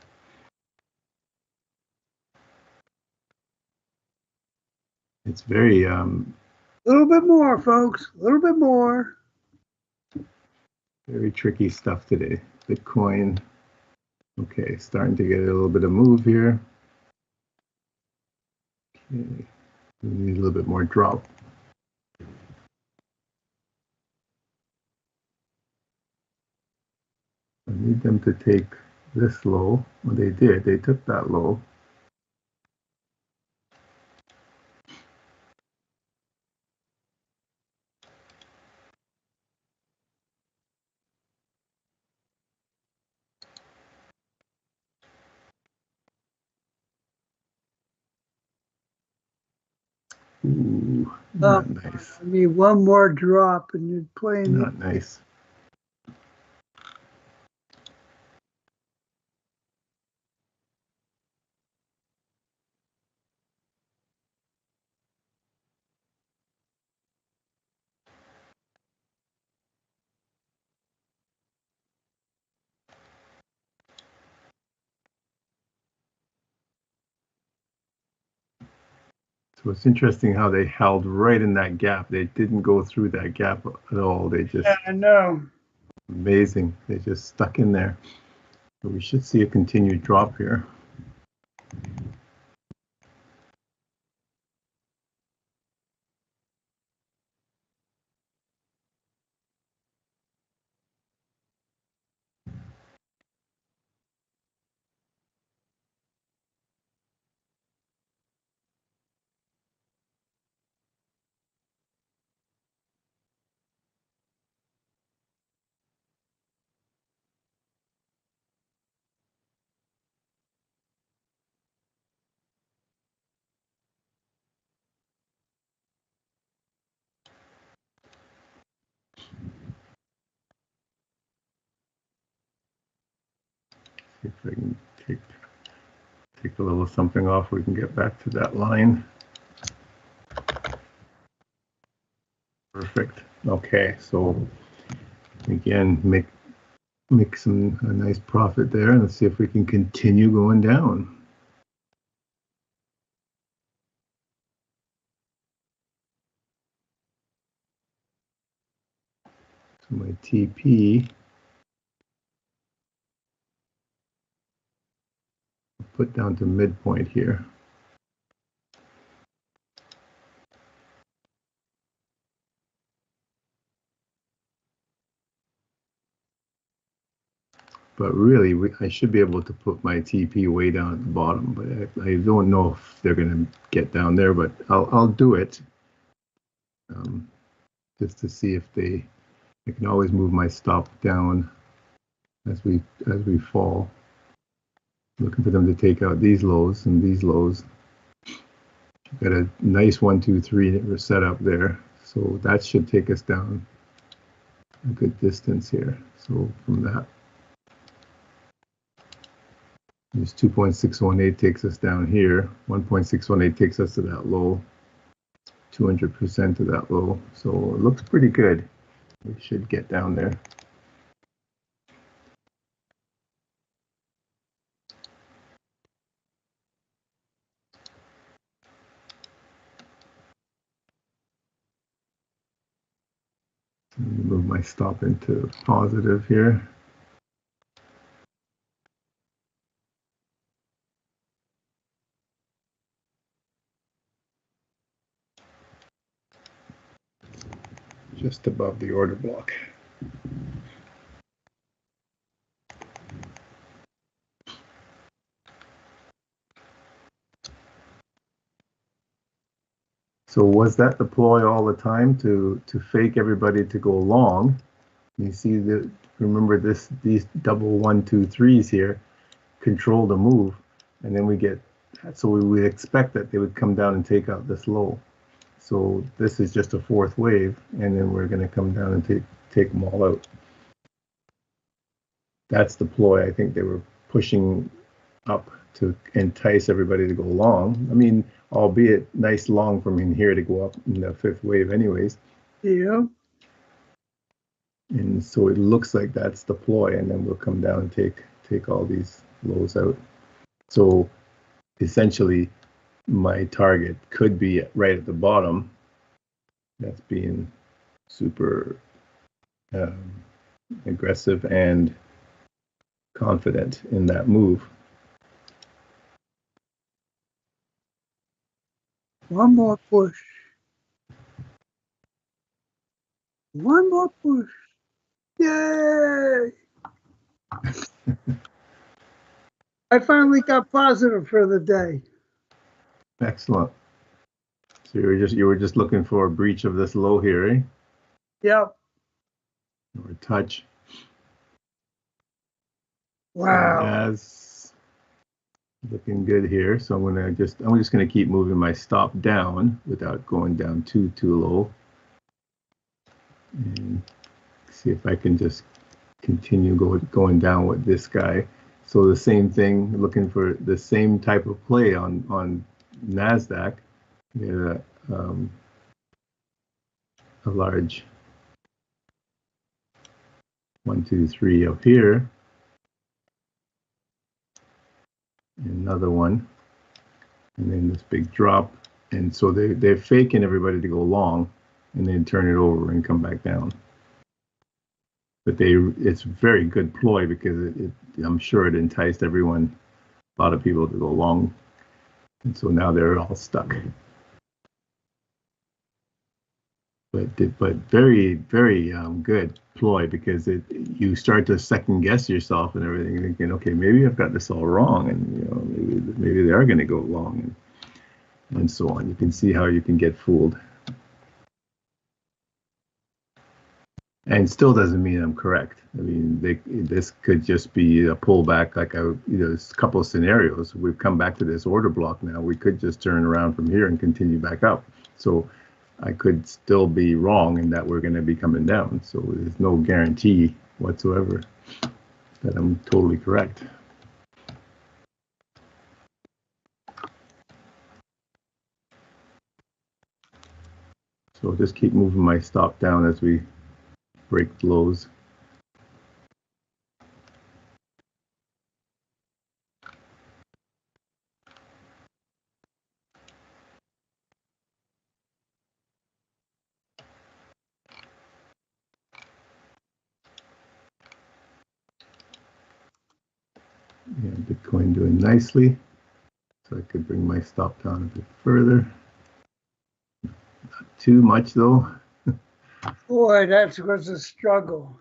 It's very A little bit more, folks. A little bit more. very tricky stuff today. Bitcoin. Okay, starting to get a little bit of move here. Okay, we need a little bit more drop. I need them to take this low. Well, they did. They took that low. Ooh, not nice. I need one more drop, and you're playing. Not nice. So it's interesting how they held right in that gap. They didn't go through that gap at all. They just, Yeah, I know. amazing. They just stuck in there. So we should see a continued drop here. See if I can take a little something off. We can get back to that line. Perfect. Okay, so again, make a nice profit there, and let's see if we can continue going down. So my TP, put down to midpoint here. But really, I should be able to put my TP way down at the bottom, but I don't know if they're going to get down there, but I'll do it just to see if I can always move my stop down as we fall. Looking for them to take out these lows and these lows. Got a nice 1, 2, 3 setup there, so that should take us down a good distance here. So from that, this 2.618 takes us down here. 1.618 takes us to that low. 200% to that low. So it looks pretty good. We should get down there. Move my stop into positive here. Just above the order block. So was that the ploy all the time to fake everybody to go long? You see remember these double 1, 2, 3s here control the move, and then we get, so we would expect that they would come down and take out this low. So this is just a fourth wave, and then we're going to come down and take them all out. That's the ploy. I think they were pushing up to entice everybody to go long. I mean, albeit nice long from in here to go up in the fifth wave anyways. Yeah. And so it looks like that's the ploy, and then we'll come down and take all these lows out. So essentially, my target could be right at the bottom. That's being super aggressive and confident in that move. One more push. One more push. Yay! I finally got positive for the day. Excellent. So you were just looking for a breach of this low here, eh? Yep. Or a touch. Wow. As looking good here. So I'm just gonna keep moving my stop down without going down too low. And see if I can just continue going down with this guy. So the same thing, looking for the same type of play on NASDAQ. Yeah, a large 1, 2, 3 up here. Another one, and then this big drop, and so they're faking everybody to go long, and then turn it over and come back down. But it's very good ploy because I'm sure it enticed everyone, a lot of people to go long, and so now they're all stuck. But very good ploy because you start to second guess yourself and everything, thinking, okay, maybe I've got this all wrong, and maybe they are going to go long, and so on. You can see how you can get fooled, and still doesn't mean I'm correct. I mean, this could just be a pullback, like a couple of scenarios. We've come back to this order block now. We could just turn around from here and continue back up. So I could still be wrong in that we're going to be coming down. So there's no guarantee whatsoever that I'm totally correct. So just keep moving my stop down as we break lows. Yeah, Bitcoin doing nicely. So I could bring my stop down a bit further. Not too much though. Boy, that was a struggle.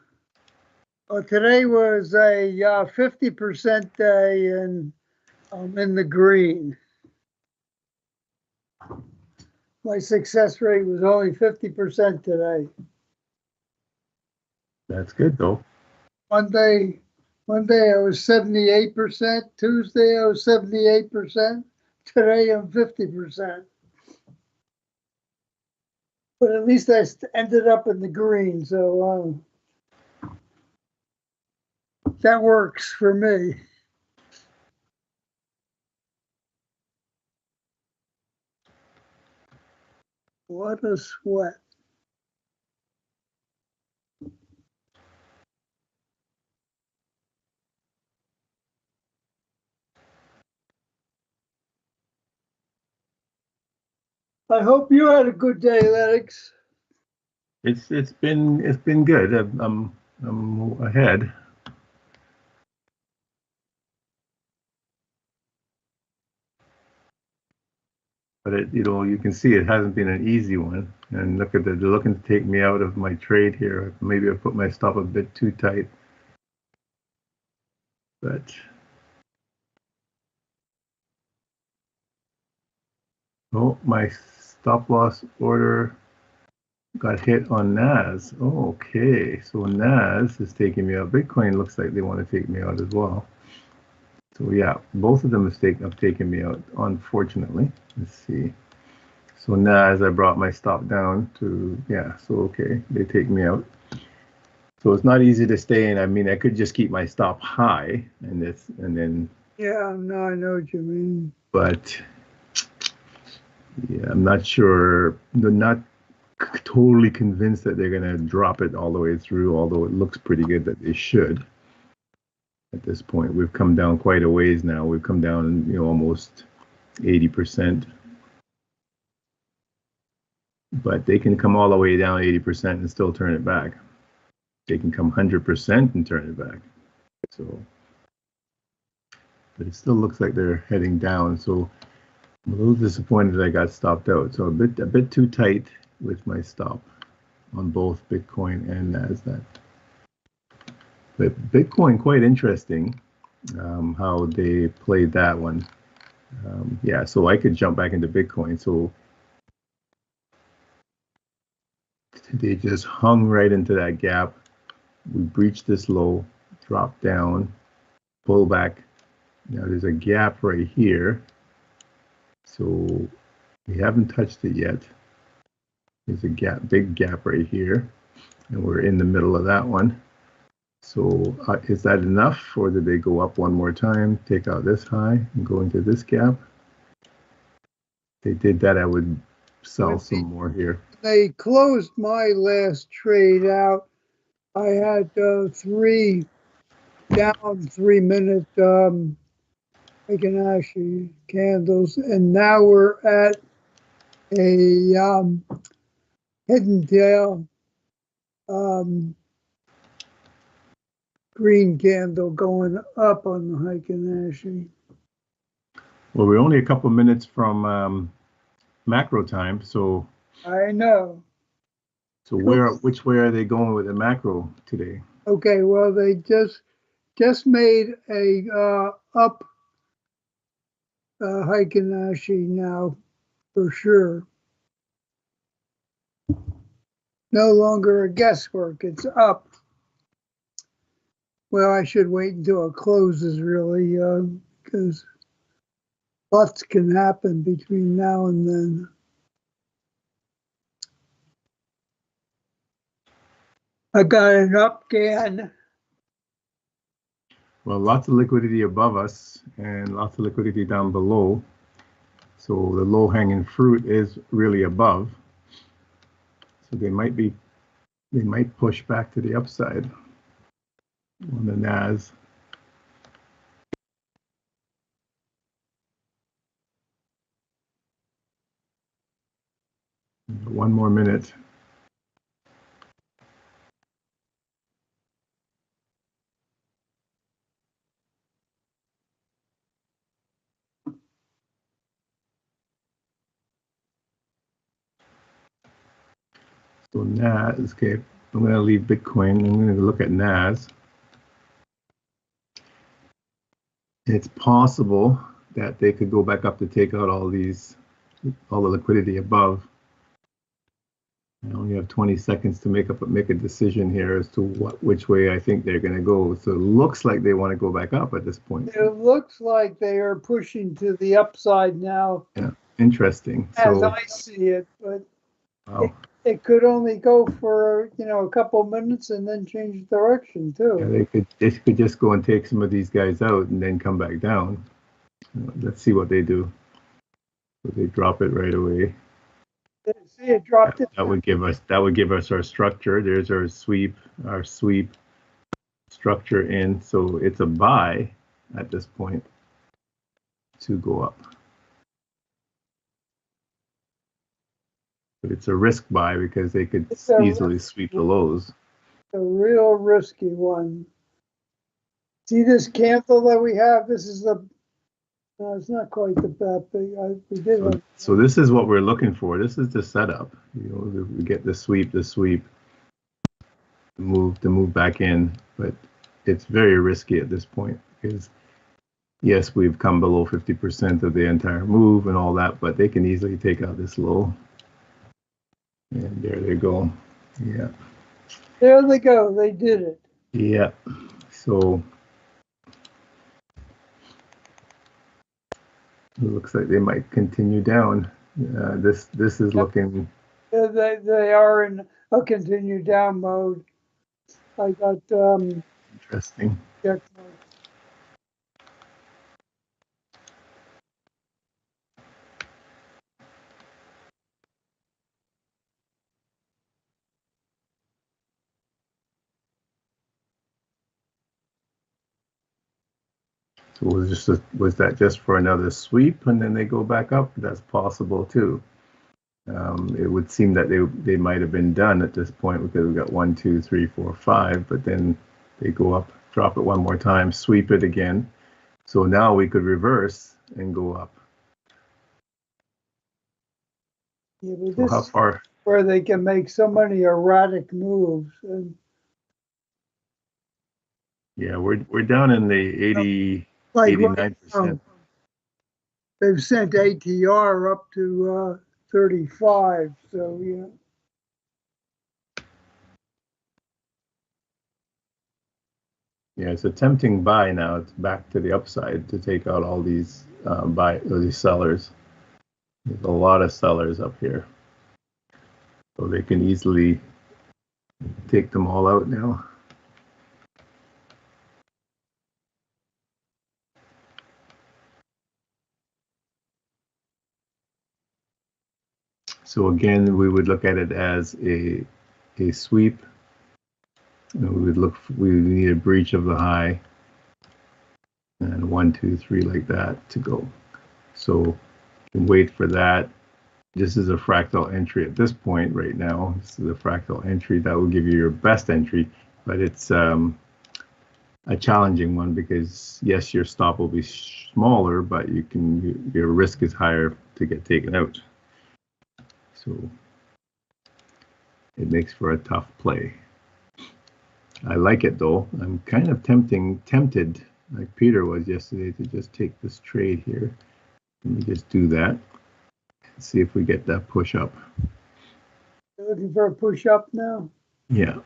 Well, today was a 50% day, and I'm in the green. My success rate was only 50% today. That's good though. Monday I was 78%. Tuesday I was 78%. Today I'm 50%. But at least I ended up in the green, so that works for me. What a sweat. I hope you had a good day, Lennox. It's been good. I'm ahead. But you can see it hasn't been an easy one. And look at they're looking to take me out of my trade here. Maybe I put my stop a bit too tight. But oh, my stop loss order got hit on NAS. Oh, okay, so NAS is taking me out. Bitcoin looks like they want to take me out as well. So yeah, both of them have taken me out, unfortunately. Let's see. So NAS, I brought my stop down to, yeah, so okay, they take me out. So it's not easy to stay in. I mean, I could just keep my stop high and then. Yeah, no, I know what you mean. But yeah, I'm not sure. They're not totally convinced that they're going to drop it all the way through, although it looks pretty good that they should. At this point, we've come down quite a ways now. We've come down, almost 80%. But they can come all the way down 80% and still turn it back. They can come 100% and turn it back. So, but it still looks like they're heading down. So I'm a little disappointed I got stopped out. So a bit too tight with my stop on both Bitcoin and NASDAQ. But Bitcoin, quite interesting how they played that one. Yeah, so I could jump back into Bitcoin. So they just hung right into that gap. We breached this low, dropped down, pull back. Now there's a gap right here. So we haven't touched it yet. There's a gap, big gap right here. And we're in the middle of that one. So is that enough, or did they go up one more time, take out this high and go into this gap? If they did that, I would sell some more here. They closed my last trade out. I had 3 down 3 minute Fibonacci candles, and now we're at a hidden tail green candle going up on the Fibonacci. Well, we're only a couple minutes from macro time, so I know. So which way are they going with the macro today? Okay, well, they just made a up Fibonacci now for sure. No longer a guesswork, it's up. Well, I should wait until it closes really, because lots can happen between now and then. I got an up again. Well, lots of liquidity above us and lots of liquidity down below. So the low-hanging fruit is really above. So they might push back to the upside on the NAS. One more minute. So NAS, okay, I'm going to leave Bitcoin. I'm going to look at NAS. It's possible that they could go back up to take out all the liquidity above. I only have 20 seconds to make a decision here as to which way I think they're going to go. So it looks like they want to go back up at this point. It looks like they are pushing to the upside now. Yeah, interesting. As I see it, but wow. it could only go for a couple minutes and then change direction too. Yeah, they could just go and take some of these guys out and then come back down. Let's see what they do. So they drop it right away. See, it dropped it. That would give us our structure. There's our sweep structure in. So it's a buy at this point to go up. But it's a risk buy because they could It's a easily sweep the lows. a real risky one. See this candle that we have? This is the, no, it's not quite that big. We did have. So this is what we're looking for. This is the setup. You know, we get the sweep, the move back in, but it's very risky at this point because yes, we've come below 50% of the entire move and all that, but they can easily take out this low. And there they go. Yeah. There they go. They did it. Yeah. So it looks like they might continue down. This is looking. They are in a continued down mode. I got Interesting. check mark. So was that just for another sweep and then they go back up? That's possible too. It would seem that they might have been done at this point because we've got 1, 2, 3, 4, 5, but then they go up, drop it one more time, sweep it again. So now we could reverse and go up. Yeah, but So this how is far? where they can make so many erratic moves. And Yeah, we're down in the 80, like 89%. they've sent ATR up to 35. So yeah. Yeah, it's a tempting buy now. It's back to the upside to take out all these these sellers. There's a lot of sellers up here, so they can easily take them all out now. So again, we would look at it as a sweep. We need a breach of the high, and 1, 2, 3 like that to go. So you can wait for that. This is a fractal entry at this point right now. This is a fractal entry that will give you your best entry, but it's a challenging one because yes, your stop will be smaller, but your risk is higher to get taken out. So it makes for a tough play. I like it though. I'm kind of tempted, like Peter was yesterday, to just take this trade here. Let me just do that. See if we get that push up. You're looking for a push up now? Yeah,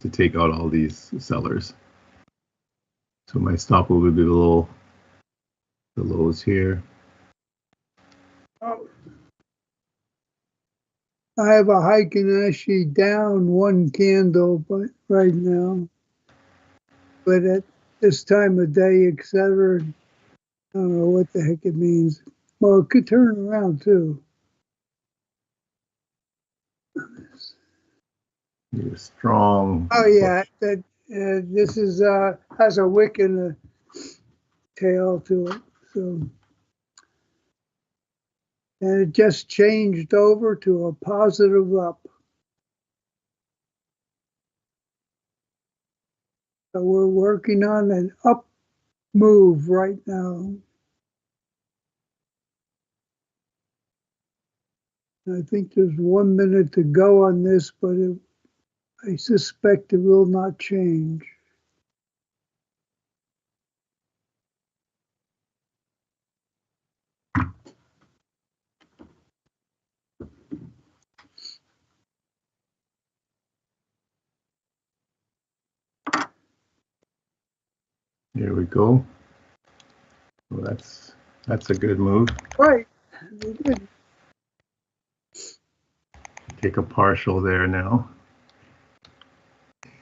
to take out all these sellers. So my stop will be below the lows here. Oh. I have a Heiken actually down one candle, but right now. But at this time of day, etc., I don't know what the heck it means. Well, it could turn around too. Need a strong. Oh yeah, that this is has a wick and a tail to it. So, and it just changed over to a positive up. So we're working on an up move right now. I think there's 1 minute to go on this, but I suspect it will not change. Here we go. Well, that's a good move. Right. Take a partial there now.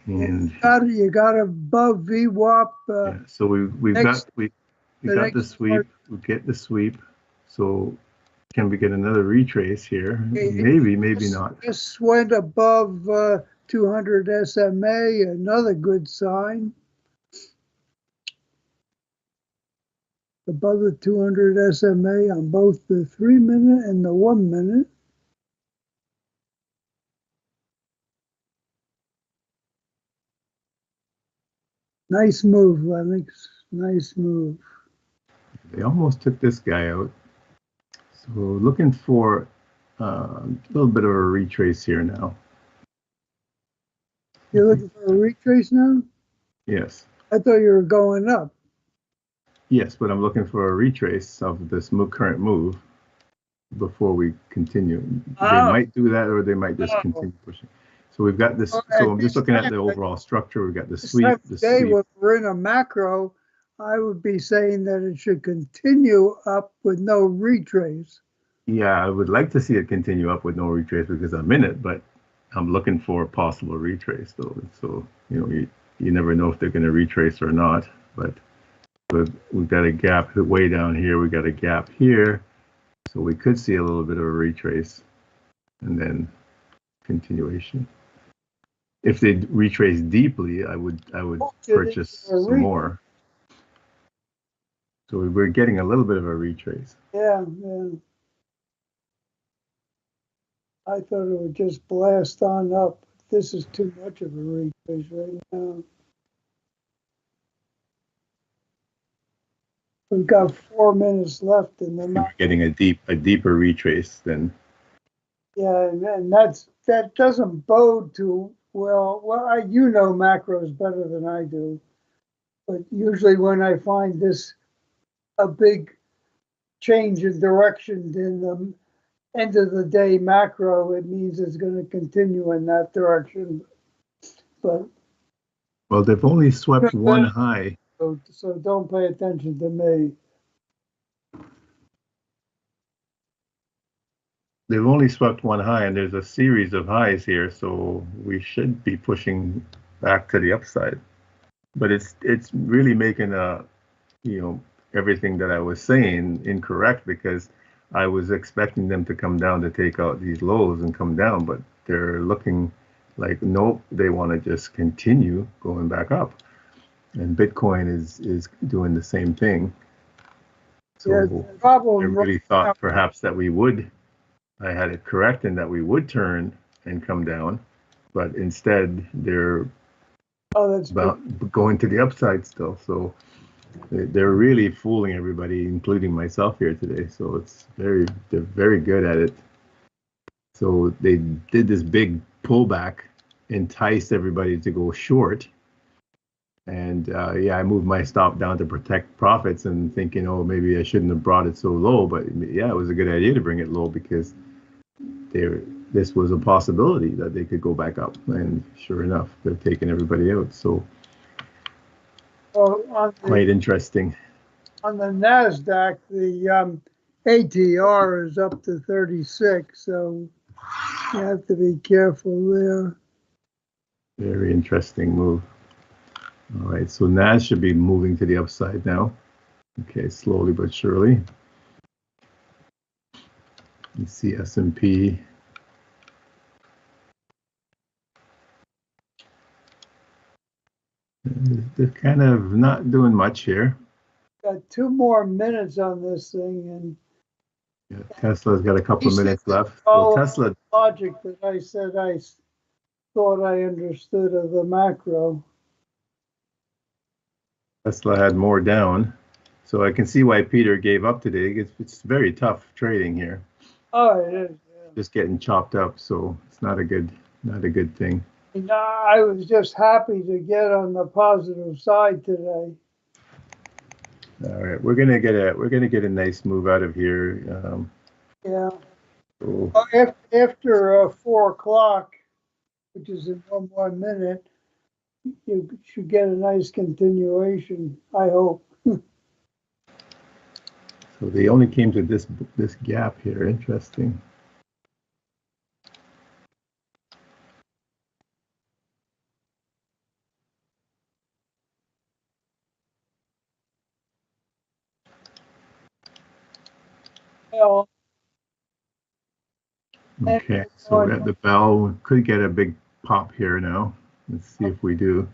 And You got above VWAP. yeah, so we got the sweep. We get the sweep. So can we get another retrace here? Maybe not. This went above 200 SMA, another good sign. Above the 200 SMA on both the 3 minute and the 1 minute. Nice move, Lennox. Nice move. They almost took this guy out. So looking for a little bit of a retrace here now. You're looking for a retrace now? Yes. I thought you were going up. Yes, but I'm looking for a retrace of this current move before we continue. They Oh. might do that, or they might just Oh. continue pushing. So we've got this. Well, So at I'm just this looking at time, the overall structure. We've got the This sweep. time The of day, sweep. when we're in a macro, I would be saying that it should continue up with no retrace. Yeah, I would like to see it continue up with no retrace because I'm in it, but I'm looking for a possible retrace though. So you never know if they're going to retrace or not. But we've got a gap way down here. We got a gap here, so we could see a little bit of a retrace, and then continuation. If they retrace deeply, I would purchase some more. So we're getting a little bit of a retrace. Yeah. I thought it would just blast on up. This is too much of a retrace right now. We've got 4 minutes left in the We're getting a deeper retrace than. Yeah, and that doesn't bode too well. Well, you know macros better than I do, but usually when I find a big change in direction in the end of the day macro, it means it's going to continue in that direction. But well, they've only swept one high. So don't pay attention to me. They've only swept one high, and there's a series of highs here, so we should be pushing back to the upside. But it's really making everything that I was saying incorrect, because I was expecting them to come down to take out these lows and come down, but they're looking like nope, they want to just continue going back up, and Bitcoin is doing the same thing. So yeah, the problem I really thought perhaps that I had it correct and that we would turn and come down, but instead they're going to the upside still. So they're really fooling everybody, including myself here today. So they're very good at it. So they did this big pullback, enticed everybody to go short. And I moved my stop down to protect profits and thinking, oh, maybe I shouldn't have brought it so low. But yeah, it was a good idea to bring it low because this was a possibility that they could go back up. And sure enough, they're taking everybody out. So quite interesting. On the NASDAQ, the ATR is up to 36, so you have to be careful there. Very interesting move. All right, so NAS should be moving to the upside now. Okay, slowly but surely. You see S&P. They're kind of not doing much here. Got 2 more minutes on this thing, and yeah, Tesla's got a couple of minutes left. All Tesla logic that I said I thought I understood of the macro. Tesla had more down, so I can see why Peter gave up today. It's very tough trading here. Oh, it is. Yeah. Just getting chopped up, so it's not a good thing. And I was just happy to get on the positive side today. All right, we're gonna get a nice move out of here. Yeah. So, after 4 o'clock, which is in 1 more minute, you should get a nice continuation, I hope. so they only came to this gap here. Interesting. Well, Okay, so we're at the bell. We could get a big pop here now. Let's see if we do.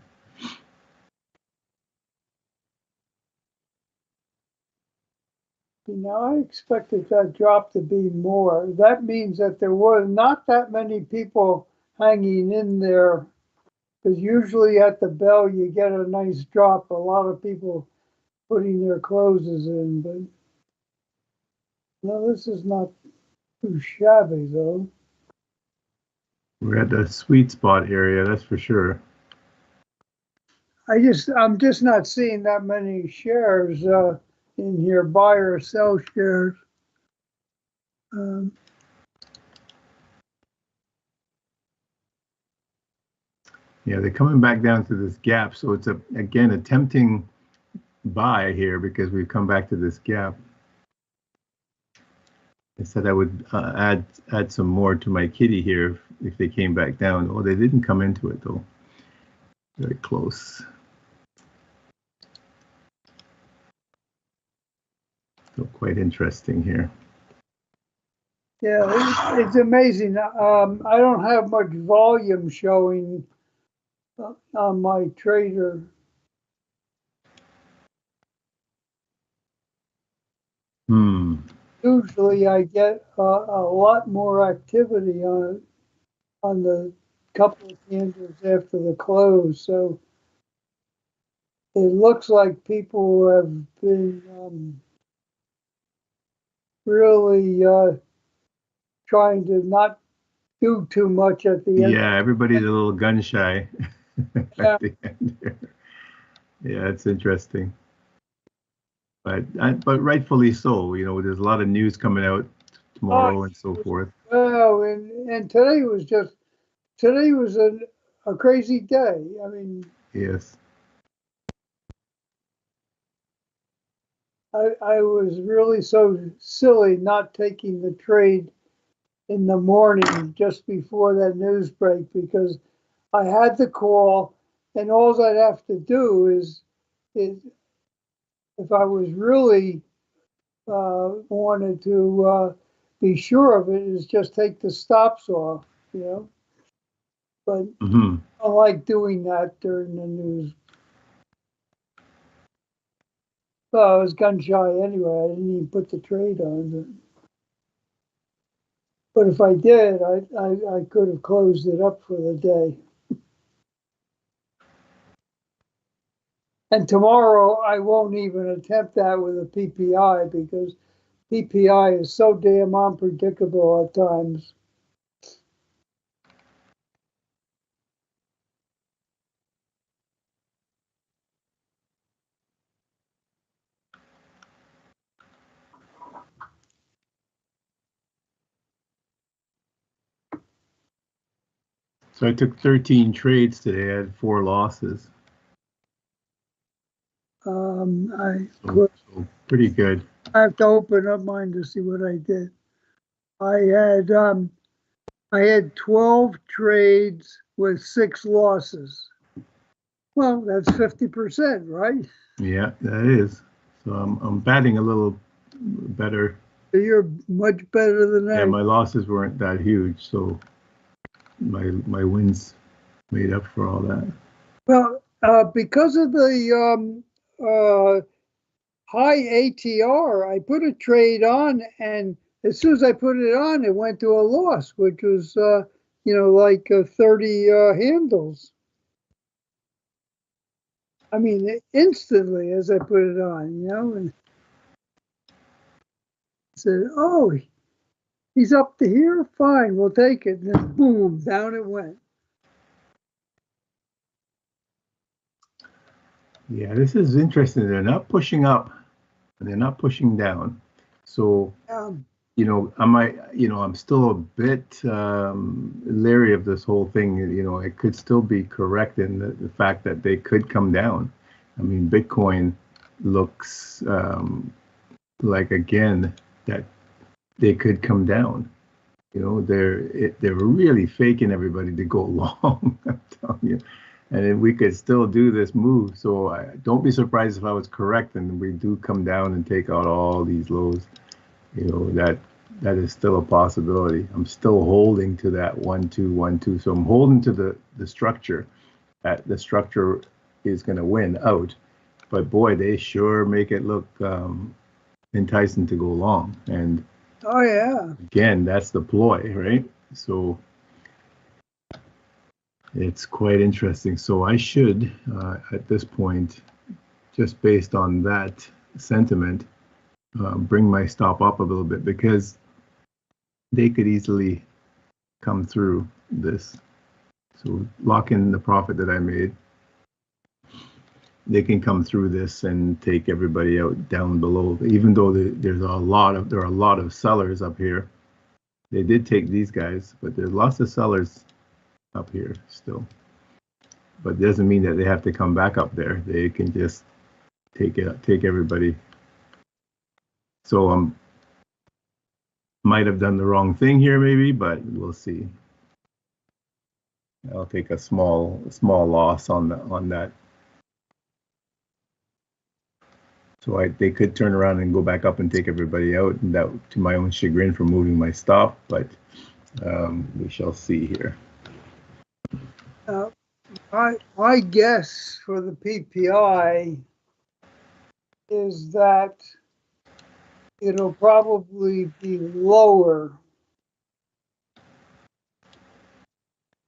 I expected that drop to be more. That means that there were not that many people hanging in there Because usually at the bell you get a nice drop. A lot of people putting their closes in, but no, this is not too shabby though. We're at the sweet spot area, that's for sure. I'm just not seeing that many shares in here, buy or sell shares. Yeah, they're coming back down to this gap, so it's again a tempting buy here because we've come back to this gap. I said I would add some more to my kitty here if they came back down. Oh, they didn't come into it though. Very close. So quite interesting here. Yeah, it's amazing. I don't have much volume showing on my trader. Usually I get a lot more activity on the couple of candles after the close. So it looks like people have been really trying to not do too much at the end. Yeah, everybody's a little gun shy Yeah. at the end there. Yeah, it's interesting. But rightfully so. You know, there's a lot of news coming out tomorrow and so forth. Well, and today was a crazy day. I mean, Yes. I was really so silly not taking the trade in the morning just before that news break because I had the call, and all I'd have to do is if I was really wanted to be sure of it, is just take the stops off, you know. But I like doing that during the news. Well, I was gun shy anyway. I didn't even put the trade on. But if I did, I could have closed it up for the day. And tomorrow I won't even attempt that with a PPI because PPI is so damn unpredictable at times. So I took 13 trades today. I had 4 losses. So pretty good. I have to open up mine to see what I did. I had 12 trades with 6 losses. Well, that's 50%, right? Yeah, that is. So I'm batting a little better. You're much better than that. Yeah, my losses weren't that huge, so my wins made up for all that. Well, because of the high ATR, I put a trade on, and as soon as I put it on, it went to a loss, which was, like 30 handles. I mean, instantly as I put it on, and I said, oh, he's up to here? Fine, we'll take it. And then boom, down it went. Yeah, this is interesting. They're not pushing up and they're not pushing down. So, I'm still a bit leery of this whole thing. It could still be correct in the fact that they could come down. I mean, Bitcoin looks like, again, that they could come down. They're really faking everybody to go long, I'm telling you. And we could still do this move. So don't be surprised if I was correct and we do come down and take out all these lows. That is still a possibility. I'm still holding to that 1 2 1 2. So I'm holding to the structure. That the structure is going to win out. But boy, they sure make it look enticing to go long. And oh yeah, again, that's the ploy, right? So it's quite interesting. So I should, at this point, just based on that sentiment, bring my stop up a little bit because they could easily come through this. So lock in the profit that I made. They can come through this and take everybody out down below. Even though there are a lot of sellers up here. They did take these guys, but there's lots of sellers up here still. But it doesn't mean that they have to come back up there. They can just take everybody. So might have done the wrong thing here maybe, but we'll see. I'll take a small loss on that. So they could turn around and go back up and take everybody out, and that to my own chagrin for moving my stop, but we shall see here. My guess for the PPI is that it'll probably be lower,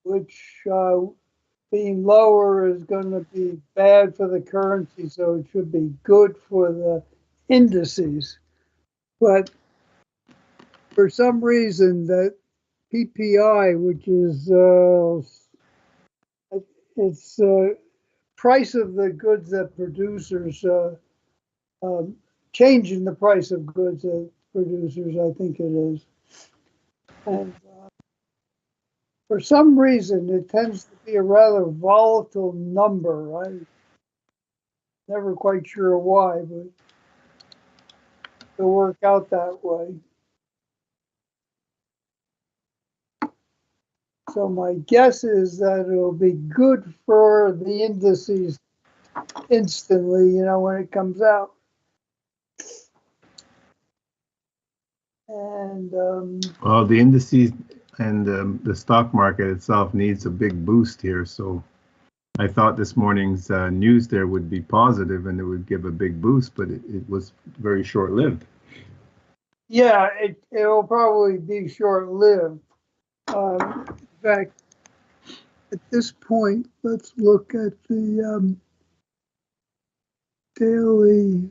which being lower is going to be bad for the currency, so it should be good for the indices. But for some reason, that PPI, which is it's price of the goods that producers changing the price of goods that producers, I think it is, and for some reason, it tends to be a rather volatile number. I'm never quite sure why, but it'll work out that way. So my guess is that it'll be good for the indices instantly, when it comes out. And well, the indices and the stock market itself needs a big boost here. So I thought this morning's news there would be positive and it would give a big boost, but it was very short-lived. Yeah, it'll probably be short-lived. In fact, at this point, let's look at the daily.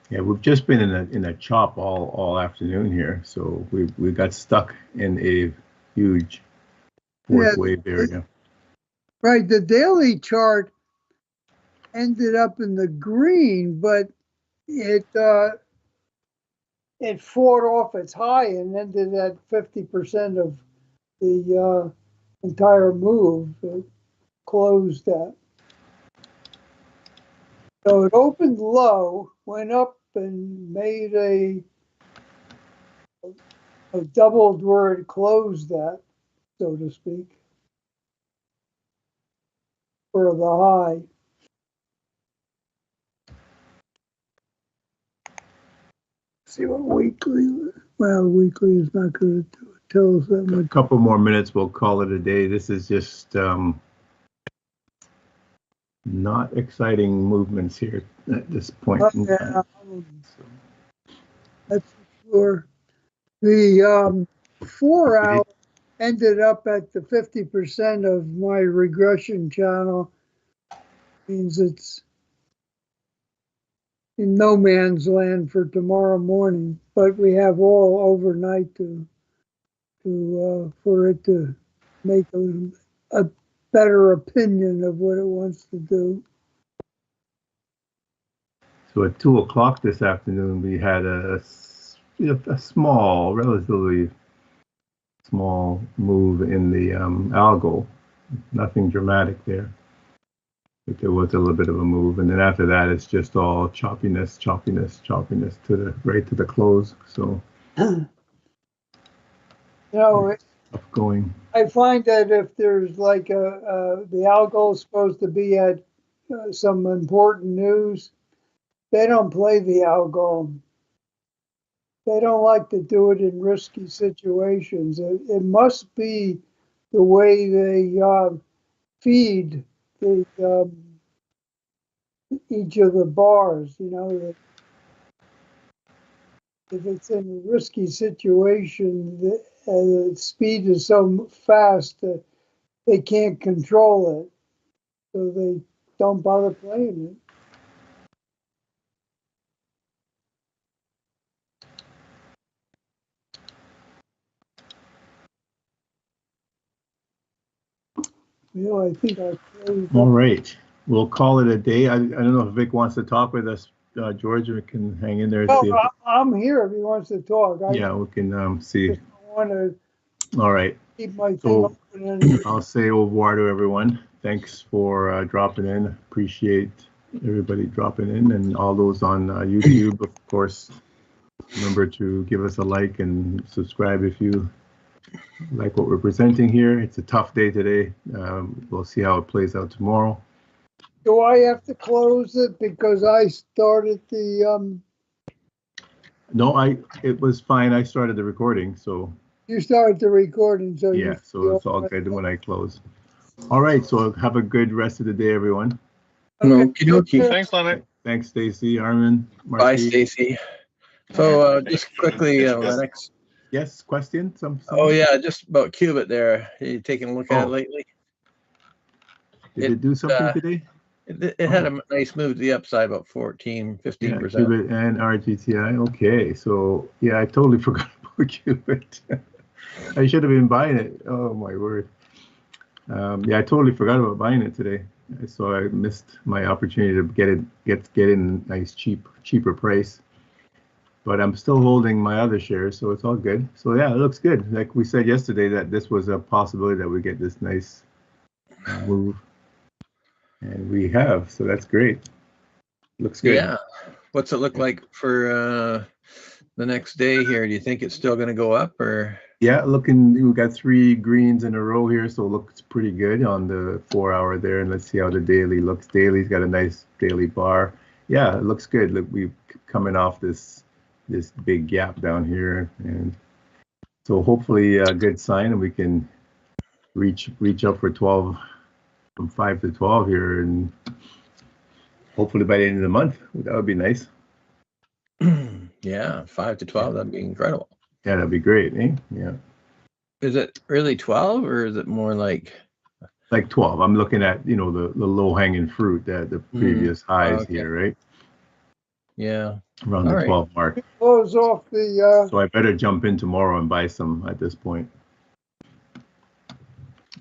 Yeah, we've just been in a chop all afternoon here, so we got stuck in a huge fourth wave area. Right, the daily chart ended up in the green, but it fought off its high and ended at 50% of the entire move. It closed at. So it opened low, went up and made a doubled where it closed at, so to speak, for the high. See what weekly, well, weekly is not going to tell us that much. A couple more minutes, we'll call it a day. This is just not exciting movements here at this point. Yeah, that's for sure. The 4 hour ended up at the 50% of my regression channel. Means it's in no man's land for tomorrow morning, but we have all overnight for it to make a better opinion of what it wants to do. So at 2 o'clock this afternoon, we had a small, relatively small move in the algo. Nothing dramatic there. But there was a little bit of a move, and then after that, it's just all choppiness right to the close. So, tough going. I find that if there's like the algo is supposed to be at some important news, they don't play the algo. They don't like to do it in risky situations. It must be the way they feed each of the bars, if it's in a risky situation, the speed is so fast that they can't control it, so they don't bother playing it. I think I closed All up. right, we'll call it a day. I don't know if Vic wants to talk with us, George. We can hang in there and see. I'm here if he wants to talk. Yeah, we can see. Just want to All right. keep my thing So open. And I'll say au revoir to everyone. Thanks for dropping in. Appreciate everybody dropping in, and all those on YouTube, of course. Remember to give us a like and subscribe if you like what we're presenting here. It's a tough day today. We'll see how it plays out tomorrow. do I have to close it because I started the? No, it was fine. I started the recording, so You started the recording, so yeah, so it's all good when I close. All right, so have a good rest of the day, everyone. Okie dokie. Thanks, Lennox. Thanks, Stacy, Armin, Bye, Marcy. Stacy. So just quickly, Lennox. Yes, question? Oh yeah, just about Qubit there. You taking a look at it lately? Did it do something today? It had a nice move to the upside, about 14, 15%. Yeah, Qubit and RGTI. Okay, so yeah, I totally forgot about Qubit. I should have been buying it. Oh my word. Yeah, I totally forgot about buying it today. So I missed my opportunity to get in a nice cheaper price. But I'm still holding my other shares, so it's all good. So yeah, it looks good. Like we said yesterday, that this was a possibility that we get this nice move, and we have. So that's great. Looks good. Yeah. What's it look like for the next day here? Do you think it's still going to go up, or? Yeah, looking, we got 3 greens in a row here, so it looks pretty good on the 4-hour there. And let's see how the daily looks. Daily's got a nice daily bar. Yeah, it looks good. Look, we're coming off this big gap down here, and so hopefully a good sign, and we can reach up for 12, from 5 to 12 here, and hopefully by the end of the month. That would be nice. Yeah, 5 to 12. That'd be incredible. Yeah, that'd be great, eh? Yeah. Is it really 12, or is it more like 12? I'm looking at, the low hanging fruit, the previous highs here, right? Yeah. Around the 12 mark. close off the. So I better jump in tomorrow and buy some at this point. I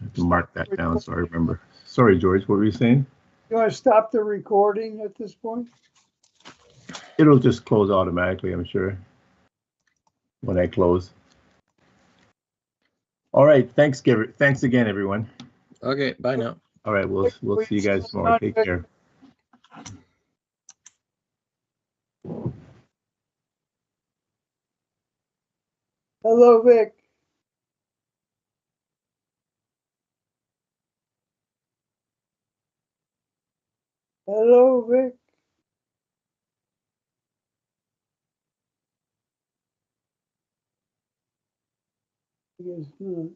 have to mark that down so I remember. Sorry, George, what were you saying? You want to stop the recording at this point? It'll just close automatically, I'm sure, when I close. All right, thanks again, everyone. Okay, bye now. All right, we'll see you guys tomorrow. Take care. Hello, Vic. Hello, Vic. I guess not.